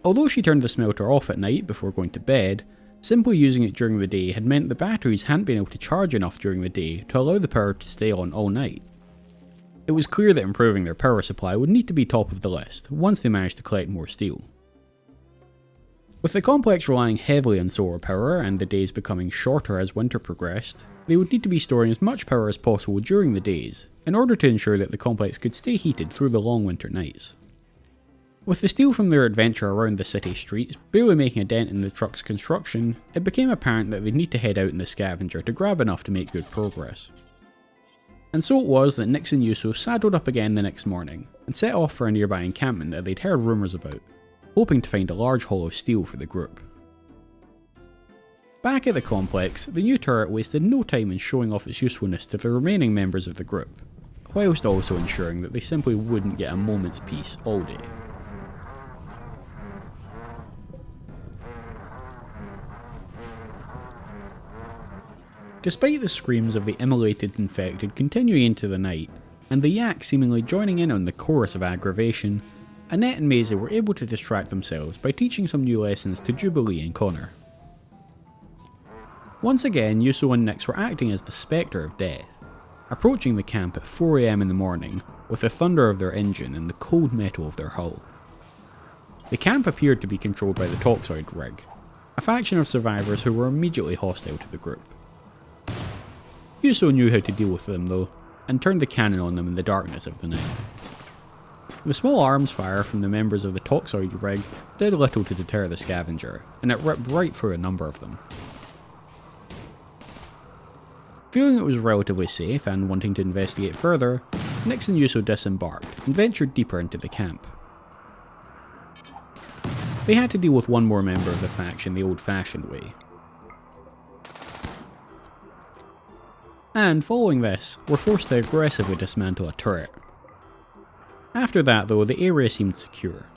Although she turned the smelter off at night before going to bed, simply using it during the day had meant the batteries hadn't been able to charge enough during the day to allow the power to stay on all night. It was clear that improving their power supply would need to be top of the list once they managed to collect more steel. With the complex relying heavily on solar power and the days becoming shorter as winter progressed, they would need to be storing as much power as possible during the days, in order to ensure that the complex could stay heated through the long winter nights. With the steel from their adventure around the city streets barely making a dent in the truck's construction, it became apparent that they'd need to head out in the Scavenger to grab enough to make good progress. And so it was that Nix and Yuso saddled up again the next morning, and set off for a nearby encampment that they'd heard rumours about, hoping to find a large haul of steel for the group. Back at the complex, the new turret wasted no time in showing off its usefulness to the remaining members of the group, whilst also ensuring that they simply wouldn't get a moment's peace all day. Despite the screams of the immolated infected continuing into the night, and the yak seemingly joining in on the chorus of aggravation, Annette and Maisie were able to distract themselves by teaching some new lessons to Jubilee and Connor. Once again, Yuso and Nix were acting as the spectre of death, approaching the camp at 4 AM in the morning with the thunder of their engine and the cold metal of their hull. The camp appeared to be controlled by the Toxoid rig, a faction of survivors who were immediately hostile to the group. Yuso knew how to deal with them though, and turned the cannon on them in the darkness of the night. The small arms fire from the members of the Toxoid rig did little to deter the Scavenger, and it ripped right through a number of them. Feeling it was relatively safe and wanting to investigate further, Nix and Yuso disembarked and ventured deeper into the camp. They had to deal with one more member of the faction the old-fashioned way. And following this, were forced to aggressively dismantle a turret. After that though, the area seemed secure.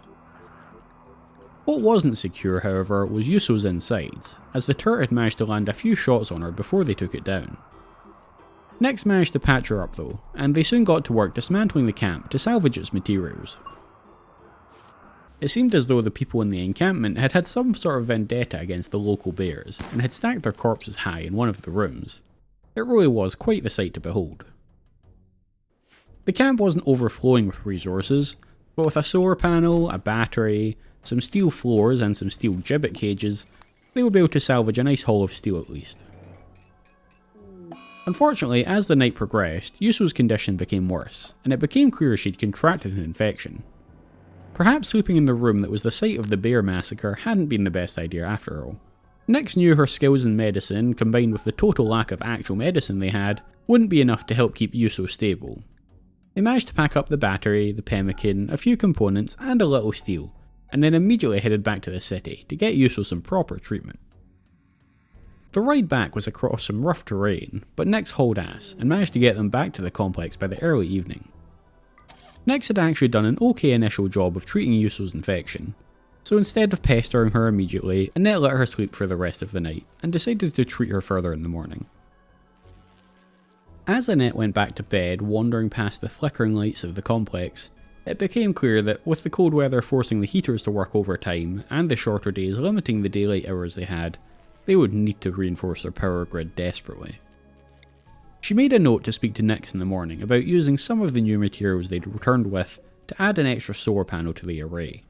What wasn't secure, however, was Yuso's insides, as the turret had managed to land a few shots on her before they took it down. Nix managed to patch her up though, and they soon got to work dismantling the camp to salvage its materials. It seemed as though the people in the encampment had had some sort of vendetta against the local bears, and had stacked their corpses high in one of the rooms. It really was quite the sight to behold. The camp wasn't overflowing with resources, but with a solar panel, a battery, some steel floors and some steel gibbet cages, they would be able to salvage a nice haul of steel at least. Unfortunately, as the night progressed, Yuso's condition became worse, and it became clear she'd contracted an infection. Perhaps sleeping in the room that was the site of the bear massacre hadn't been the best idea after all. Nix knew her skills in medicine, combined with the total lack of actual medicine they had, wouldn't be enough to help keep Yuso stable. They managed to pack up the battery, the pemmican, a few components and a little steel, and then immediately headed back to the city to get Yuso some proper treatment. The ride back was across some rough terrain, but Nix hauled ass and managed to get them back to the complex by the early evening. Nix had actually done an okay initial job of treating Yuso's infection, so instead of pestering her immediately, Annette let her sleep for the rest of the night and decided to treat her further in the morning. As Annette went back to bed, wandering past the flickering lights of the complex, it became clear that with the cold weather forcing the heaters to work overtime and the shorter days limiting the daylight hours they had, they would need to reinforce their power grid desperately. She made a note to speak to Nix in the morning about using some of the new materials they'd returned with to add an extra solar panel to the array.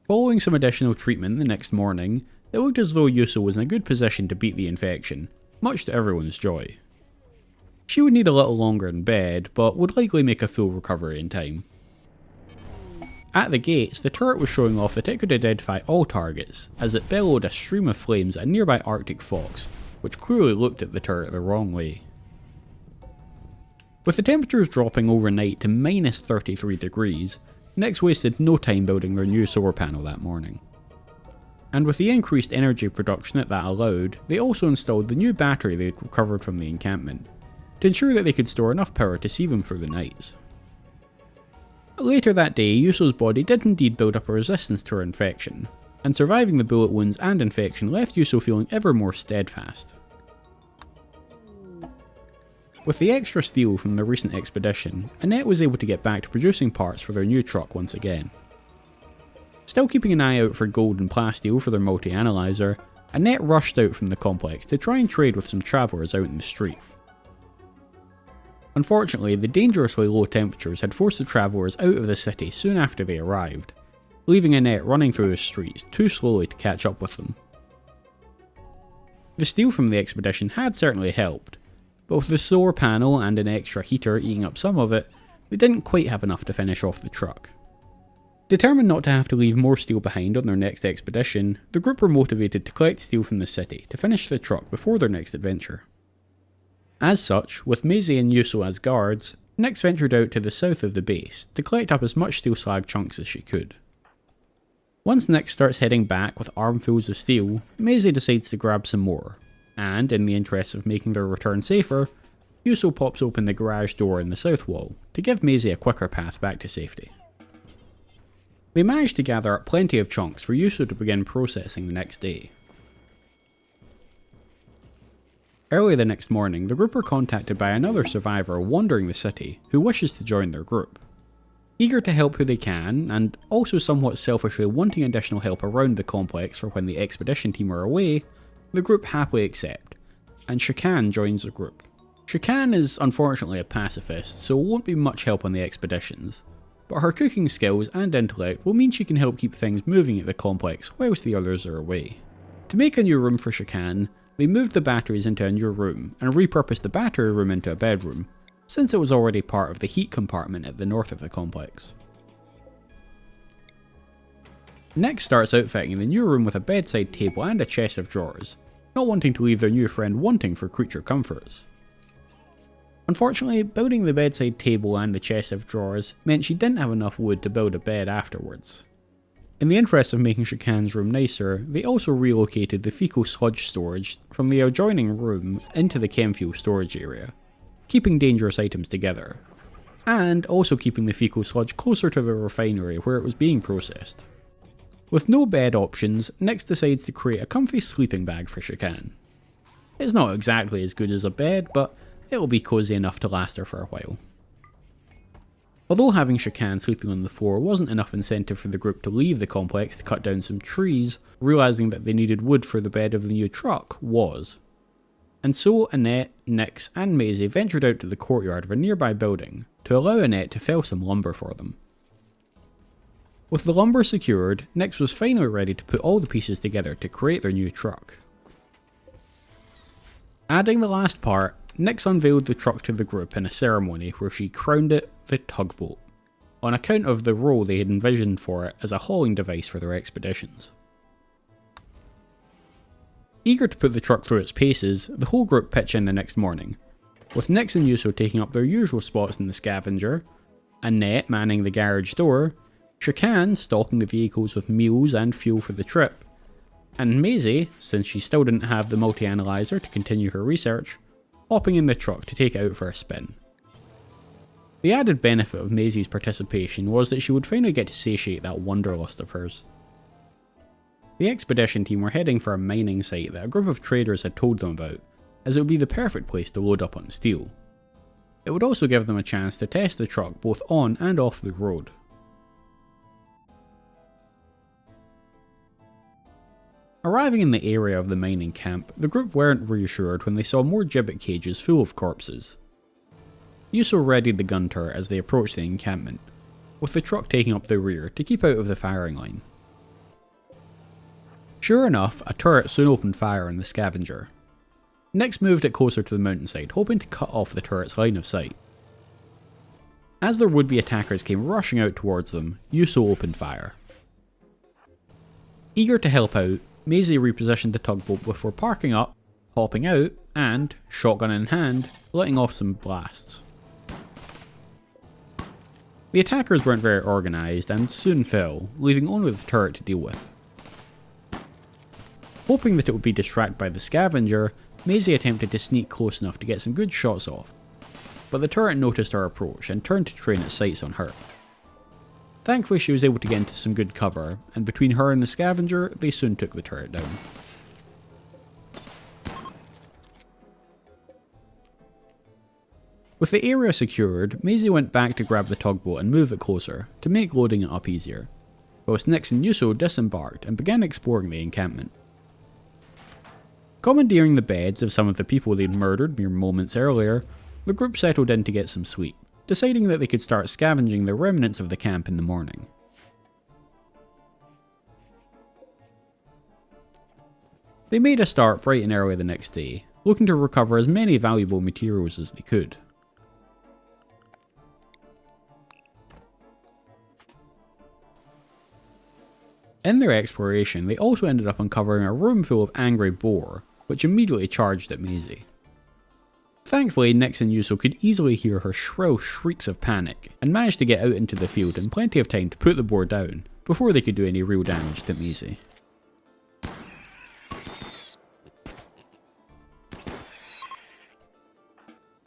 Following some additional treatment the next morning, it looked as though Yuso was in a good position to beat the infection, much to everyone's joy. She would need a little longer in bed, but would likely make a full recovery in time. At the gates, the turret was showing off that it could identify all targets, as it bellowed a stream of flames at a nearby Arctic fox, which clearly looked at the turret the wrong way. With the temperatures dropping overnight to minus 33 degrees, Nix wasted no time building their new solar panel that morning. And with the increased energy production that allowed, they also installed the new battery they'd recovered from the encampment, to ensure that they could store enough power to see them through the nights. Later that day, Yuso's body did indeed build up a resistance to her infection, and surviving the bullet wounds and infection left Yuso feeling ever more steadfast. With the extra steel from the recent expedition, Annette was able to get back to producing parts for their new truck once again. Still keeping an eye out for gold and plasteel for their multi-analyzer, Annette rushed out from the complex to try and trade with some travellers out in the street. Unfortunately, the dangerously low temperatures had forced the travellers out of the city soon after they arrived, leaving Annette running through the streets too slowly to catch up with them. The steel from the expedition had certainly helped, but with the solar panel and an extra heater eating up some of it, they didn't quite have enough to finish off the truck. Determined not to have to leave more steel behind on their next expedition, the group were motivated to collect steel from the city to finish the truck before their next adventure. As such, with Maisie and Yuso as guards, Nyx ventured out to the south of the base to collect up as much steel slag chunks as she could. Once Nyx starts heading back with armfuls of steel, Maisie decides to grab some more, and in the interest of making their return safer, Yuso pops open the garage door in the south wall to give Maisie a quicker path back to safety. They managed to gather up plenty of chunks for Yuso to begin processing the next day. Early the next morning, the group are contacted by another survivor wandering the city who wishes to join their group. Eager to help who they can, and also somewhat selfishly wanting additional help around the complex for when the expedition team are away, the group happily accept, and Shakan joins the group. Shakan is unfortunately a pacifist, so won't be much help on the expeditions, but her cooking skills and intellect will mean she can help keep things moving at the complex whilst the others are away. To make a new room for Shakan, they moved the batteries into a new room and repurposed the battery room into a bedroom, since it was already part of the heat compartment at the north of the complex. Nyx starts outfitting the new room with a bedside table and a chest of drawers, not wanting to leave their new friend wanting for creature comforts. Unfortunately, building the bedside table and the chest of drawers meant she didn't have enough wood to build a bed afterwards. In the interest of making Shakan's room nicer, they also relocated the fecal sludge storage from the adjoining room into the chemfuel storage area, keeping dangerous items together, and also keeping the fecal sludge closer to the refinery where it was being processed. With no bed options, Nyx decides to create a comfy sleeping bag for Shakan. It's not exactly as good as a bed, but it'll be cozy enough to last her for a while. Although having Shakan sleeping on the floor wasn't enough incentive for the group to leave the complex to cut down some trees, realising that they needed wood for the bed of the new truck was. And so Annette, Nyx and Maisie ventured out to the courtyard of a nearby building to allow Annette to fell some lumber for them. With the lumber secured, Nyx was finally ready to put all the pieces together to create their new truck. Adding the last part, Nyx unveiled the truck to the group in a ceremony where she crowned it the Tugboat, on account of the role they had envisioned for it as a hauling device for their expeditions. Eager to put the truck through its paces, the whole group pitch in the next morning, with Nyx and Yuso taking up their usual spots in the Scavenger, Annette manning the garage door, Shakan stalking the vehicles with meals and fuel for the trip, and Maisie, since she still didn't have the multi-analyzer to continue her research, hopping in the truck to take it out for a spin. The added benefit of Maisie's participation was that she would finally get to satiate that wanderlust of hers. The expedition team were heading for a mining site that a group of traders had told them about, as it would be the perfect place to load up on steel. It would also give them a chance to test the truck both on and off the road. Arriving in the area of the mining camp, the group weren't reassured when they saw more gibbet cages full of corpses. Yuso readied the gun turret as they approached the encampment, with the truck taking up the rear to keep out of the firing line. Sure enough, a turret soon opened fire on the Scavenger. Nyx moved it closer to the mountainside, hoping to cut off the turret's line of sight. As their would-be attackers came rushing out towards them, Yuso opened fire. Eager to help out, Maisie repositioned the tugboat before parking up, hopping out, and, shotgun in hand, letting off some blasts. The attackers weren't very organised and soon fell, leaving only the turret to deal with. Hoping that it would be distracted by the Scavenger, Maisie attempted to sneak close enough to get some good shots off, but the turret noticed her approach and turned to train its sights on her. Thankfully she was able to get into some good cover, and between her and the Scavenger, they soon took the turret down. With the area secured, Maisie went back to grab the tugboat and move it closer, to make loading it up easier, whilst Nyx and Yuso disembarked and began exploring the encampment. Commandeering the beds of some of the people they'd murdered mere moments earlier, the group settled in to get some sleep, deciding that they could start scavenging the remnants of the camp in the morning. They made a start bright and early the next day, looking to recover as many valuable materials as they could. In their exploration, they also ended up uncovering a room full of angry boar, which immediately charged at Maisie. Thankfully, Nyx and Yuso could easily hear her shrill shrieks of panic, and managed to get out into the field in plenty of time to put the boar down, before they could do any real damage to Maisie.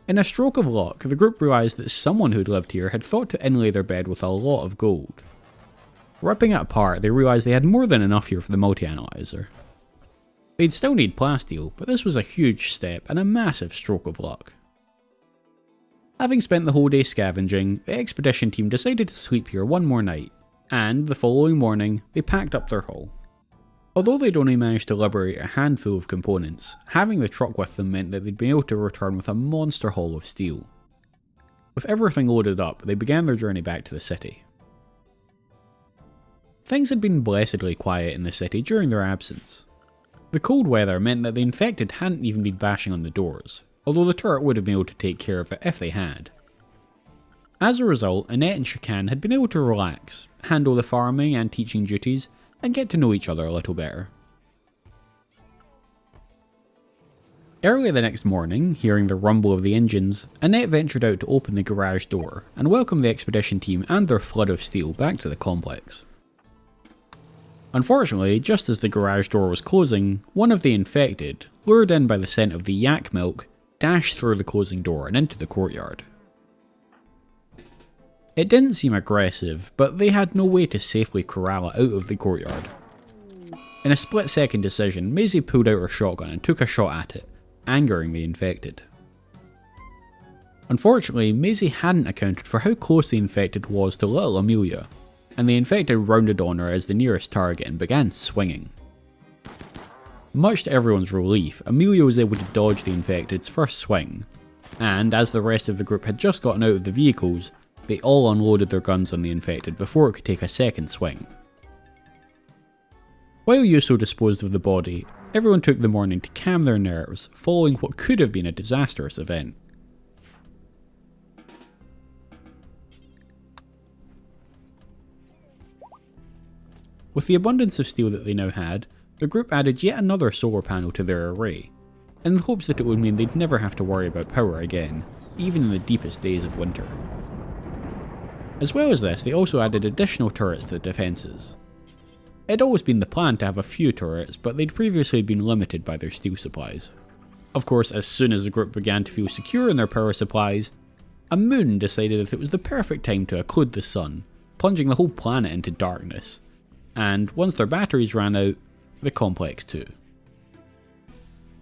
In a stroke of luck, the group realised that someone who'd lived here had thought to inlay their bed with a lot of gold. Ripping it apart, they realised they had more than enough here for the multi-analyzer. They'd still need plasteel, but this was a huge step and a massive stroke of luck. Having spent the whole day scavenging, the expedition team decided to sleep here one more night, and the following morning, they packed up their haul. Although they'd only managed to liberate a handful of components, having the truck with them meant that they'd been able to return with a monster haul of steel. With everything loaded up, they began their journey back to the city. Things had been blessedly quiet in the city during their absence. The cold weather meant that the infected hadn't even been bashing on the doors, although the turret would have been able to take care of it if they had. As a result, Annette and Shakan had been able to relax, handle the farming and teaching duties, and get to know each other a little better. Early the next morning, hearing the rumble of the engines, Annette ventured out to open the garage door and welcome the expedition team and their flood of steel back to the complex. Unfortunately, just as the garage door was closing, one of the infected, lured in by the scent of the yak milk, dashed through the closing door and into the courtyard. It didn't seem aggressive, but they had no way to safely corral it out of the courtyard. In a split-second decision, Maisie pulled out her shotgun and took a shot at it, angering the infected. Unfortunately, Maisie hadn't accounted for how close the infected was to little Amelia, and the infected rounded on her as the nearest target and began swinging. Much to everyone's relief, Amelia was able to dodge the infected's first swing, and as the rest of the group had just gotten out of the vehicles, they all unloaded their guns on the infected before it could take a second swing. While Yuso disposed of the body, everyone took the morning to calm their nerves following what could have been a disastrous event. With the abundance of steel that they now had, the group added yet another solar panel to their array, in the hopes that it would mean they'd never have to worry about power again, even in the deepest days of winter. As well as this, they also added additional turrets to the defences. It had always been the plan to have a few turrets, but they'd previously been limited by their steel supplies. Of course, as soon as the group began to feel secure in their power supplies, a moon decided that it was the perfect time to occlude the sun, plunging the whole planet into darkness, and once their batteries ran out, the complex too.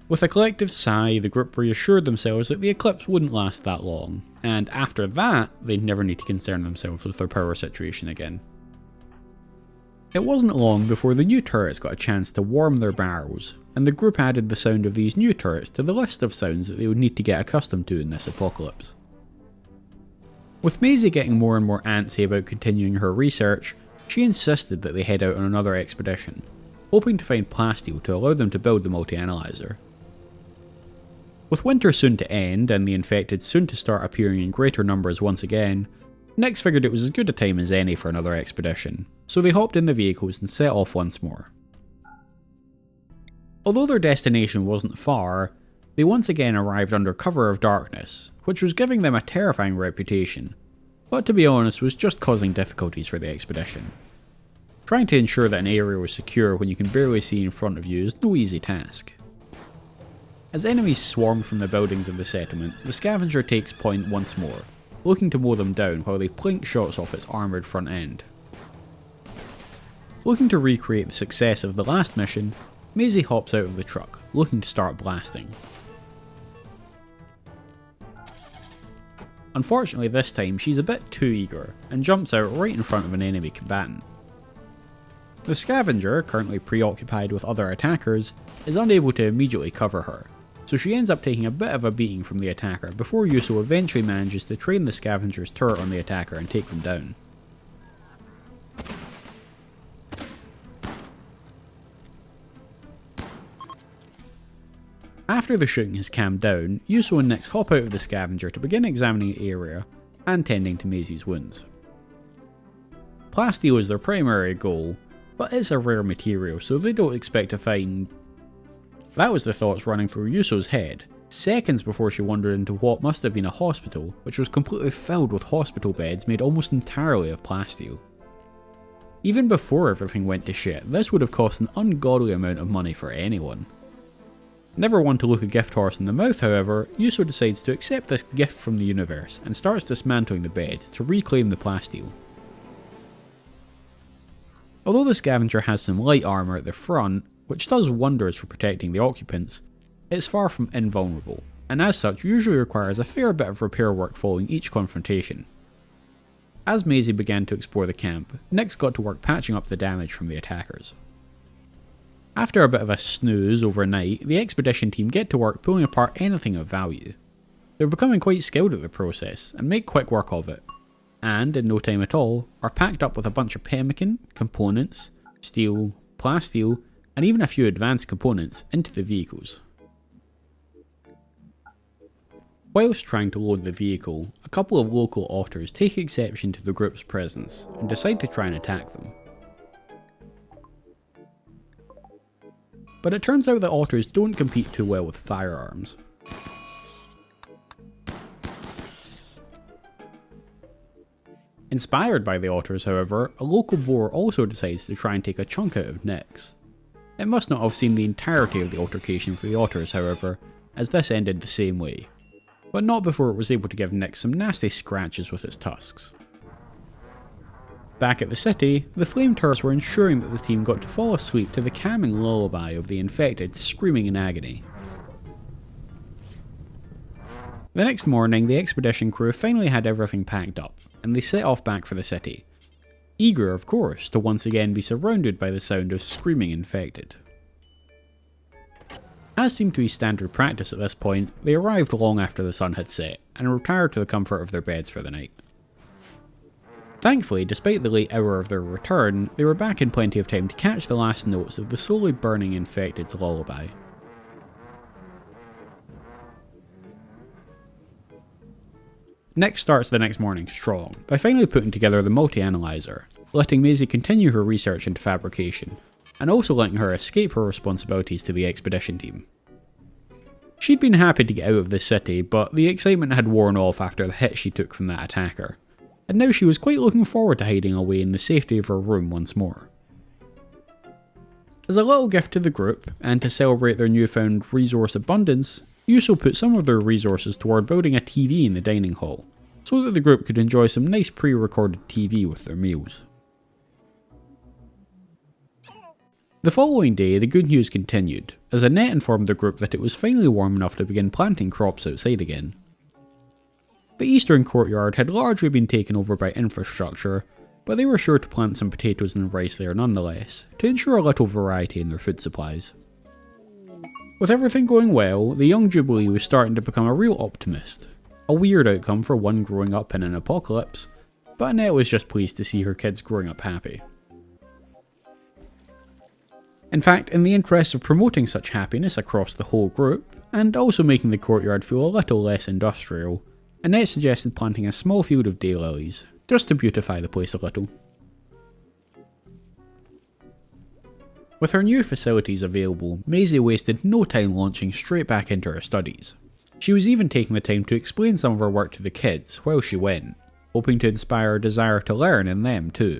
With a collective sigh, the group reassured themselves that the eclipse wouldn't last that long, and after that, they'd never need to concern themselves with their power situation again. It wasn't long before the new turrets got a chance to warm their barrels, and the group added the sound of these new turrets to the list of sounds that they would need to get accustomed to in this apocalypse. With Maisie getting more and more antsy about continuing her research, she insisted that they head out on another expedition, hoping to find plasteel to allow them to build the multi-analyzer. With winter soon to end and the infected soon to start appearing in greater numbers once again, Nyx figured it was as good a time as any for another expedition, so they hopped in the vehicles and set off once more. Although their destination wasn't far, they once again arrived under cover of darkness, which was giving them a terrifying reputation, but to be honest was just causing difficulties for the expedition. Trying to ensure that an area was secure when you can barely see in front of you is no easy task. As enemies swarm from the buildings of the settlement, the scavenger takes point once more, looking to mow them down while they plink shots off its armoured front end. Looking to recreate the success of the last mission, Maisie hops out of the truck, looking to start blasting. Unfortunately this time she's a bit too eager, and jumps out right in front of an enemy combatant. The scavenger, currently preoccupied with other attackers, is unable to immediately cover her, so she ends up taking a bit of a beating from the attacker before Yuso eventually manages to train the scavenger's turret on the attacker and take them down. After the shooting has calmed down, Yuso and Nyx hop out of the scavenger to begin examining the area and tending to Maisie's wounds. Plasteel is their primary goal, but it's a rare material, so they don't expect to find... That was the thoughts running through Yuso's head, seconds before she wandered into what must have been a hospital, which was completely filled with hospital beds made almost entirely of plasteel. Even before everything went to shit, this would have cost an ungodly amount of money for anyone. Never one to look a gift horse in the mouth, however, Yuso decides to accept this gift from the universe and starts dismantling the beds to reclaim the plasteel. Although the scavenger has some light armour at the front, which does wonders for protecting the occupants, it's far from invulnerable, and as such usually requires a fair bit of repair work following each confrontation. As Maisie began to explore the camp, Nyx got to work patching up the damage from the attackers. After a bit of a snooze overnight, the expedition team get to work pulling apart anything of value. They're becoming quite skilled at the process, and make quick work of it, and in no time at all, are packed up with a bunch of pemmican, components, steel, plasteel, and even a few advanced components into the vehicles. Whilst trying to load the vehicle, a couple of local otters take exception to the group's presence and decide to try and attack them. But it turns out that otters don't compete too well with firearms. Inspired by the otters, however, a local boar also decides to try and take a chunk out of Nyx. It must not have seen the entirety of the altercation for the otters, however, as this ended the same way, but not before it was able to give Nyx some nasty scratches with its tusks. Back at the city, the flame turrets were ensuring that the team got to fall asleep to the calming lullaby of the infected screaming in agony. The next morning, the expedition crew finally had everything packed up, and they set off back for the city, eager of course to once again be surrounded by the sound of screaming infected. As seemed to be standard practice at this point, they arrived long after the sun had set, and retired to the comfort of their beds for the night. Thankfully, despite the late hour of their return, they were back in plenty of time to catch the last notes of the slowly burning infected's lullaby. Nyx starts the next morning strong, by finally putting together the multi-analyzer, letting Maisie continue her research into fabrication, and also letting her escape her responsibilities to the expedition team. She'd been happy to get out of the city, but the excitement had worn off after the hit she took from that attacker, and now she was quite looking forward to hiding away in the safety of her room once more. As a little gift to the group, and to celebrate their newfound resource abundance, Yuso put some of their resources toward building a TV in the dining hall, so that the group could enjoy some nice pre-recorded TV with their meals. The following day, the good news continued, as Annette informed the group that it was finally warm enough to begin planting crops outside again. The eastern courtyard had largely been taken over by infrastructure, but they were sure to plant some potatoes and rice there nonetheless, to ensure a little variety in their food supplies. With everything going well, the young Jubilee was starting to become a real optimist. A weird outcome for one growing up in an apocalypse, but Annette was just pleased to see her kids growing up happy. In fact, in the interest of promoting such happiness across the whole group, and also making the courtyard feel a little less industrial, Annette suggested planting a small field of daylilies, just to beautify the place a little. With her new facilities available, Maisie wasted no time launching straight back into her studies. She was even taking the time to explain some of her work to the kids while she went, hoping to inspire a desire to learn in them too.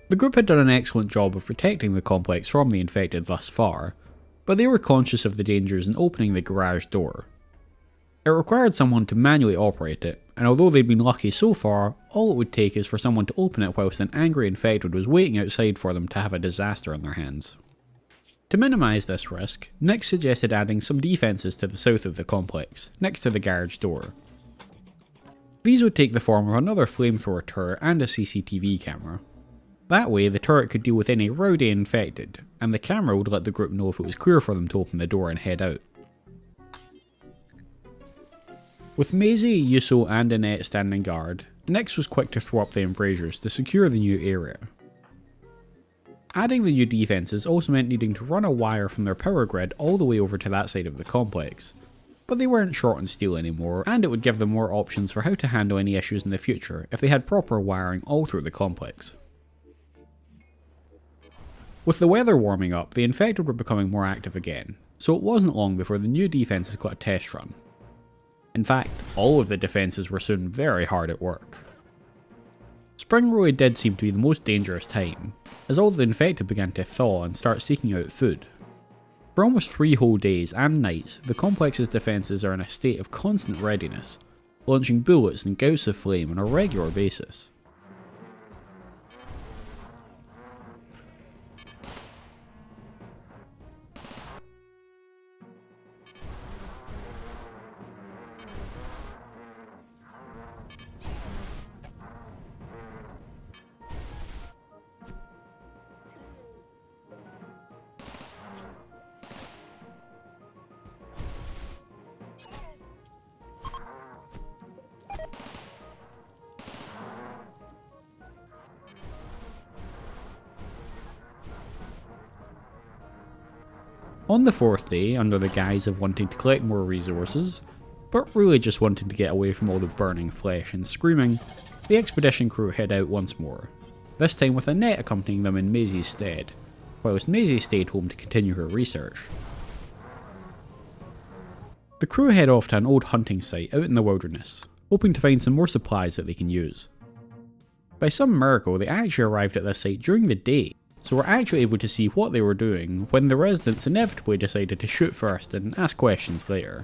The group had done an excellent job of protecting the complex from the infected thus far, but they were conscious of the dangers in opening the garage door. It required someone to manually operate it, and although they'd been lucky so far, all it would take is for someone to open it whilst an angry infected was waiting outside for them to have a disaster on their hands. To minimise this risk, Nyx suggested adding some defences to the south of the complex, next to the garage door. These would take the form of another flamethrower turret and a CCTV camera. That way, the turret could deal with any rowdy infected, and the camera would let the group know if it was clear for them to open the door and head out. With Maisie, Yuso and Annette standing guard, Nyx was quick to throw up the embrasures to secure the new area. Adding the new defences also meant needing to run a wire from their power grid all the way over to that side of the complex, but they weren't short on steel anymore, and it would give them more options for how to handle any issues in the future if they had proper wiring all through the complex. With the weather warming up, the infected were becoming more active again, so it wasn't long before the new defences got a test run. In fact, all of the defences were soon very hard at work. Spring really did seem to be the most dangerous time, as all the infected began to thaw and start seeking out food. For almost 3 whole days and nights, the complex's defences are in a state of constant readiness, launching bullets and gouts of flame on a regular basis. On the 4th day, under the guise of wanting to collect more resources, but really just wanting to get away from all the burning flesh and screaming, the expedition crew head out once more, this time with Annette accompanying them in Maisie's stead, whilst Maisie stayed home to continue her research. The crew head off to an old hunting site out in the wilderness, hoping to find some more supplies that they can use. By some miracle, they actually arrived at this site during the day, so we're actually able to see what they were doing when the residents inevitably decided to shoot first and ask questions later.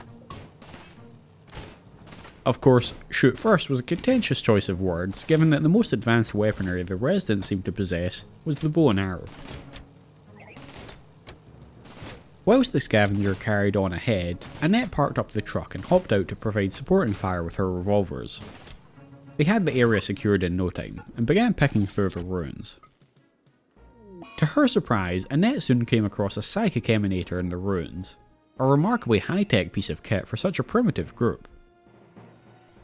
Of course, shoot first was a contentious choice of words, given that the most advanced weaponry the residents seemed to possess was the bow and arrow. Whilst the scavenger carried on ahead, Annette parked up the truck and hopped out to provide supporting fire with her revolvers. They had the area secured in no time, and began picking through the ruins. To her surprise, Annette soon came across a psychic emanator in the ruins, a remarkably high-tech piece of kit for such a primitive group.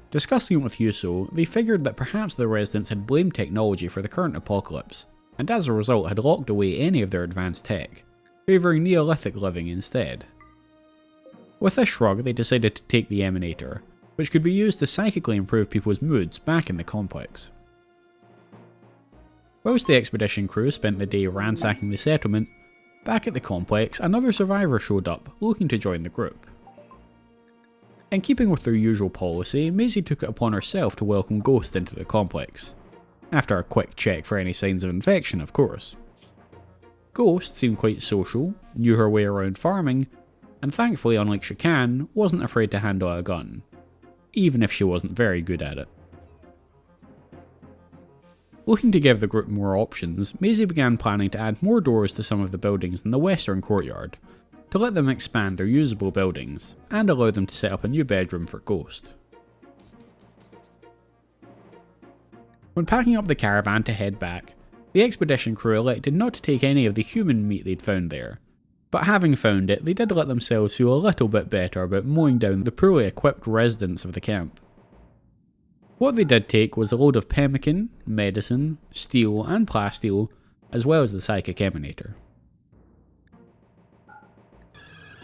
Discussing it with Yuso, they figured that perhaps the residents had blamed technology for the current apocalypse, and as a result had locked away any of their advanced tech, favouring Neolithic living instead. With a shrug, they decided to take the emanator, which could be used to psychically improve people's moods back in the complex. Whilst the expedition crew spent the day ransacking the settlement, back at the complex another survivor showed up looking to join the group. In keeping with their usual policy, Maisie took it upon herself to welcome Ghost into the complex, after a quick check for any signs of infection of course. Ghost seemed quite social, knew her way around farming, and thankfully unlike Shakan, wasn't afraid to handle a gun, even if she wasn't very good at it. Looking to give the group more options, Maisie began planning to add more doors to some of the buildings in the western courtyard, to let them expand their usable buildings, and allow them to set up a new bedroom for Ghost. When packing up the caravan to head back, the expedition crew elected not to take any of the human meat they'd found there, but having found it, they did let themselves feel a little bit better about mowing down the poorly equipped residents of the camp. What they did take was a load of pemmican, medicine, steel and plasteel, as well as the psychic emanator.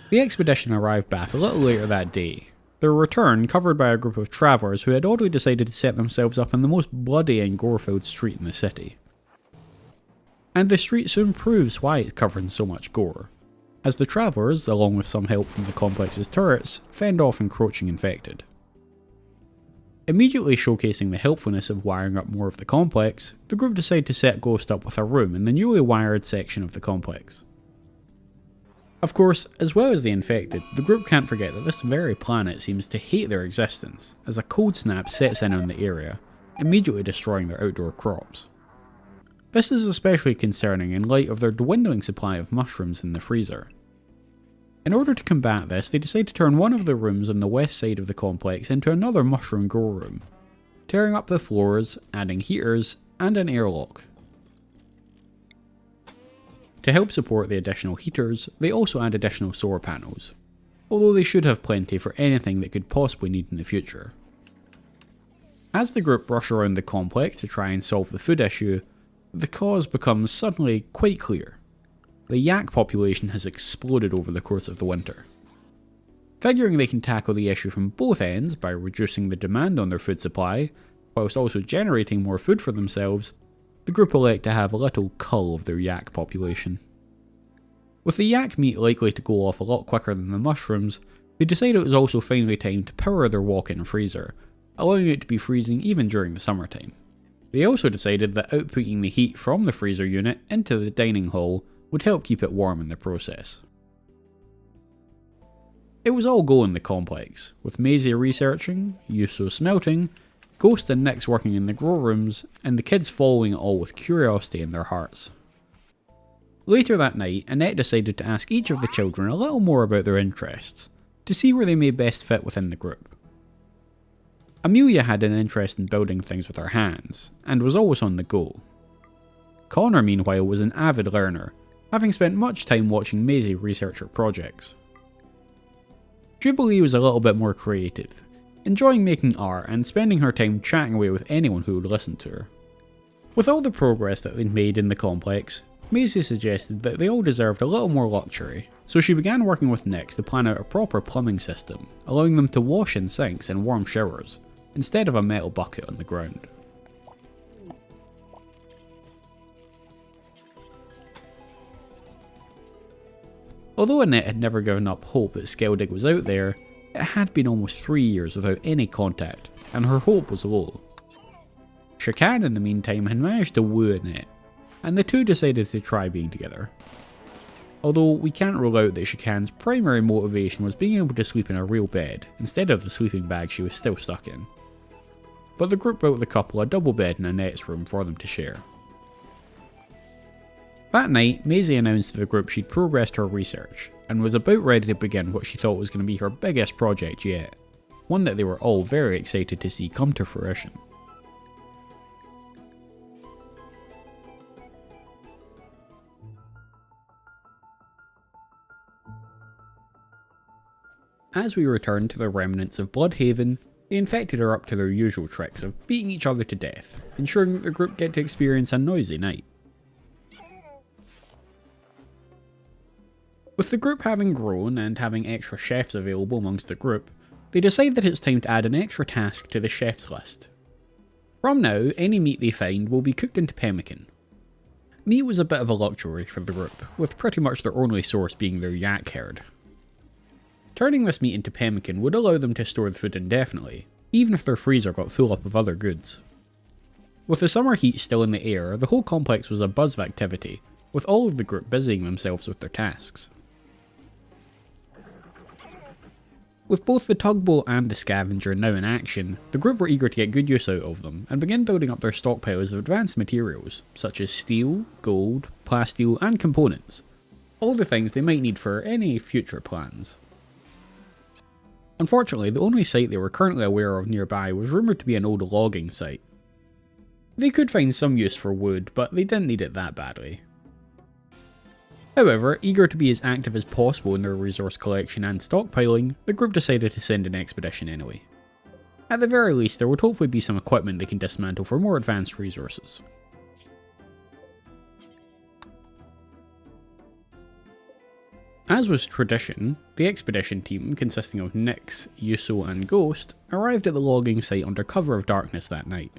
The expedition arrived back a little later that day, their return covered by a group of travellers who had oddly decided to set themselves up in the most bloody and gore-filled street in the city. And the street soon proves why it's covered in so much gore, as the travellers, along with some help from the complex's turrets, fend off encroaching infected. Immediately showcasing the helpfulness of wiring up more of the complex, the group decide to set Ghost up with a room in the newly wired section of the complex. Of course, as well as the infected, the group can't forget that this very planet seems to hate their existence, as a cold snap sets in on the area, immediately destroying their outdoor crops. This is especially concerning in light of their dwindling supply of mushrooms in the freezer. In order to combat this, they decide to turn one of the rooms on the west side of the complex into another mushroom grow room, tearing up the floors, adding heaters, and an airlock. To help support the additional heaters, they also add additional solar panels, although they should have plenty for anything they could possibly need in the future. As the group rush around the complex to try and solve the food issue, the cause becomes suddenly quite clear. The yak population has exploded over the course of the winter. Figuring they can tackle the issue from both ends by reducing the demand on their food supply, whilst also generating more food for themselves, the group elect to have a little cull of their yak population. With the yak meat likely to go off a lot quicker than the mushrooms, they decided it was also finally time to power their walk-in freezer, allowing it to be freezing even during the summertime. They also decided that outputting the heat from the freezer unit into the dining hall would help keep it warm in the process. It was all go in the complex, with Maisie researching, Yuso smelting, Ghost and Nyx working in the grow rooms, and the kids following it all with curiosity in their hearts. Later that night, Annette decided to ask each of the children a little more about their interests, to see where they may best fit within the group. Amelia had an interest in building things with her hands, and was always on the go. Connor meanwhile was an avid learner, having spent much time watching Maisie research her projects. Jubilee was a little bit more creative, enjoying making art and spending her time chatting away with anyone who would listen to her. With all the progress that they'd made in the complex, Maisie suggested that they all deserved a little more luxury, so she began working with Nyx to plan out a proper plumbing system, allowing them to wash in sinks and warm showers, instead of a metal bucket on the ground. Although Annette had never given up hope that Skelding was out there, it had been almost 3 years without any contact, and her hope was low. Shakan in the meantime had managed to woo Annette, and the two decided to try being together. Although we can't rule out that Shakan's primary motivation was being able to sleep in a real bed, instead of the sleeping bag she was still stuck in. But the group built the couple a double bed in Annette's room for them to share. That night, Maisie announced to the group she'd progressed her research, and was about ready to begin what she thought was going to be her biggest project yet, one that they were all very excited to see come to fruition. As we return to the remnants of Bloodhaven, the infected are up to their usual tricks of beating each other to death, ensuring that the group get to experience a noisy night. With the group having grown and having extra chefs available amongst the group, they decide that it's time to add an extra task to the chef's list. From now, any meat they find will be cooked into pemmican. Meat was a bit of a luxury for the group, with pretty much their only source being their yak herd. Turning this meat into pemmican would allow them to store the food indefinitely, even if their freezer got full up of other goods. With the summer heat still in the air, the whole complex was a buzz of activity, with all of the group busying themselves with their tasks. With both the tugboat and the scavenger now in action, the group were eager to get good use out of them and began building up their stockpiles of advanced materials, such as steel, gold, plasteel and components, all the things they might need for any future plans. Unfortunately, the only site they were currently aware of nearby was rumoured to be an old logging site. They could find some use for wood, but they didn't need it that badly. However, eager to be as active as possible in their resource collection and stockpiling, the group decided to send an expedition anyway. At the very least, there would hopefully be some equipment they can dismantle for more advanced resources. As was tradition, the expedition team, consisting of Nyx, Yuso and Ghost, arrived at the logging site under cover of darkness that night.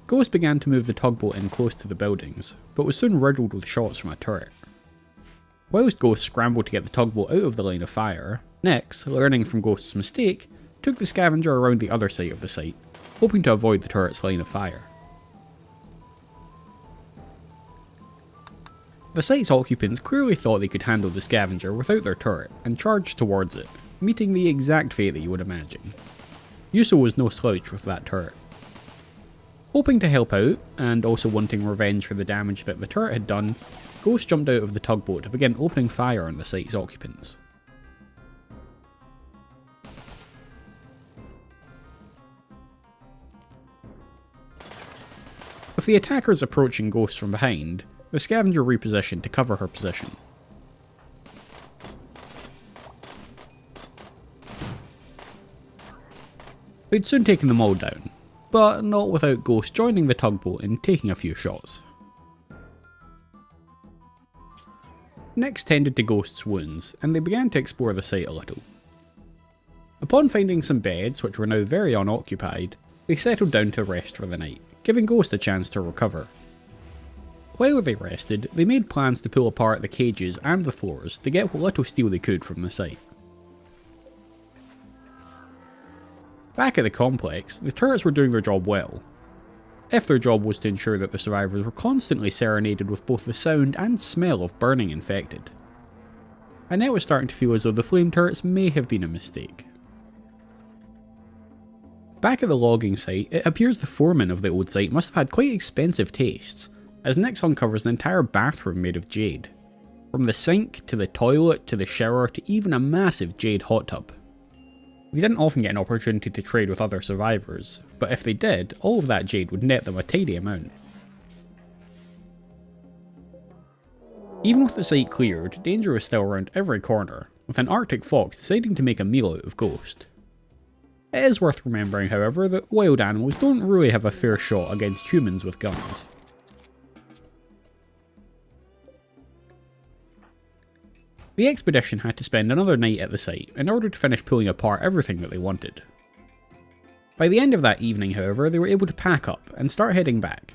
Ghost began to move the tugboat in close to the buildings, but was soon riddled with shots from a turret. Whilst Ghost scrambled to get the tugboat out of the line of fire, Nyx, learning from Ghost's mistake, took the scavenger around the other side of the site, hoping to avoid the turret's line of fire. The site's occupants clearly thought they could handle the scavenger without their turret, and charged towards it, meeting the exact fate that you would imagine. Yuso was no slouch with that turret. Hoping to help out, and also wanting revenge for the damage that the turret had done, Ghost jumped out of the tugboat to begin opening fire on the site's occupants. With the attackers approaching Ghost from behind, the scavenger repositioned to cover her position. They'd soon taken them all down, but not without Ghost joining the tugboat and taking a few shots. Nyx tended to Ghost's wounds, and they began to explore the site a little. Upon finding some beds, which were now very unoccupied, they settled down to rest for the night, giving Ghost a chance to recover. While they rested, they made plans to pull apart the cages and the floors to get what little steel they could from the site. Back at the complex, the turrets were doing their job well. If their job was to ensure that the survivors were constantly serenaded with both the sound and smell of burning infected. Annette was starting to feel as though the flame turrets may have been a mistake. Back at the logging site, it appears the foreman of the old site must have had quite expensive tastes, as Nyx uncovers an entire bathroom made of jade. From the sink, to the toilet, to the shower, to even a massive jade hot tub. They didn't often get an opportunity to trade with other survivors, but if they did, all of that jade would net them a tidy amount. Even with the site cleared, danger was still around every corner, with an Arctic fox deciding to make a meal out of Ghost. It is worth remembering, however, that wild animals don't really have a fair shot against humans with guns. The expedition had to spend another night at the site in order to finish pulling apart everything that they wanted. By the end of that evening, however, they were able to pack up and start heading back.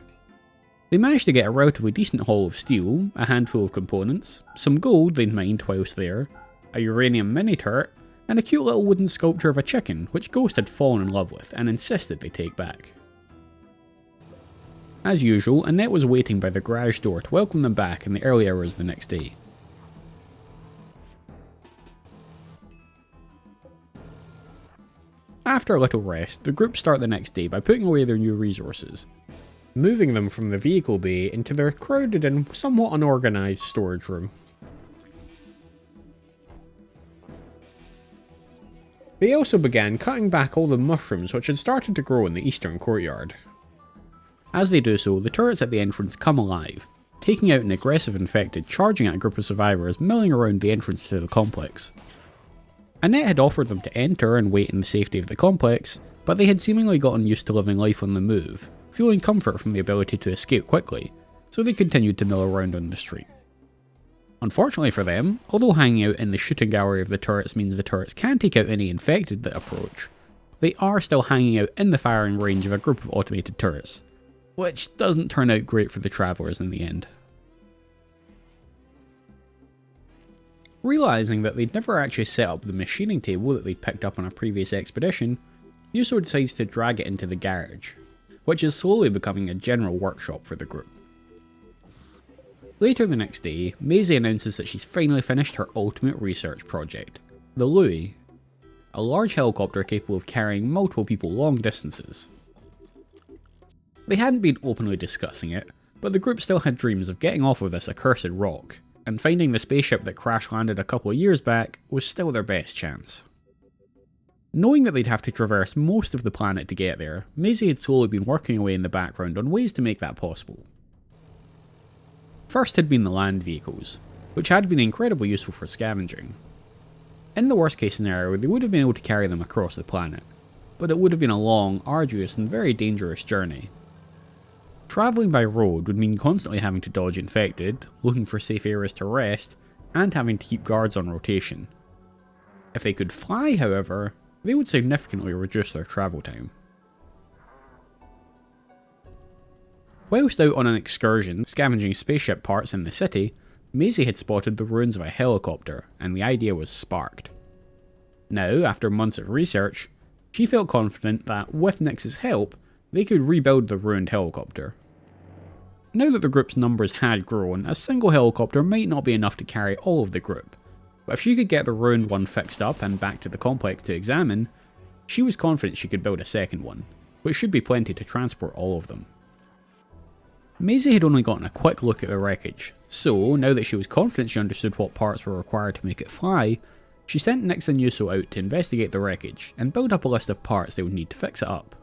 They managed to get a relatively decent haul of steel, a handful of components, some gold they'd mined whilst there, a uranium mini turret, and a cute little wooden sculpture of a chicken which Ghost had fallen in love with and insisted they take back. As usual, Annette was waiting by the garage door to welcome them back in the early hours the next day. After a little rest, the group start the next day by putting away their new resources, moving them from the vehicle bay into their crowded and somewhat unorganised storage room. They also began cutting back all the mushrooms which had started to grow in the eastern courtyard. As they do so, the turrets at the entrance come alive, taking out an aggressive infected charging at a group of survivors milling around the entrance to the complex. Annette had offered them to enter and wait in the safety of the complex, but they had seemingly gotten used to living life on the move, feeling comfort from the ability to escape quickly, so they continued to mill around on the street. Unfortunately for them, although hanging out in the shooting gallery of the turrets means the turrets can take out any infected that approach, they are still hanging out in the firing range of a group of automated turrets, which doesn't turn out great for the travellers in the end. Realising that they'd never actually set up the machining table that they'd picked up on a previous expedition, Yuso decides to drag it into the garage, which is slowly becoming a general workshop for the group. Later the next day, Maisie announces that she's finally finished her ultimate research project, the Louis, a large helicopter capable of carrying multiple people long distances. They hadn't been openly discussing it, but the group still had dreams of getting off of this accursed rock, and finding the spaceship that crash landed a couple of years back was still their best chance. Knowing that they'd have to traverse most of the planet to get there, Maisie had slowly been working away in the background on ways to make that possible. First had been the land vehicles, which had been incredibly useful for scavenging. In the worst case scenario, they would have been able to carry them across the planet, but it would have been a long, arduous and very dangerous journey. Travelling by road would mean constantly having to dodge infected, looking for safe areas to rest, and having to keep guards on rotation. If they could fly, however, they would significantly reduce their travel time. Whilst out on an excursion scavenging spaceship parts in the city, Maisie had spotted the ruins of a helicopter, and the idea was sparked. Now, after months of research, she felt confident that, with Nyx's help, they could rebuild the ruined helicopter. Now that the group's numbers had grown, a single helicopter might not be enough to carry all of the group, but if she could get the ruined one fixed up and back to the complex to examine, she was confident she could build a second one, which should be plenty to transport all of them. Maisie had only gotten a quick look at the wreckage, so now that she was confident she understood what parts were required to make it fly, she sent Nyx and Yuso out to investigate the wreckage and build up a list of parts they would need to fix it up.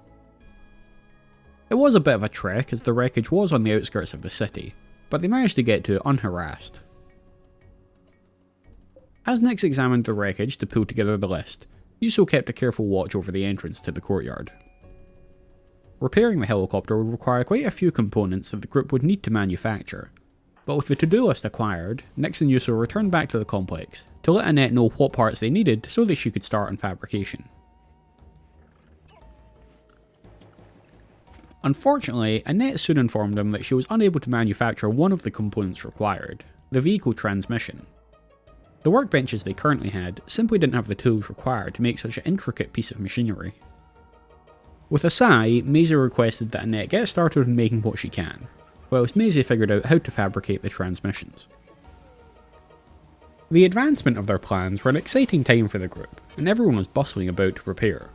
It was a bit of a trek as the wreckage was on the outskirts of the city, but they managed to get to it unharassed. As Nyx examined the wreckage to pull together the list, Yuso kept a careful watch over the entrance to the courtyard. Repairing the helicopter would require quite a few components that the group would need to manufacture, But with the to-do list acquired, Nyx and Yuso returned back to the complex to let Annette know what parts they needed so that she could start on fabrication. Unfortunately, Annette soon informed them that she was unable to manufacture one of the components required, the vehicle transmission. The workbenches they currently had simply didn't have the tools required to make such an intricate piece of machinery. With a sigh, Maisie requested that Annette get started on making what she can, whilst Maisie figured out how to fabricate the transmissions. The advancement of their plans were an exciting time for the group, and everyone was bustling about to prepare.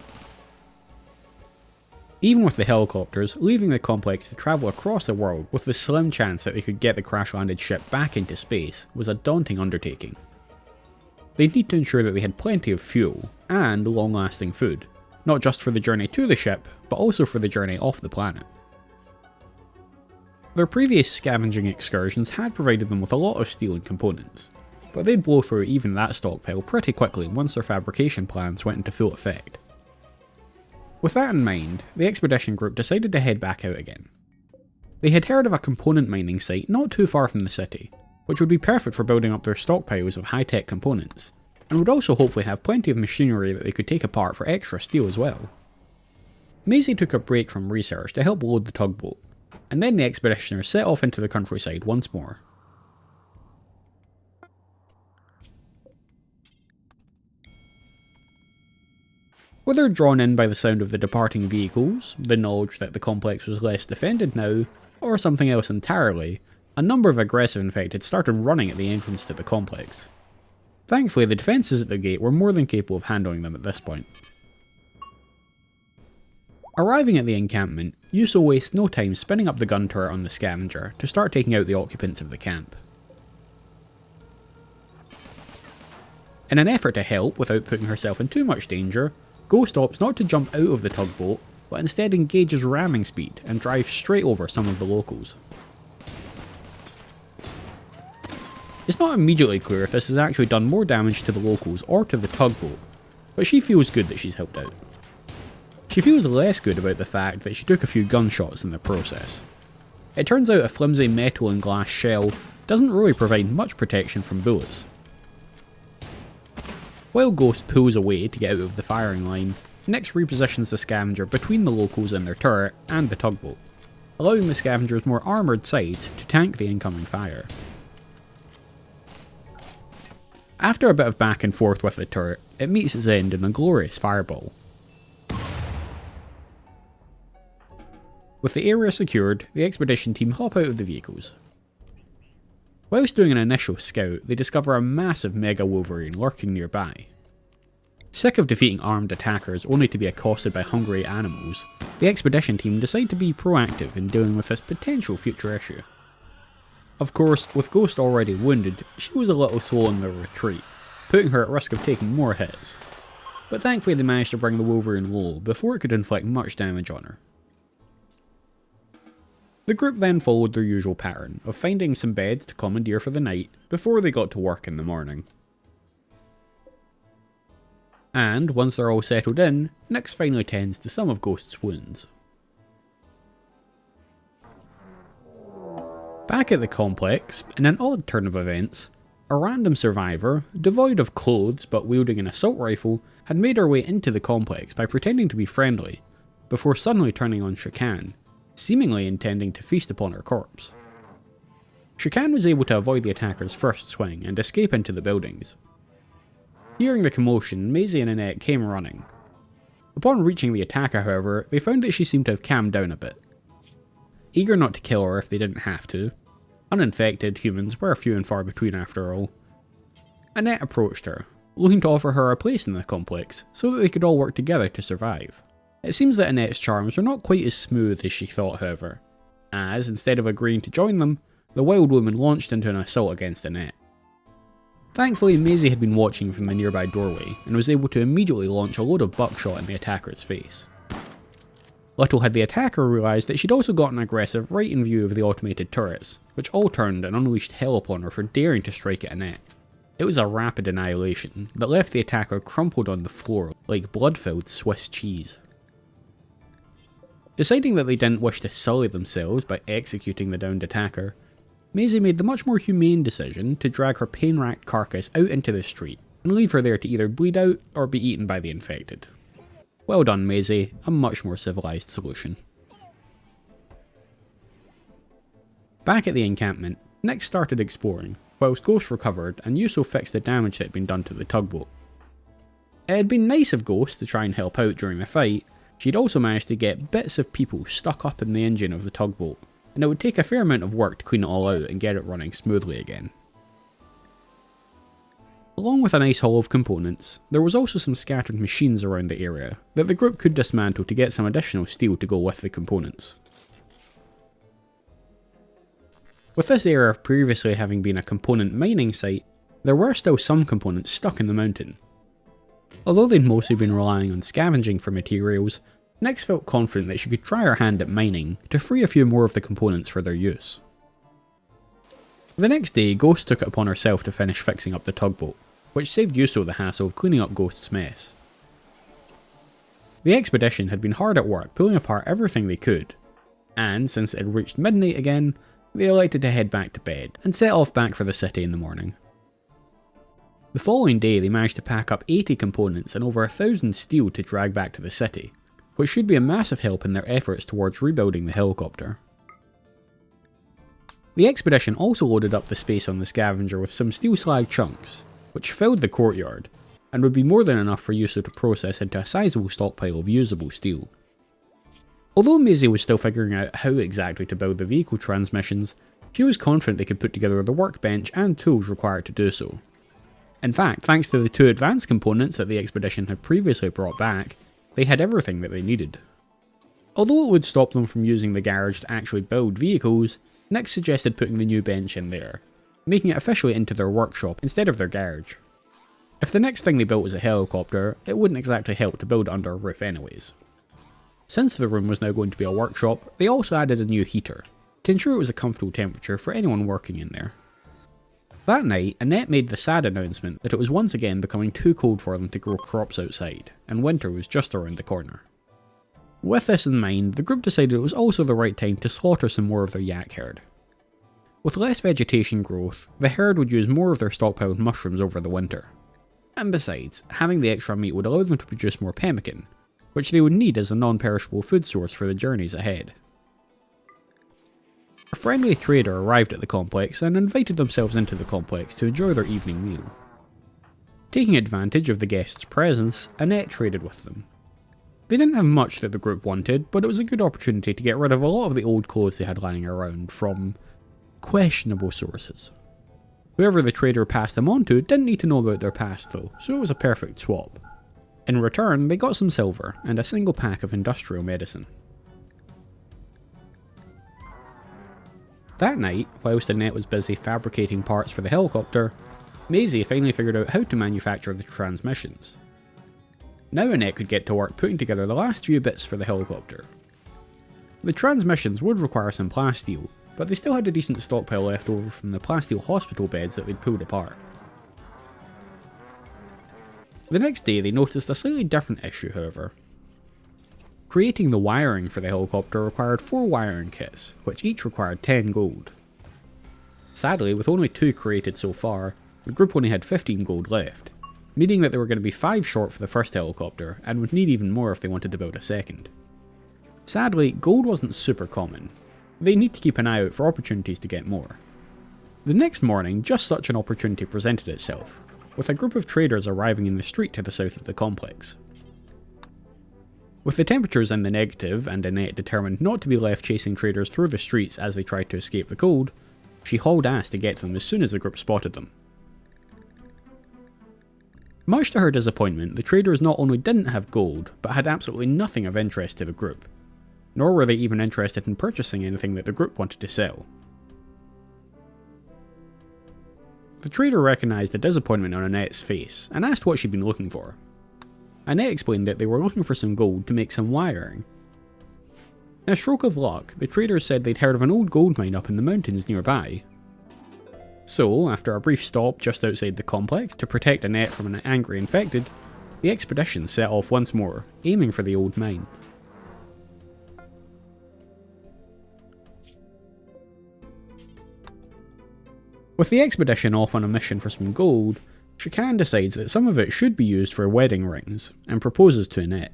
Even with the helicopters, leaving the complex to travel across the world with the slim chance that they could get the crash-landed ship back into space was a daunting undertaking. They'd need to ensure that they had plenty of fuel, and long-lasting food, not just for the journey to the ship, but also for the journey off the planet. Their previous scavenging excursions had provided them with a lot of steel and components, but they'd blow through even that stockpile pretty quickly once their fabrication plans went into full effect. With that in mind, the expedition group decided to head back out again. They had heard of a component mining site not too far from the city, which would be perfect for building up their stockpiles of high-tech components, and would also hopefully have plenty of machinery that they could take apart for extra steel as well. Maisie took a break from research to help load the tugboat, and then the expeditioners set off into the countryside once more. Whether drawn in by the sound of the departing vehicles, the knowledge that the complex was less defended now, or something else entirely, a number of aggressive infected started running at the entrance to the complex. Thankfully, the defences at the gate were more than capable of handling them at this point. Arriving at the encampment, Yuso wastes no time spinning up the gun turret on the scavenger to start taking out the occupants of the camp. In an effort to help without putting herself in too much danger, Ghost opts not to jump out of the tugboat, but instead engages ramming speed and drives straight over some of the locals. It's not immediately clear if this has actually done more damage to the locals or to the tugboat, but she feels good that she's helped out. She feels less good about the fact that she took a few gunshots in the process. It turns out a flimsy metal and glass shell doesn't really provide much protection from bullets. While Ghost pulls away to get out of the firing line, Nyx repositions the scavenger between the locals in their turret and the tugboat, allowing the scavenger's more armoured sides to tank the incoming fire. After a bit of back and forth with the turret, it meets its end in a glorious fireball. With the area secured, the expedition team hop out of the vehicles. Whilst doing an initial scout, they discover a massive Mega Wolverine lurking nearby. Sick of defeating armed attackers only to be accosted by hungry animals, the expedition team decide to be proactive in dealing with this potential future issue. Of course, with Ghost already wounded, she was a little slow in the retreat, putting her at risk of taking more hits. But thankfully they managed to bring the Wolverine low before it could inflict much damage on her. The group then followed their usual pattern of finding some beds to commandeer for the night before they got to work in the morning. And once they're all settled in, Nyx finally tends to some of Ghost's wounds. Back at the complex, in an odd turn of events, a random survivor, devoid of clothes but wielding an assault rifle, had made her way into the complex by pretending to be friendly, before suddenly turning on Shakan, seemingly intending to feast upon her corpse. Shakan was able to avoid the attacker's first swing and escape into the buildings. Hearing the commotion, Maisie and Annette came running. Upon reaching the attacker, however, they found that she seemed to have calmed down a bit. Eager not to kill her if they didn't have to, uninfected humans were few and far between after all, Annette approached her, looking to offer her a place in the complex so that they could all work together to survive. It seems that Annette's charms were not quite as smooth as she thought, however, as, instead of agreeing to join them, the wild woman launched into an assault against Annette. Thankfully, Maisie had been watching from the nearby doorway and was able to immediately launch a load of buckshot in the attacker's face. Little had the attacker realised that she'd also gotten aggressive right in view of the automated turrets, which all turned and unleashed hell upon her for daring to strike at Annette. It was a rapid annihilation that left the attacker crumpled on the floor like blood-filled Swiss cheese. Deciding that they didn't wish to sully themselves by executing the downed attacker, Maisie made the much more humane decision to drag her pain-racked carcass out into the street and leave her there to either bleed out or be eaten by the infected. Well done, Maisie, a much more civilised solution. Back at the encampment, Nick started exploring, whilst Ghost recovered and Yuso fixed the damage that had been done to the tugboat. It had been nice of Ghost to try and help out during the fight. She'd also managed to get bits of people stuck up in the engine of the tugboat, and it would take a fair amount of work to clean it all out and get it running smoothly again. Along with a nice haul of components, there was also some scattered machines around the area that the group could dismantle to get some additional steel to go with the components. With this area previously having been a component mining site, there were still some components stuck in the mountain. Although they'd mostly been relying on scavenging for materials, Nyx felt confident that she could try her hand at mining to free a few more of the components for their use. The next day, Ghost took it upon herself to finish fixing up the tugboat, which saved Yuso the hassle of cleaning up Ghost's mess. The expedition had been hard at work pulling apart everything they could, and since it had reached midnight again, they elected to head back to bed and set off back for the city in the morning. The following day they managed to pack up 80 components and over 1,000 steel to drag back to the city, which should be a massive help in their efforts towards rebuilding the helicopter. The expedition also loaded up the space on the Scavenger with some steel slag chunks, which filled the courtyard, and would be more than enough for Yuso to process into a sizable stockpile of usable steel. Although Maisie was still figuring out how exactly to build the vehicle transmissions, she was confident they could put together the workbench and tools required to do so. In fact, thanks to the 2 advanced components that the expedition had previously brought back, they had everything that they needed. Although it would stop them from using the garage to actually build vehicles, Nick suggested putting the new bench in there, making it officially into their workshop instead of their garage. If the next thing they built was a helicopter, it wouldn't exactly help to build it under a roof anyways. Since the room was now going to be a workshop, they also added a new heater, to ensure it was a comfortable temperature for anyone working in there. That night, Annette made the sad announcement that it was once again becoming too cold for them to grow crops outside, and winter was just around the corner. With this in mind, the group decided it was also the right time to slaughter some more of their yak herd. With less vegetation growth, the herd would use more of their stockpiled mushrooms over the winter. And besides, having the extra meat would allow them to produce more pemmican, which they would need as a non-perishable food source for the journeys ahead. A friendly trader arrived at the complex and invited themselves into the complex to enjoy their evening meal. Taking advantage of the guests' presence, Annette traded with them. They didn't have much that the group wanted, but it was a good opportunity to get rid of a lot of the old clothes they had lying around from questionable sources. Whoever the trader passed them on to didn't need to know about their past though, so it was a perfect swap. In return, they got some silver and a single pack of industrial medicine. That night, whilst Annette was busy fabricating parts for the helicopter, Maisie finally figured out how to manufacture the transmissions. Now Annette could get to work putting together the last few bits for the helicopter. The transmissions would require some plasteel, but they still had a decent stockpile left over from the plasteel hospital beds that they'd pulled apart. The next day they noticed a slightly different issue, however. Creating the wiring for the helicopter required 4 wiring kits, which each required 10 gold. Sadly, with only 2 created so far, the group only had 15 gold left, meaning that they were going to be 5 short for the first helicopter, and would need even more if they wanted to build a second. Sadly, gold wasn't super common. They need to keep an eye out for opportunities to get more. The next morning, just such an opportunity presented itself, with a group of traders arriving in the street to the south of the complex. With the temperatures in the negative and Annette determined not to be left chasing traders through the streets as they tried to escape the cold, she hauled ass to get to them as soon as the group spotted them. Much to her disappointment, the traders not only didn't have gold, but had absolutely nothing of interest to the group, nor were they even interested in purchasing anything that the group wanted to sell. The trader recognised the disappointment on Annette's face and asked what she'd been looking for. Annette explained that they were looking for some gold to make some wiring. In a stroke of luck, the traders said they'd heard of an old gold mine up in the mountains nearby. So, after a brief stop just outside the complex to protect Annette from an angry infected, the expedition set off once more, aiming for the old mine. With the expedition off on a mission for some gold, Shakan decides that some of it should be used for wedding rings, and proposes to Annette.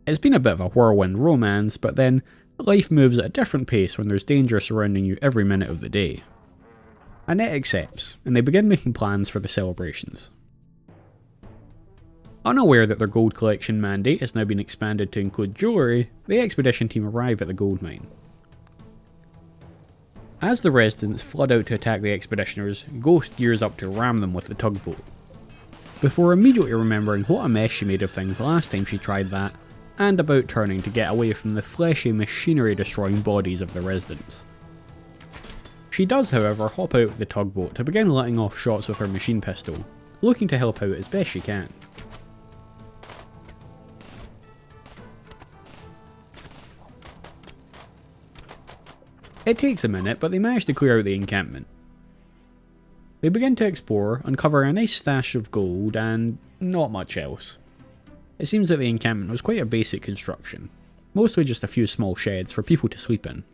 It's been a bit of a whirlwind romance, but then life moves at a different pace when there's danger surrounding you every minute of the day. Annette accepts, and they begin making plans for the celebrations. Unaware that their gold collection mandate has now been expanded to include jewellery, the expedition team arrive at the gold mine. As the residents flood out to attack the expeditioners, Ghost gears up to ram them with the tugboat. Before immediately remembering what a mess she made of things last time she tried that, and about turning to get away from the fleshy machinery destroying bodies of the residents. She does, however, hop out of the tugboat to begin letting off shots with her machine pistol, looking to help out as best she can. It takes a minute, but they manage to clear out the encampment. They begin to explore, uncover a nice stash of gold and not much else. It seems that the encampment was quite a basic construction, mostly just a few small sheds for people to sleep in.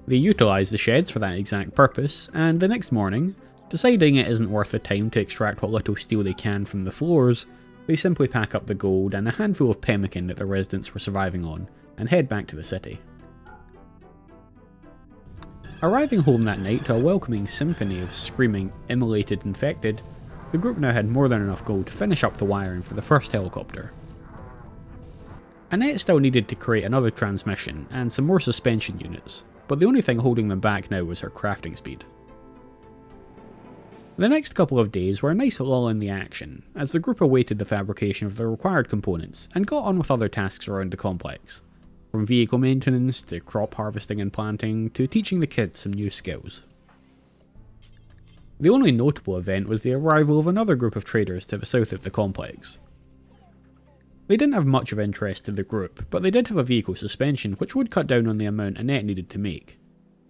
They utilise the sheds for that exact purpose, and the next morning, deciding it isn't worth the time to extract what little steel they can from the floors, they simply pack up the gold and a handful of pemmican that the residents were surviving on, and head back to the city. Arriving home that night to a welcoming symphony of screaming, immolated infected, the group now had more than enough gold to finish up the wiring for the first helicopter. Annette still needed to create another transmission and some more suspension units, but the only thing holding them back now was her crafting speed. The next couple of days were a nice lull in the action, as the group awaited the fabrication of the required components and got on with other tasks around the complex. From vehicle maintenance, to crop harvesting and planting, to teaching the kids some new skills. The only notable event was the arrival of another group of traders to the south of the complex. They didn't have much of interest to the group, but they did have a vehicle suspension which would cut down on the amount Annette needed to make.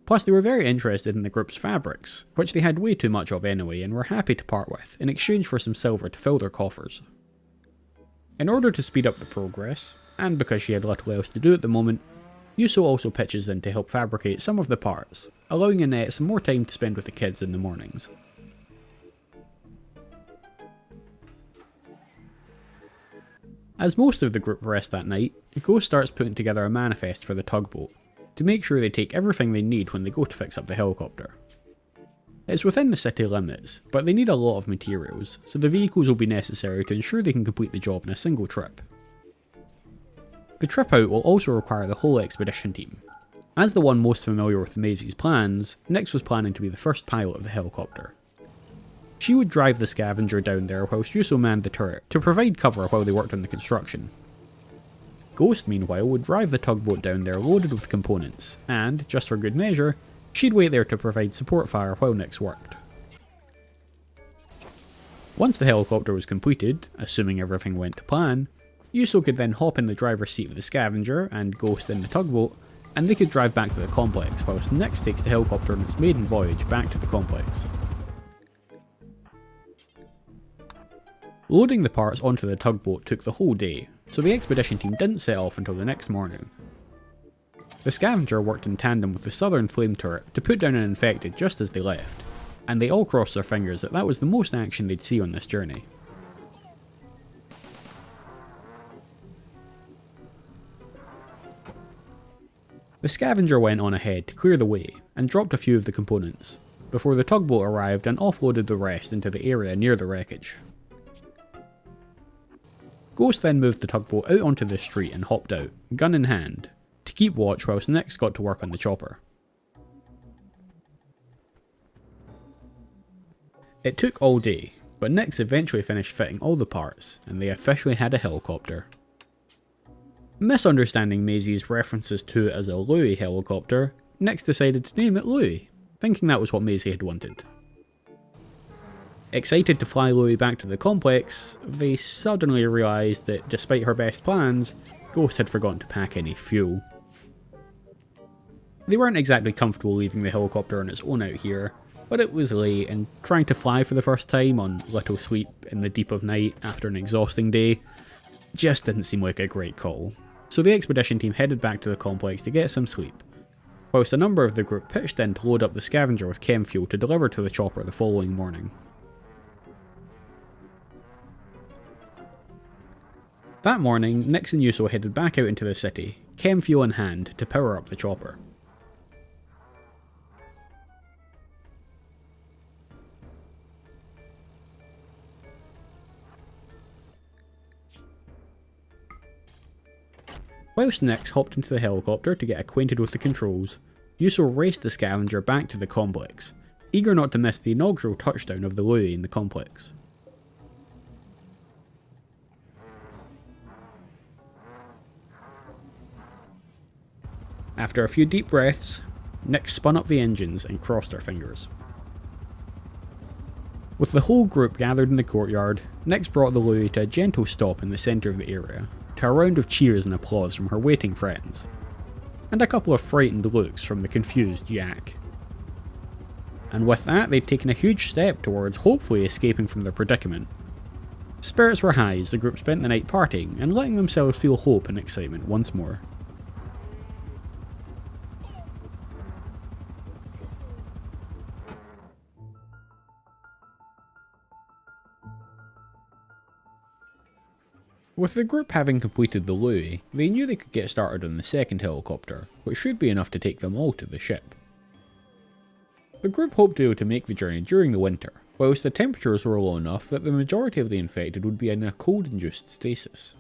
Plus they were very interested in the group's fabrics, which they had way too much of anyway and were happy to part with, in exchange for some silver to fill their coffers. In order to speed up the progress, and because she had little else to do at the moment, Yuso also pitches in to help fabricate some of the parts, allowing Annette some more time to spend with the kids in the mornings. As most of the group rest that night, Ghost starts putting together a manifest for the tugboat, to make sure they take everything they need when they go to fix up the helicopter. It's within the city limits, but they need a lot of materials, so the vehicles will be necessary to ensure they can complete the job in a single trip. The trip out will also require the whole expedition team. As the one most familiar with Maisie's plans, Nyx was planning to be the first pilot of the helicopter. She would drive the scavenger down there whilst Yuso manned the turret to provide cover while they worked on the construction. Ghost meanwhile would drive the tugboat down there loaded with components, and, just for good measure, she'd wait there to provide support fire while Nyx worked. Once the helicopter was completed, assuming everything went to plan, Yuso could then hop in the driver's seat of the scavenger and Ghost in the tugboat, and they could drive back to the complex whilst Nyx takes the helicopter on its maiden voyage back to the complex. Loading the parts onto the tugboat took the whole day, so the expedition team didn't set off until the next morning. The scavenger worked in tandem with the southern flame turret to put down an infected just as they left, and they all crossed their fingers that that was the most action they'd see on this journey. The scavenger went on ahead to clear the way and dropped a few of the components, before the tugboat arrived and offloaded the rest into the area near the wreckage. Ghost then moved the tugboat out onto the street and hopped out, gun in hand, to keep watch whilst Nyx got to work on the chopper. It took all day, but Nyx eventually finished fitting all the parts, and they officially had a helicopter. Misunderstanding Maisie's references to it as a Louis helicopter, Nyx decided to name it Louis, thinking that was what Maisie had wanted. Excited to fly Louis back to the complex, they suddenly realised that despite her best plans, Ghost had forgotten to pack any fuel. They weren't exactly comfortable leaving the helicopter on its own out here, but it was late and trying to fly for the first time on little sleep in the deep of night after an exhausting day just didn't seem like a great call. So the expedition team headed back to the complex to get some sleep, whilst a number of the group pitched in to load up the scavenger with chem fuel to deliver to the chopper the following morning. That morning, Nix and Yuso headed back out into the city, chem fuel in hand, to power up the chopper. Whilst Nix hopped into the helicopter to get acquainted with the controls, Yuso raced the scavenger back to the complex, eager not to miss the inaugural touchdown of the Louis in the complex. After a few deep breaths, Nix spun up the engines and crossed her fingers. With the whole group gathered in the courtyard, Nix brought the Louis to a gentle stop in the centre of the area, to a round of cheers and applause from her waiting friends, and a couple of frightened looks from the confused Yak. And with that, they'd taken a huge step towards hopefully escaping from their predicament. Spirits were high as the group spent the night partying and letting themselves feel hope and excitement once more. With the group having completed the Louis, they knew they could get started on the second helicopter, which should be enough to take them all to the ship. The group hoped to be able to make the journey during the winter, whilst the temperatures were low enough that the majority of the infected would be in a cold-induced stasis.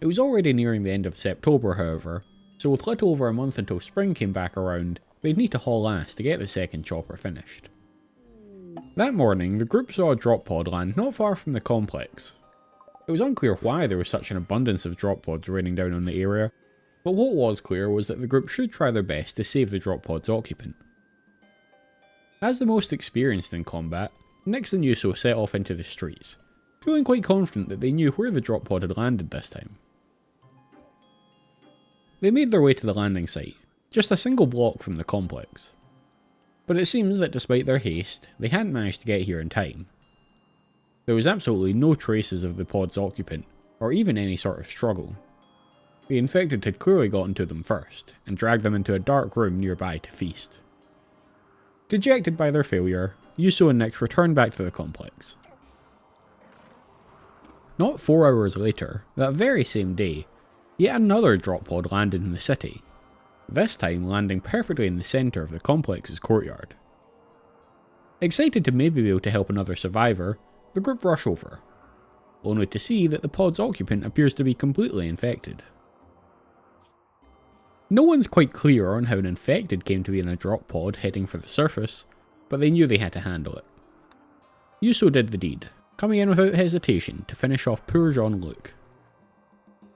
It was already nearing the end of September, however, so with little over a month until spring came back around, they'd need to haul ass to get the second chopper finished. That morning, the group saw a drop pod land not far from the complex. It was unclear why there was such an abundance of drop pods raining down on the area, but what was clear was that the group should try their best to save the drop pod's occupant. As the most experienced in combat, Nix and Yuso set off into the streets, feeling quite confident that they knew where the drop pod had landed this time. They made their way to the landing site, just a single block from the complex. But it seems that despite their haste, they hadn't managed to get here in time. There was absolutely no traces of the pod's occupant, or even any sort of struggle. The infected had clearly gotten to them first, and dragged them into a dark room nearby to feast. Dejected by their failure, Yuso and Nix returned back to the complex. Not 4 hours later, that very same day, yet another drop pod landed in the city, this time landing perfectly in the centre of the complex's courtyard. Excited to maybe be able to help another survivor, the group rush over, only to see that the pod's occupant appears to be completely infected. No one's quite clear on how an infected came to be in a drop pod heading for the surface, but they knew they had to handle it. Yuso did the deed, coming in without hesitation to finish off poor Jean-Luc.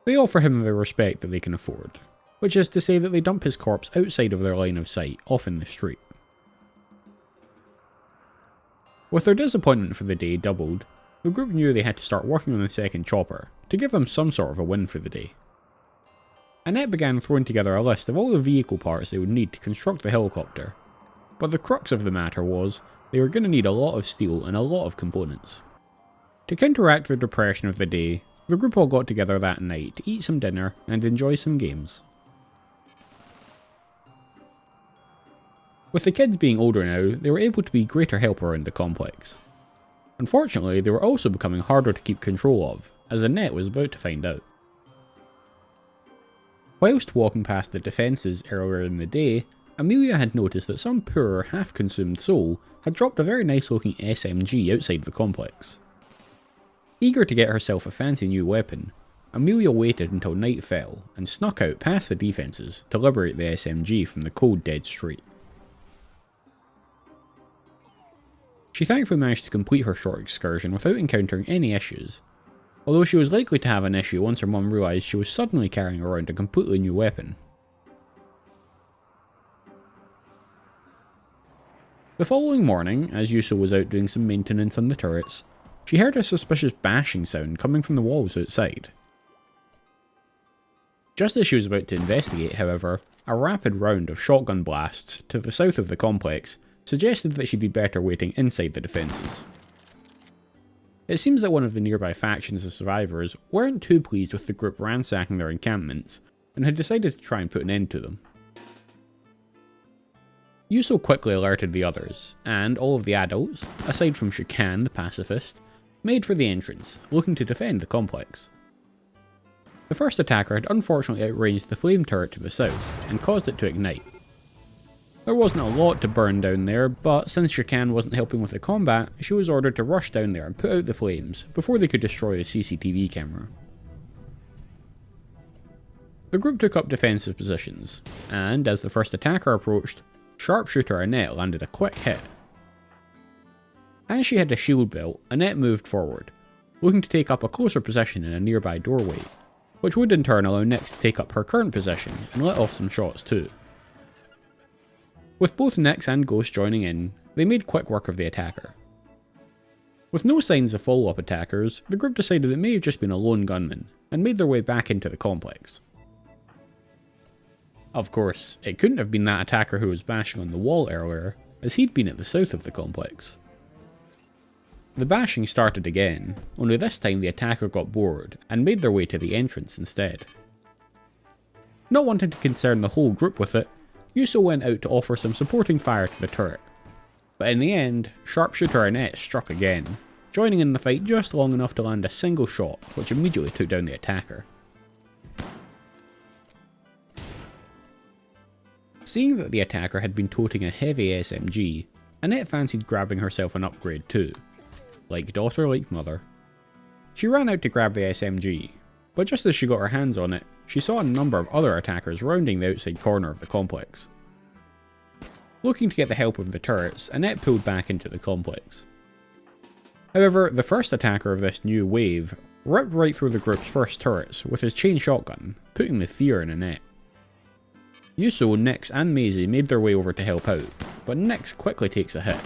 They offer him the respect that they can afford, which is to say that they dump his corpse outside of their line of sight, off in the street. With their disappointment for the day doubled, the group knew they had to start working on the second chopper, to give them some sort of a win for the day. Annette began throwing together a list of all the vehicle parts they would need to construct the helicopter, but the crux of the matter was, they were going to need a lot of steel and a lot of components. To counteract the depression of the day, the group all got together that night to eat some dinner and enjoy some games. With the kids being older now, they were able to be greater help around the complex. Unfortunately, they were also becoming harder to keep control of, as Annette was about to find out. Whilst walking past the defences earlier in the day, Amelia had noticed that some poor, half-consumed soul had dropped a very nice looking SMG outside the complex. Eager to get herself a fancy new weapon, Amelia waited until night fell and snuck out past the defences to liberate the SMG from the cold dead street. She thankfully managed to complete her short excursion without encountering any issues, although she was likely to have an issue once her mum realised she was suddenly carrying around a completely new weapon. The following morning, as Yuso was out doing some maintenance on the turrets, she heard a suspicious bashing sound coming from the walls outside. Just as she was about to investigate, however, a rapid round of shotgun blasts to the south of the complex suggested that she'd be better waiting inside the defences. It seems that one of the nearby factions of survivors weren't too pleased with the group ransacking their encampments, and had decided to try and put an end to them. Yuso quickly alerted the others, and all of the adults, aside from Shukan the pacifist, made for the entrance, looking to defend the complex. The first attacker had unfortunately outranged the flame turret to the south, and caused it to ignite. There wasn't a lot to burn down there, but since Shukan wasn't helping with the combat, she was ordered to rush down there and put out the flames before they could destroy the CCTV camera. The group took up defensive positions, and as the first attacker approached, sharpshooter Annette landed a quick hit. As she had a shield built, Annette moved forward, looking to take up a closer position in a nearby doorway, which would in turn allow Nyx to take up her current position and let off some shots too. With both Nyx and Ghost joining in, they made quick work of the attacker. With no signs of follow-up attackers, the group decided it may have just been a lone gunman, and made their way back into the complex. Of course, it couldn't have been that attacker who was bashing on the wall earlier, as he'd been at the south of the complex. The bashing started again, only this time the attacker got bored and made their way to the entrance instead. Not wanting to concern the whole group with it, Yuso went out to offer some supporting fire to the turret. But in the end, sharpshooter Annette struck again, joining in the fight just long enough to land a single shot, which immediately took down the attacker. Seeing that the attacker had been toting a heavy SMG, Annette fancied grabbing herself an upgrade too. Like daughter, like mother. She ran out to grab the SMG, but just as she got her hands on it, she saw a number of other attackers rounding the outside corner of the complex. Looking to get the help of the turrets, Annette pulled back into the complex. However, the first attacker of this new wave ripped right through the group's first turrets with his chain shotgun, putting the fear in Annette. Yuso, Nyx and Maisie made their way over to help out, but Nyx quickly takes a hit.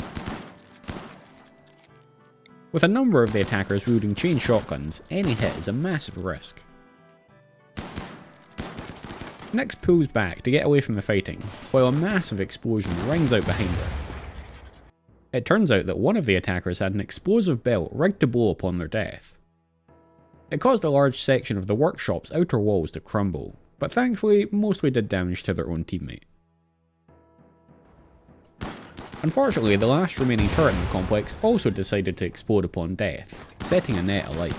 With a number of the attackers wielding chain shotguns, any hit is a massive risk. Nyx pulls back to get away from the fighting, while a massive explosion rings out behind her. It turns out that one of the attackers had an explosive belt rigged to blow upon their death. It caused a large section of the workshop's outer walls to crumble, but thankfully mostly did damage to their own teammate. Unfortunately, the last remaining turret in the complex also decided to explode upon death, setting Annette alight.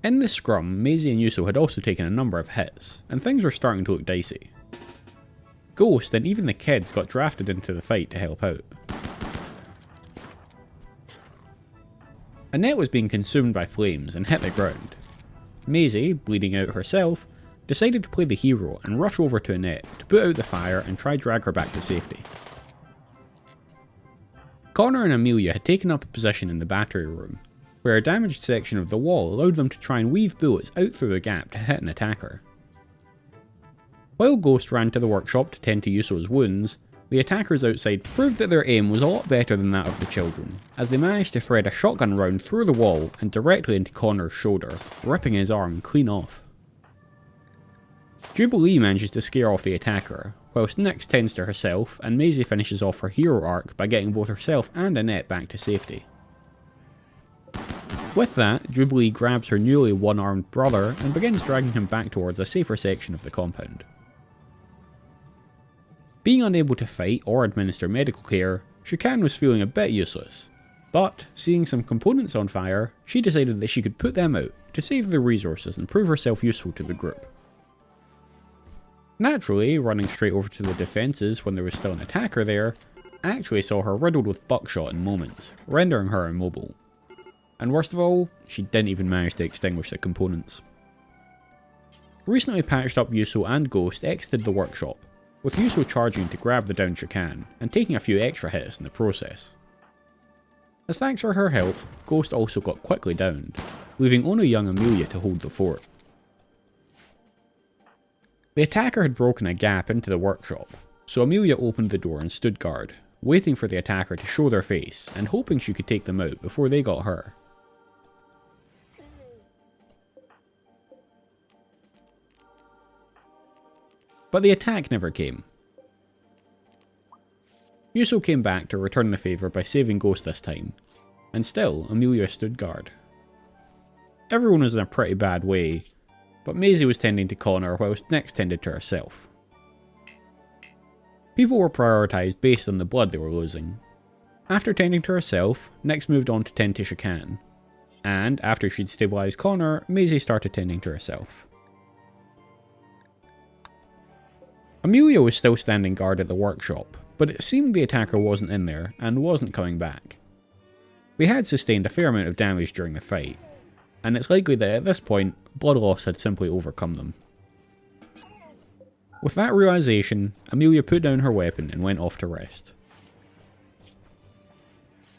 In the scrum, Maisie and Yuso had also taken a number of hits, and things were starting to look dicey. Ghost and even the kids got drafted into the fight to help out. Annette was being consumed by flames and hit the ground. Maisie, bleeding out herself, decided to play the hero and rush over to Annette to put out the fire and try drag her back to safety. Connor and Amelia had taken up a position in the battery room, where a damaged section of the wall allowed them to try and weave bullets out through the gap to hit an attacker. While Ghost ran to the workshop to tend to Yuso's wounds, the attackers outside proved that their aim was a lot better than that of the children, as they managed to thread a shotgun round through the wall and directly into Connor's shoulder, ripping his arm clean off. Jubilee manages to scare off the attacker, whilst Nyx tends to herself, and Maisie finishes off her hero arc by getting both herself and Annette back to safety. With that, Jubilee grabs her newly one-armed brother and begins dragging him back towards a safer section of the compound. Being unable to fight or administer medical care, Shukan was feeling a bit useless, but seeing some components on fire, she decided that she could put them out to save the resources and prove herself useful to the group. Naturally, running straight over to the defences when there was still an attacker there, actually saw her riddled with buckshot in moments, rendering her immobile. And worst of all, she didn't even manage to extinguish the components. Recently patched up Yuso and Ghost exited the workshop, with Yuso charging to grab the downed Shukan, and taking a few extra hits in the process. As thanks for her help, Ghost also got quickly downed, leaving only young Amelia to hold the fort. The attacker had broken a gap into the workshop, so Amelia opened the door and stood guard, waiting for the attacker to show their face and hoping she could take them out before they got her. But the attack never came. Yuso came back to return the favour by saving Ghost this time, and still Amelia stood guard. Everyone was in a pretty bad way, but Maisie was tending to Connor whilst Nyx tended to herself. People were prioritised based on the blood they were losing. After tending to herself, Nyx moved on to tend to Shakan, and after she'd stabilised Connor, Maisie started tending to herself. Amelia was still standing guard at the workshop, but it seemed the attacker wasn't in there and wasn't coming back. They had sustained a fair amount of damage during the fight, and it's likely that at this point, blood loss had simply overcome them. With that realisation, Amelia put down her weapon and went off to rest.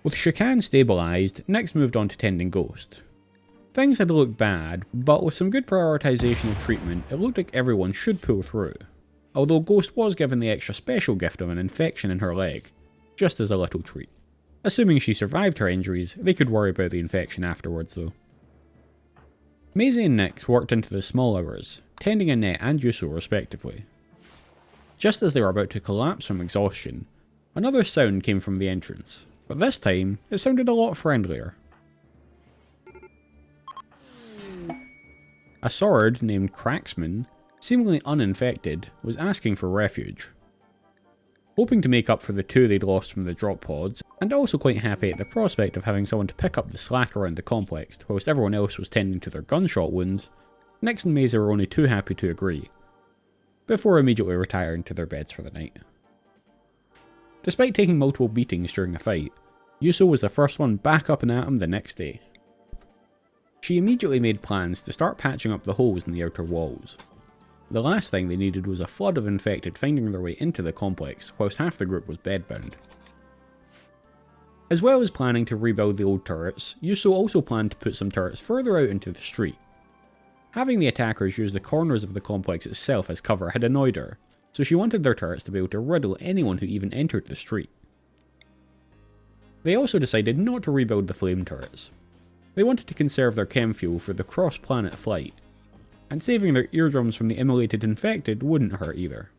With Shakan stabilised, Nyx moved on to tending Ghost. Things had looked bad, but with some good prioritisation of treatment, it looked like everyone should pull through. Although Ghost was given the extra special gift of an infection in her leg, just as a little treat. Assuming she survived her injuries, they could worry about the infection afterwards though. Maisie and Nyx worked into the small hours, tending Annette and Yuso respectively. Just as they were about to collapse from exhaustion, another sound came from the entrance, but this time it sounded a lot friendlier. A sword named Cracksman, seemingly uninfected, was asking for refuge. Hoping to make up for the two they'd lost from the drop pods, and also quite happy at the prospect of having someone to pick up the slack around the complex whilst everyone else was tending to their gunshot wounds, Nyx and Maisie were only too happy to agree, before immediately retiring to their beds for the night. Despite taking multiple beatings during the fight, Yuso was the first one back up and at him the next day. She immediately made plans to start patching up the holes in the outer walls. The last thing they needed was a flood of infected finding their way into the complex whilst half the group was bedbound. As well as planning to rebuild the old turrets, Yuso also planned to put some turrets further out into the street. Having the attackers use the corners of the complex itself as cover had annoyed her, so she wanted their turrets to be able to riddle anyone who even entered the street. They also decided not to rebuild the flame turrets. They wanted to conserve their chem fuel for the cross-planet flight, and saving their eardrums from the immolated infected wouldn't hurt either.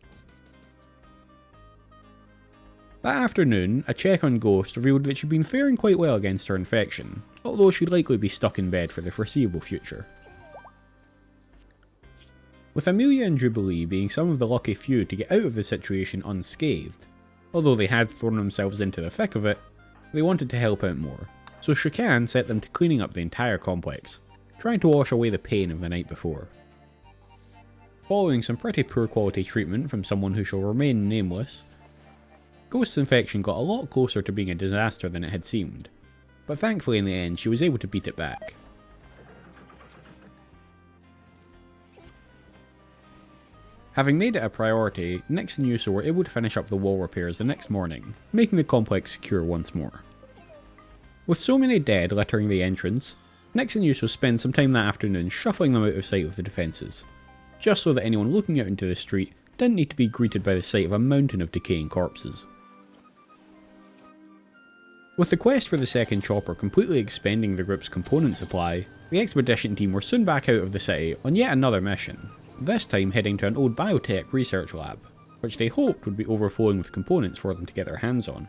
That afternoon, a check on Ghost revealed that she'd been faring quite well against her infection, although she'd likely be stuck in bed for the foreseeable future. With Amelia and Jubilee being some of the lucky few to get out of the situation unscathed, although they had thrown themselves into the thick of it, they wanted to help out more, so Shakan set them to cleaning up the entire complex, trying to wash away the pain of the night before. Following some pretty poor quality treatment from someone who shall remain nameless, Ghost's infection got a lot closer to being a disaster than it had seemed, but thankfully in the end she was able to beat it back. Having made it a priority, Nyx and Yuso were able to finish up the wall repairs the next morning, making the complex secure once more. With so many dead littering the entrance, Nyx and Yuso spent some time that afternoon shuffling them out of sight of the defences, just so that anyone looking out into the street didn't need to be greeted by the sight of a mountain of decaying corpses. With the quest for the second chopper completely expending the group's component supply, the expedition team were soon back out of the city on yet another mission, this time heading to an old biotech research lab, which they hoped would be overflowing with components for them to get their hands on.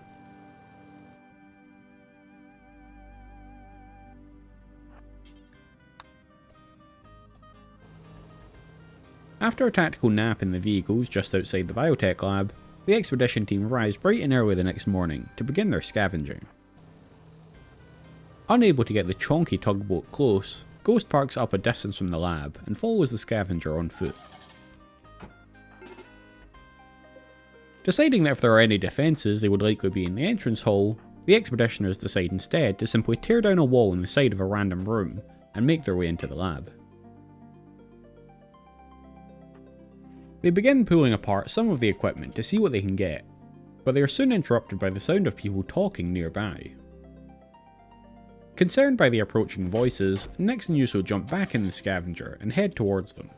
After a tactical nap in the vehicles just outside the biotech lab, the expedition team rise bright and early the next morning to begin their scavenging. Unable to get the chonky tugboat close, Ghost parks up a distance from the lab and follows the scavenger on foot. Deciding that if there are any defences they would likely be in the entrance hall, the expeditioners decide instead to simply tear down a wall in the side of a random room and make their way into the lab. They begin pulling apart some of the equipment to see what they can get, but they are soon interrupted by the sound of people talking nearby. Concerned by the approaching voices, Nyx and Yuso jump back in the scavenger and head towards them.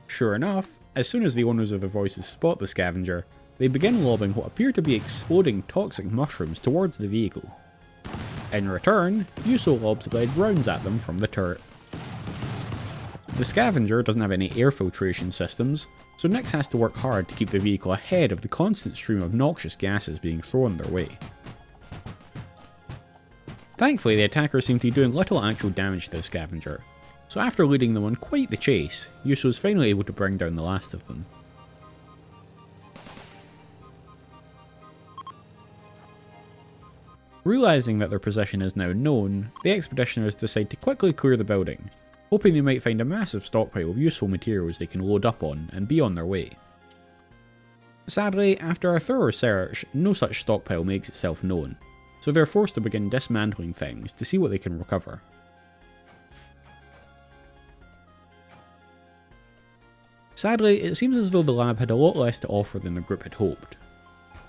Sure enough, as soon as the owners of the voices spot the scavenger, they begin lobbing what appear to be exploding toxic mushrooms towards the vehicle. In return, Yuso lobs lead rounds at them from the turret. The scavenger doesn't have any air filtration systems, so Nyx has to work hard to keep the vehicle ahead of the constant stream of noxious gases being thrown their way. Thankfully, the attackers seem to be doing little actual damage to the scavenger, So after leading them on quite the chase, Yuso was finally able to bring down the last of them. Realising that their position is now known, the expeditioners decide to quickly clear the building, hoping they might find a massive stockpile of useful materials they can load up on and be on their way. Sadly, after a thorough search, no such stockpile makes itself known, so they're forced to begin dismantling things to see what they can recover. Sadly, it seems as though the lab had a lot less to offer than the group had hoped.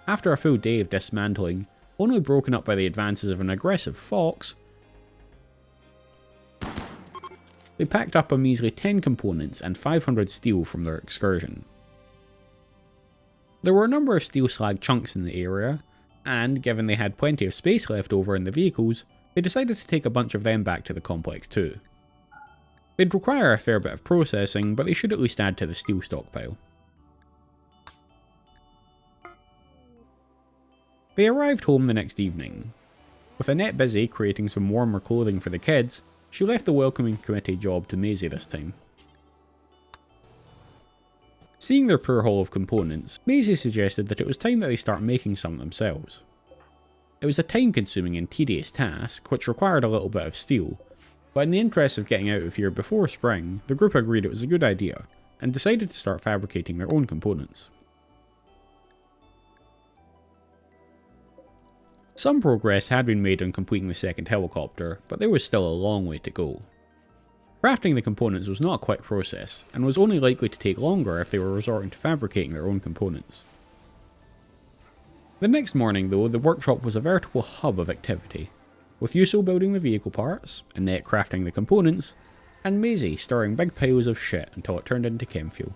After a full day of dismantling, only broken up by the advances of an aggressive fox, they packed up a measly 10 components and 500 steel from their excursion. There were a number of steel slag chunks in the area, and given they had plenty of space left over in the vehicles, they decided to take a bunch of them back to the complex too. They'd require a fair bit of processing, but they should at least add to the steel stockpile. They arrived home the next evening. With Annette busy creating some warmer clothing for the kids, she left the welcoming committee job to Maisie this time. Seeing their poor haul of components, Maisie suggested that it was time that they start making some themselves. It was a time-consuming and tedious task, which required a little bit of steel, but in the interest of getting out of here before spring, the group agreed it was a good idea, and decided to start fabricating their own components. Some progress had been made on completing the second helicopter, but there was still a long way to go. Crafting the components was not a quick process, and was only likely to take longer if they were resorting to fabricating their own components. The next morning though, the workshop was a veritable hub of activity, with Yuso building the vehicle parts, Annette crafting the components, and Maisie stirring big piles of shit until it turned into chem fuel.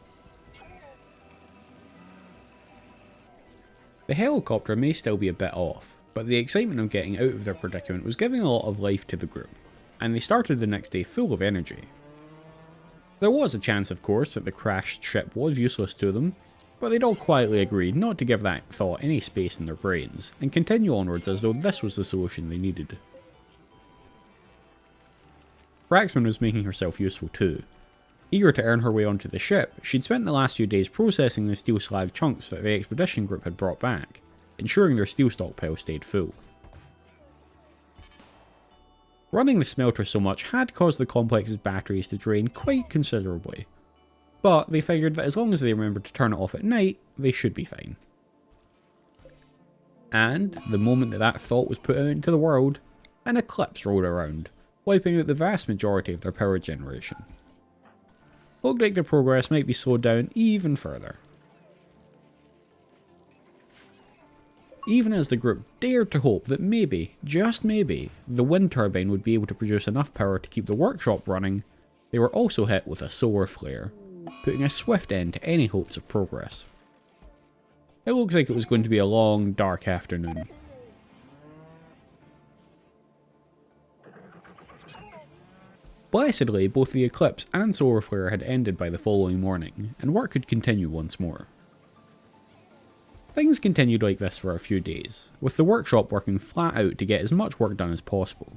The helicopter may still be a bit off, but the excitement of getting out of their predicament was giving a lot of life to the group, and they started the next day full of energy. There was a chance, of course, that the crashed ship was useless to them, but they'd all quietly agreed not to give that thought any space in their brains, and continue onwards as though this was the solution they needed. Raxman was making herself useful too. Eager to earn her way onto the ship, she'd spent the last few days processing the steel slag chunks that the expedition group had brought back, ensuring their steel stockpile stayed full. Running the smelter so much had caused the complex's batteries to drain quite considerably, but they figured that as long as they remembered to turn it off at night, they should be fine. And, the moment that that thought was put out into the world, an eclipse rolled around, wiping out the vast majority of their power generation. Looked like their progress might be slowed down even further. Even as the group dared to hope that maybe, just maybe, the wind turbine would be able to produce enough power to keep the workshop running, they were also hit with a solar flare, putting a swift end to any hopes of progress. It looks like it was going to be a long, dark afternoon. Blessedly, both the eclipse and solar flare had ended by the following morning, and work could continue once more. Things continued like this for a few days, with the workshop working flat out to get as much work done as possible.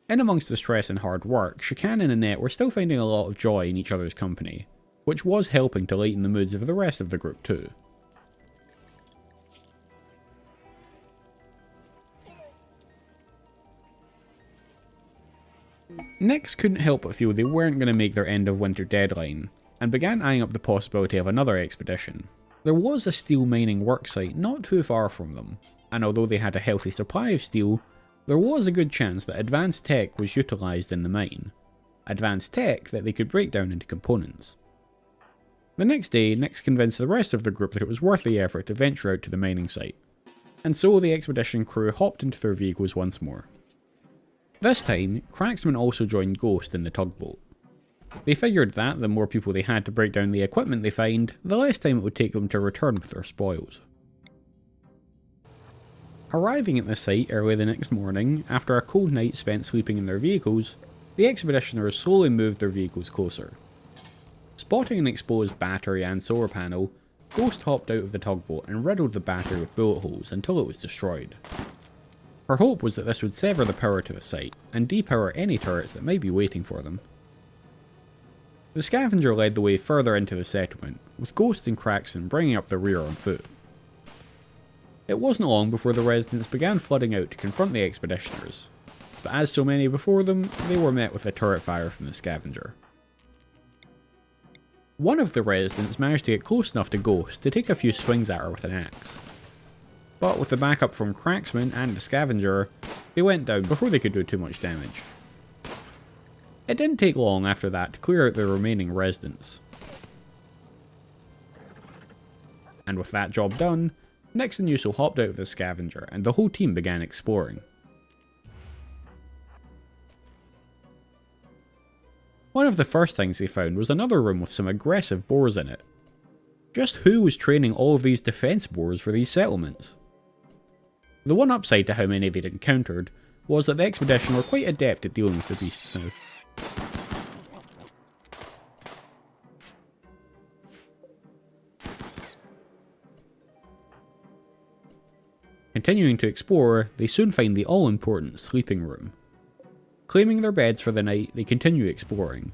In amongst the stress and hard work, Shakan and Annette were still finding a lot of joy in each other's company, which was helping to lighten the moods of the rest of the group too. Nyx couldn't help but feel they weren't going to make their end of winter deadline, and began eyeing up the possibility of another expedition. There was a steel mining worksite not too far from them, and although they had a healthy supply of steel, there was a good chance that advanced tech was utilised in the mine. Advanced tech that they could break down into components. The next day, Nyx convinced the rest of the group that it was worth the effort to venture out to the mining site, and so the expedition crew hopped into their vehicles once more. This time, Cracksman also joined Ghost in the tugboat. They figured that the more people they had to break down the equipment they find, the less time it would take them to return with their spoils. Arriving at the site early the next morning, after a cold night spent sleeping in their vehicles, the expeditioners slowly moved their vehicles closer. Spotting an exposed battery and solar panel, Ghost hopped out of the tugboat and riddled the battery with bullet holes until it was destroyed. Her hope was that this would sever the power to the site, and depower any turrets that might be waiting for them. The scavenger led the way further into the settlement, with Ghost and Craxton bringing up the rear on foot. It wasn't long before the residents began flooding out to confront the expeditioners, but as so many before them, they were met with a turret fire from the scavenger. One of the residents managed to get close enough to Ghost to take a few swings at her with an axe. But with the backup from Craxman and the scavenger, they went down before they could do too much damage. It didn't take long after that to clear out the remaining residents. And with that job done, Nyx and Yuso hopped out of the scavenger and the whole team began exploring. One of the first things they found was another room with some aggressive boars in it. Just who was training all of these defense boars for these settlements? The one upside to how many they'd encountered was that the expedition were quite adept at dealing with the beasts now. Continuing to explore, they soon find the all-important sleeping room. Claiming their beds for the night, they continue exploring.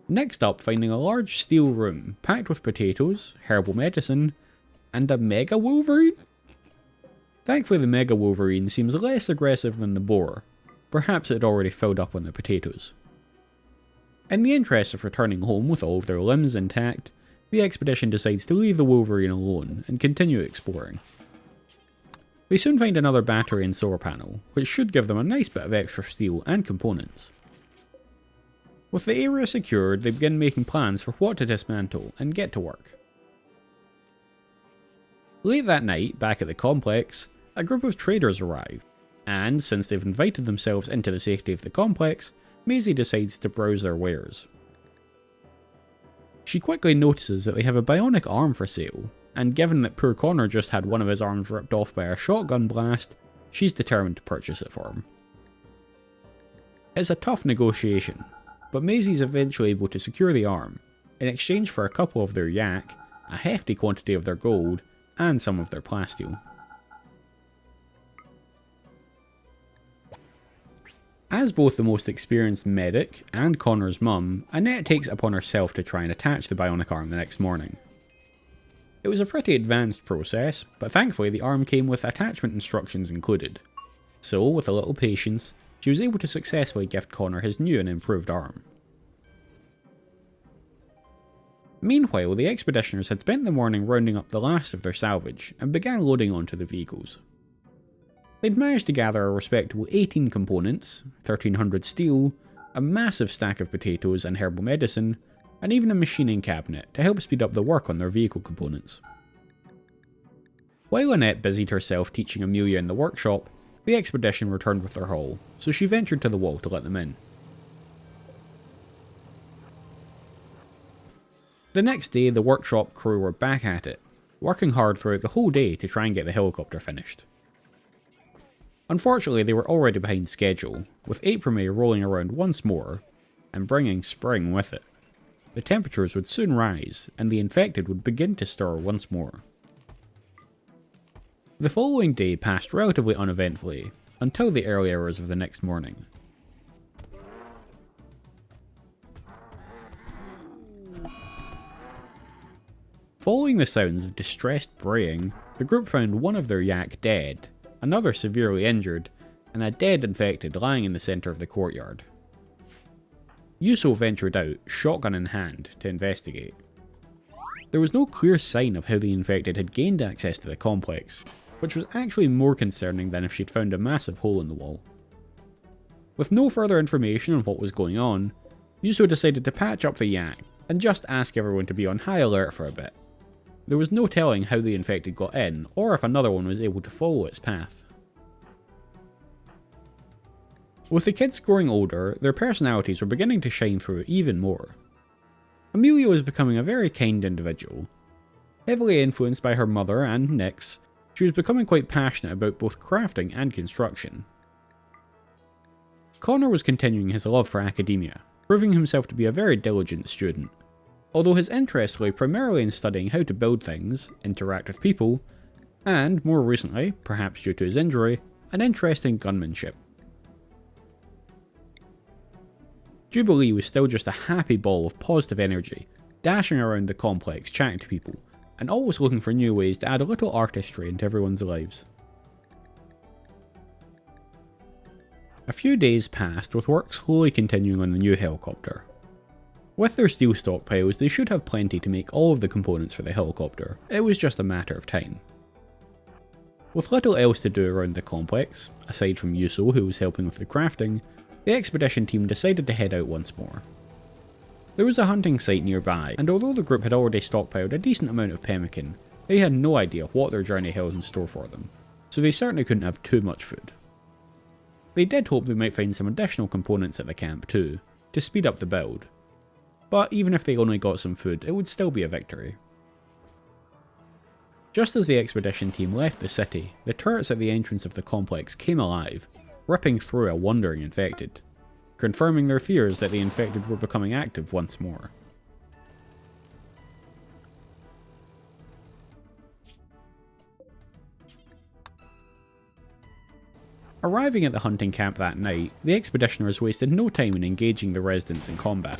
Next up, finding a large steel room packed with potatoes, herbal medicine, and a Mega Wolverine? Thankfully the Mega Wolverine seems less aggressive than the boar. Perhaps it had already filled up on the potatoes. In the interest of returning home with all of their limbs intact, the expedition decides to leave the Wolverine alone and continue exploring. They soon find another battery and solar panel, which should give them a nice bit of extra steel and components. With the area secured, they begin making plans for what to dismantle and get to work. Late that night, back at the complex, a group of traders arrive, and since they've invited themselves into the safety of the complex, Maisie decides to browse their wares. She quickly notices that they have a bionic arm for sale, and given that poor Connor just had one of his arms ripped off by a shotgun blast, she's determined to purchase it for him. It's a tough negotiation, but Maisie's eventually able to secure the arm, in exchange for a couple of their yak, a hefty quantity of their gold, and some of their plasteel. As both the most experienced medic and Connor's mum, Annette takes it upon herself to try and attach the bionic arm the next morning. It was a pretty advanced process, but thankfully the arm came with attachment instructions included. So, with a little patience, she was able to successfully gift Connor his new and improved arm. Meanwhile, the expeditioners had spent the morning rounding up the last of their salvage and began loading onto the vehicles. They'd managed to gather a respectable 18 components, 1300 steel, a massive stack of potatoes and herbal medicine, and even a machining cabinet to help speed up the work on their vehicle components. While Annette busied herself teaching Amelia in the workshop, the expedition returned with their haul, so she ventured to the wall to let them in. The next day, the workshop crew were back at it, working hard throughout the whole day to try and get the helicopter finished. Unfortunately, they were already behind schedule, with April May rolling around once more, and bringing spring with it. The temperatures would soon rise, and the infected would begin to stir once more. The following day passed relatively uneventfully, until the early hours of the next morning. Following the sounds of distressed braying, the group found one of their yak dead, another severely injured, and a dead infected lying in the centre of the courtyard. Yuso ventured out, shotgun in hand, to investigate. There was no clear sign of how the infected had gained access to the complex, which was actually more concerning than if she'd found a massive hole in the wall. With no further information on what was going on, Yuso decided to patch up the yak and just ask everyone to be on high alert for a bit. There was no telling how the infected got in, or if another one was able to follow its path. With the kids growing older, their personalities were beginning to shine through even more. Amelia was becoming a very kind individual. Heavily influenced by her mother and Nyx, she was becoming quite passionate about both crafting and construction. Connor was continuing his love for academia, proving himself to be a very diligent student, although his interests lay primarily in studying how to build things, interact with people, and, more recently, perhaps due to his injury, an interest in gunmanship. Jubilee was still just a happy ball of positive energy, dashing around the complex chatting to people, and always looking for new ways to add a little artistry into everyone's lives. A few days passed with work slowly continuing on the new helicopter. With their steel stockpiles, they should have plenty to make all of the components for the helicopter. It was just a matter of time. With little else to do around the complex, aside from Yuso who was helping with the crafting, the expedition team decided to head out once more. There was a hunting site nearby, and although the group had already stockpiled a decent amount of pemmican, they had no idea what their journey held in store for them, so they certainly couldn't have too much food. They did hope they might find some additional components at the camp too, to speed up the build, but even if they only got some food, it would still be a victory. Just as the expedition team left the city, the turrets at the entrance of the complex came alive, ripping through a wandering infected, confirming their fears that the infected were becoming active once more. Arriving at the hunting camp that night, the expeditioners wasted no time in engaging the residents in combat,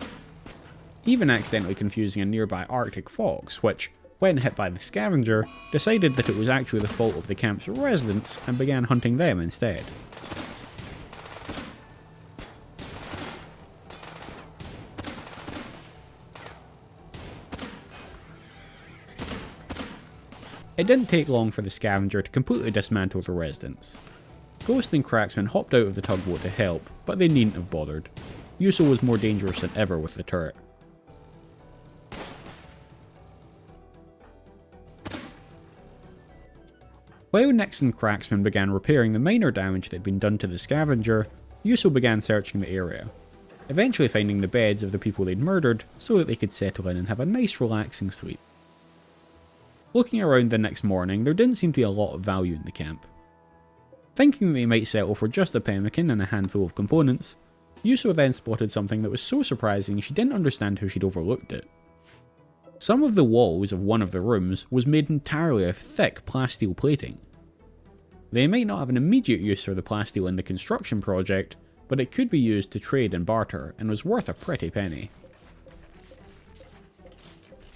even accidentally confusing a nearby Arctic fox, which, when hit by the scavenger, decided that it was actually the fault of the camp's residents and began hunting them instead. It didn't take long for the scavenger to completely dismantle the residents. Ghost and Cracksman hopped out of the tugboat to help, but they needn't have bothered. Yuso was more dangerous than ever with the turret. While Nyx and Cracksman began repairing the minor damage that had been done to the scavenger, Yuso began searching the area, eventually finding the beds of the people they'd murdered so that they could settle in and have a nice relaxing sleep. Looking around the next morning, there didn't seem to be a lot of value in the camp. Thinking that they might settle for just a pemmican and a handful of components, Yuso then spotted something that was so surprising she didn't understand how she'd overlooked it. Some of the walls of one of the rooms was made entirely of thick plasteel plating. They might not have an immediate use for the plasteel in the construction project, but it could be used to trade and barter and was worth a pretty penny.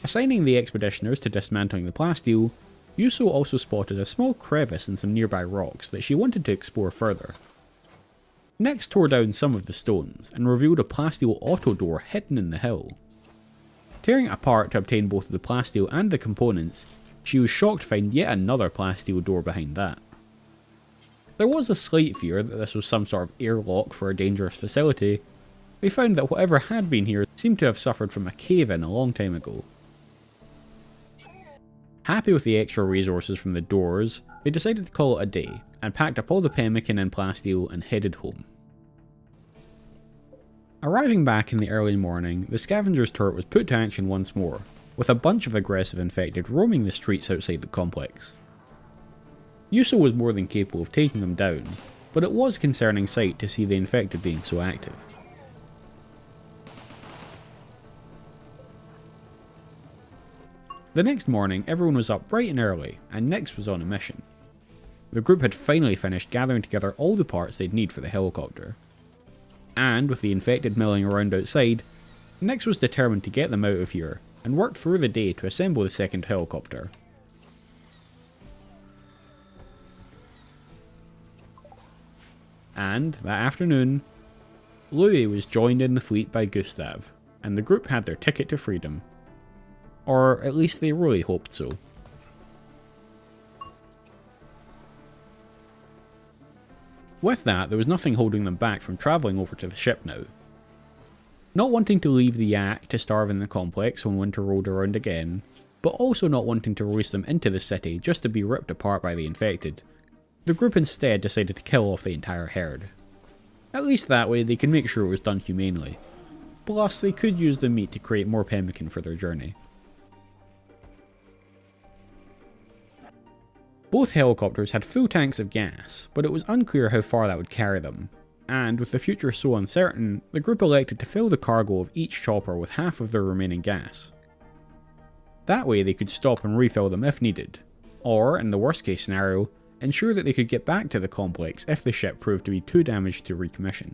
Assigning the expeditioners to dismantling the plasteel, Yuso also spotted a small crevice in some nearby rocks that she wanted to explore further. Nyx tore down some of the stones and revealed a plasteel auto door hidden in the hill. Tearing it apart to obtain both the plasteel and the components, she was shocked to find yet another plasteel door behind that. There was a slight fear that this was some sort of airlock for a dangerous facility. They found that whatever had been here seemed to have suffered from a cave-in a long time ago. Happy with the extra resources from the doors, they decided to call it a day, and packed up all the pemmican and plasteel and headed home. Arriving back in the early morning, the scavenger's turret was put to action once more, with a bunch of aggressive infected roaming the streets outside the complex. Yuso was more than capable of taking them down, but it was a concerning sight to see the infected being so active. The next morning, everyone was up bright and early, and Nyx was on a mission. The group had finally finished gathering together all the parts they'd need for the helicopter. And, with the infected milling around outside, Nyx was determined to get them out of here, and worked through the day to assemble the second helicopter. And, that afternoon, Louis was joined in the fleet by Gustav, and the group had their ticket to freedom. Or at least they really hoped so. With that, there was nothing holding them back from travelling over to the ship now. Not wanting to leave the yak to starve in the complex when winter rolled around again, but also not wanting to release them into the city just to be ripped apart by the infected, the group instead decided to kill off the entire herd. At least that way they could make sure it was done humanely. Plus, they could use the meat to create more pemmican for their journey. Both helicopters had full tanks of gas, but it was unclear how far that would carry them, and with the future so uncertain, the group elected to fill the cargo of each chopper with half of their remaining gas. That way they could stop and refill them if needed, or, in the worst case scenario, ensure that they could get back to the complex if the ship proved to be too damaged to recommission.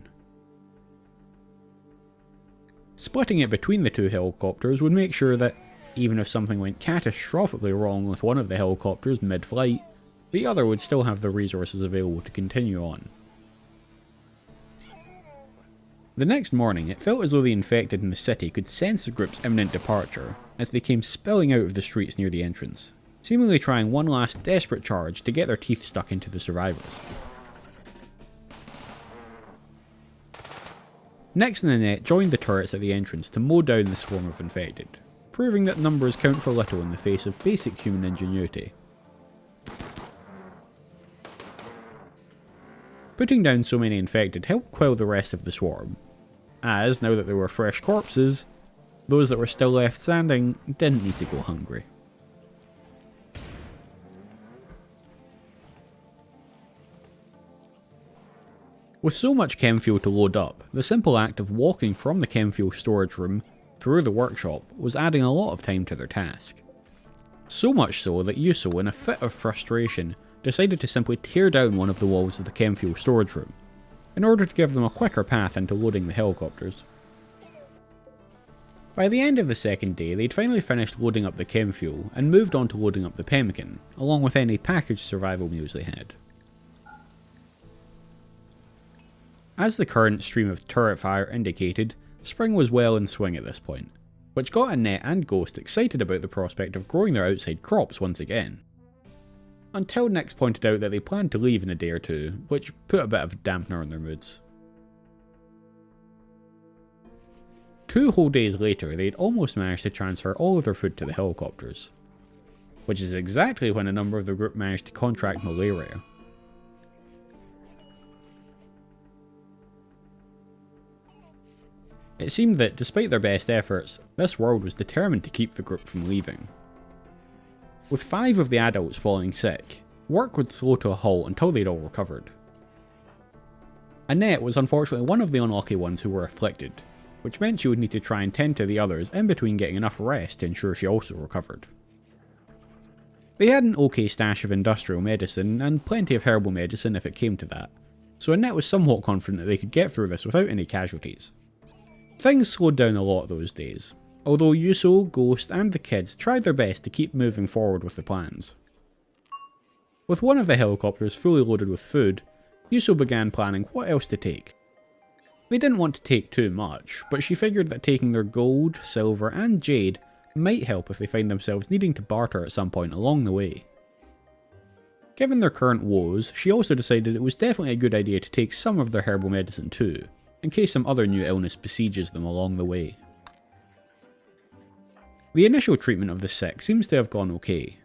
Splitting it between the two helicopters would make sure that, even if something went catastrophically wrong with one of the helicopters mid-flight, the other would still have the resources available to continue on. The next morning, it felt as though the infected in the city could sense the group's imminent departure as they came spilling out of the streets near the entrance, seemingly trying one last desperate charge to get their teeth stuck into the survivors. Next, and Annette joined the turrets at the entrance to mow down the swarm of infected, proving that numbers count for little in the face of basic human ingenuity. Putting down so many infected helped quell the rest of the swarm, as, now that there were fresh corpses, those that were still left standing didn't need to go hungry. With so much chem fuel to load up, the simple act of walking from the chem fuel storage room through the workshop was adding a lot of time to their task. So much so that Yuso, in a fit of frustration, decided to simply tear down one of the walls of the chem fuel storage room, in order to give them a quicker path into loading the helicopters. By the end of the second day, they'd finally finished loading up the chem fuel and moved on to loading up the pemmican, along with any packaged survival meals they had. As the current stream of turret fire indicated, spring was well in swing at this point, which got Annette and Ghost excited about the prospect of growing their outside crops once again. Until Nyx pointed out that they planned to leave in a day or two, which put a bit of a dampener on their moods. 2 whole days later, they'd almost managed to transfer all of their food to the helicopters, which is exactly when a number of the group managed to contract malaria. It seemed that, despite their best efforts, this world was determined to keep the group from leaving. With 5 of the adults falling sick, work would slow to a halt until they'd all recovered. Annette was unfortunately one of the unlucky ones who were afflicted, which meant she would need to try and tend to the others in between getting enough rest to ensure she also recovered. They had an okay stash of industrial medicine, and plenty of herbal medicine if it came to that, so Annette was somewhat confident that they could get through this without any casualties. Things slowed down a lot those days, although Yuso, Ghost and the kids tried their best to keep moving forward with the plans. With one of the helicopters fully loaded with food, Yuso began planning what else to take. They didn't want to take too much, but she figured that taking their gold, silver and jade might help if they find themselves needing to barter at some point along the way. Given their current woes, she also decided it was definitely a good idea to take some of their herbal medicine too, in case some other new illness besieges them along the way. The initial treatment of the sick seems to have gone okay.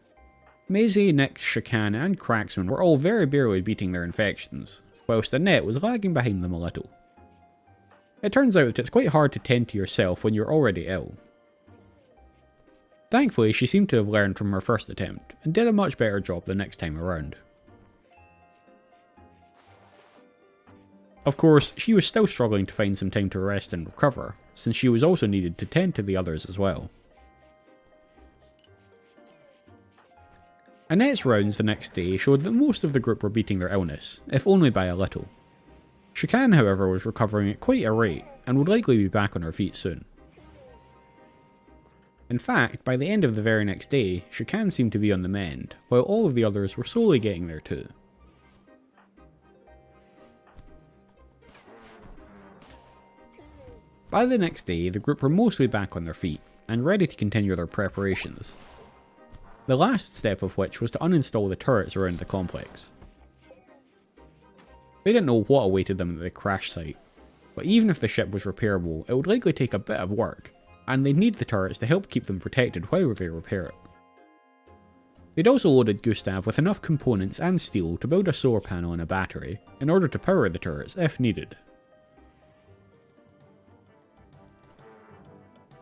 Maisie, Nick, Shakan and Cracksman were all very barely beating their infections, whilst Annette was lagging behind them a little. It turns out that it's quite hard to tend to yourself when you're already ill. Thankfully, she seemed to have learned from her first attempt, and did a much better job the next time around. Of course, she was still struggling to find some time to rest and recover, since she was also needed to tend to the others as well. Annette's rounds the next day showed that most of the group were beating their illness, if only by a little. Shakan, however, was recovering at quite a rate, and would likely be back on her feet soon. In fact, by the end of the very next day, Shakan seemed to be on the mend, while all of the others were slowly getting there too. By the next day, the group were mostly back on their feet, and ready to continue their preparations. The last step of which was to uninstall the turrets around the complex. They didn't know what awaited them at the crash site, but even if the ship was repairable, it would likely take a bit of work, and they'd need the turrets to help keep them protected while they repair it. They'd also loaded Gustav with enough components and steel to build a solar panel and a battery, in order to power the turrets if needed.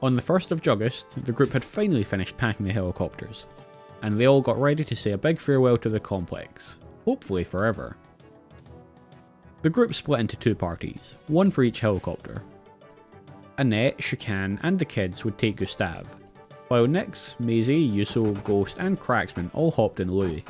On the 1st of August, the group had finally finished packing the helicopters, and they all got ready to say a big farewell to the complex, hopefully forever. The group split into 2 parties, one for each helicopter. Annette, Shakan and the kids would take Gustav, while Nyx, Maisie, Yuso, Ghost and Cracksman all hopped in Louis.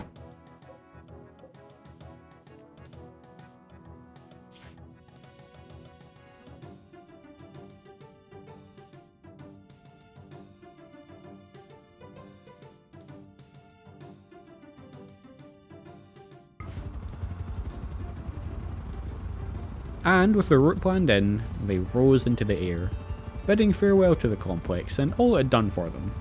And with their route planned in, they rose into the air, bidding farewell to the complex and all it had done for them.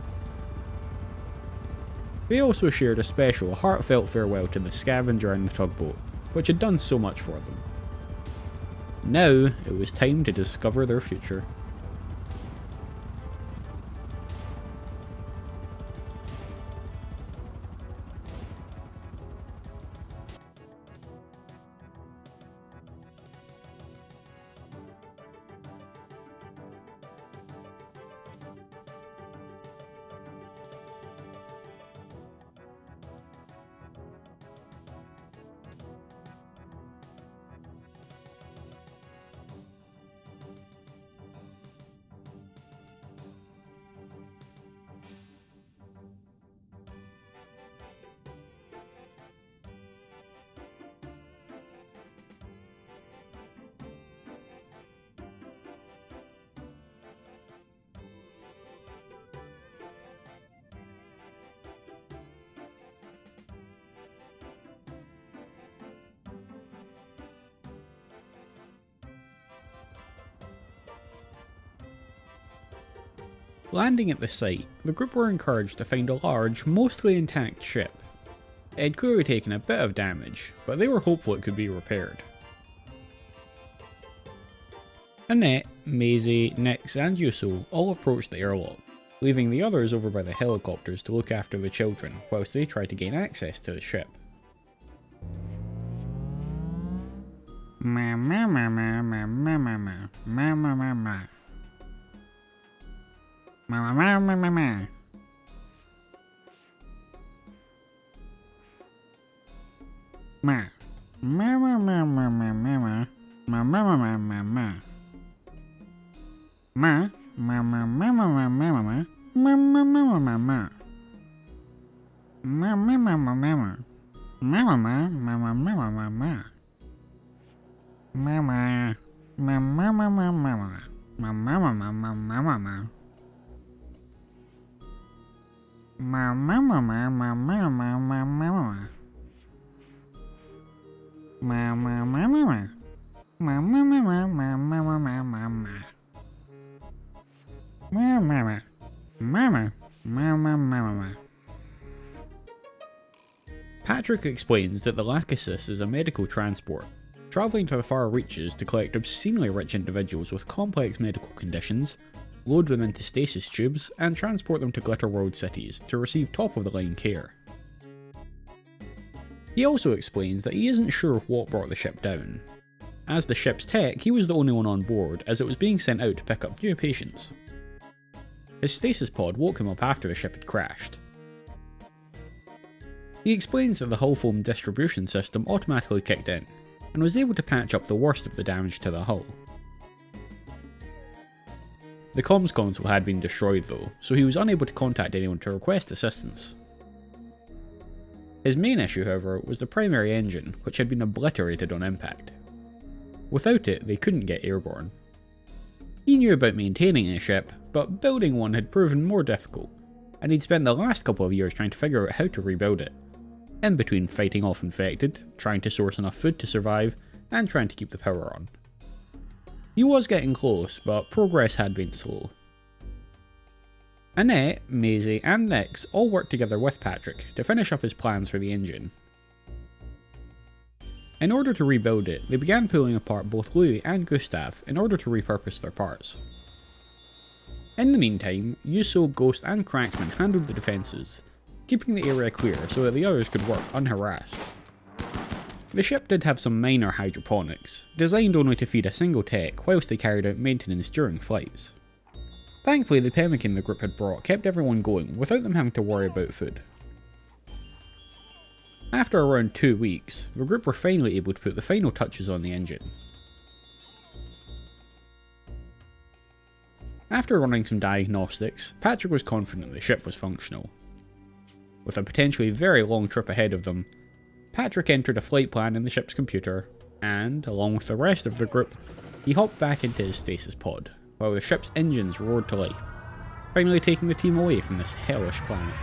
They also shared a special, heartfelt farewell to the scavenger and the tugboat, which had done so much for them. Now, it was time to discover their future. Landing at the site, the group were encouraged to find a large, mostly intact ship. It had clearly taken a bit of damage, but they were hopeful it could be repaired. Annette, Maisie, Nix and Yuso all approached the airlock, leaving the others over by the helicopters to look after the children whilst they tried to gain access to the ship. Patrick explains that the Lachesis is a medical transport, travelling to the far reaches to collect obscenely rich individuals with complex medical conditions, load them into stasis tubes, and transport them to Glitterworld cities to receive top-of-the-line care. He also explains that he isn't sure what brought the ship down. As the ship's tech, he was the only one on board as it was being sent out to pick up new patients. His stasis pod woke him up after the ship had crashed. He explains that the hull foam distribution system automatically kicked in, and was able to patch up the worst of the damage to the hull. The comms console had been destroyed though, so he was unable to contact anyone to request assistance. His main issue, however, was the primary engine, which had been obliterated on impact. Without it, they couldn't get airborne. He knew about maintaining a ship, but building one had proven more difficult, and he'd spent the last couple of years trying to figure out how to rebuild it, in between fighting off infected, trying to source enough food to survive, and trying to keep the power on. He was getting close, but progress had been slow. Annette, Maisie and Nix all worked together with Patrick to finish up his plans for the engine. In order to rebuild it, they began pulling apart both Louis and Gustav in order to repurpose their parts. In the meantime, Yuso, Ghost and Cracksman handled the defences, keeping the area clear so that the others could work unharassed. The ship did have some minor hydroponics, designed only to feed a single tech whilst they carried out maintenance during flights. Thankfully, the pemmican the group had brought kept everyone going without them having to worry about food. After around 2 weeks, the group were finally able to put the final touches on the engine. After running some diagnostics, Patrick was confident the ship was functional. With a potentially very long trip ahead of them, Patrick entered a flight plan in the ship's computer, and, along with the rest of the group, he hopped back into his stasis pod, while the ship's engines roared to life, finally taking the team away from this hellish planet.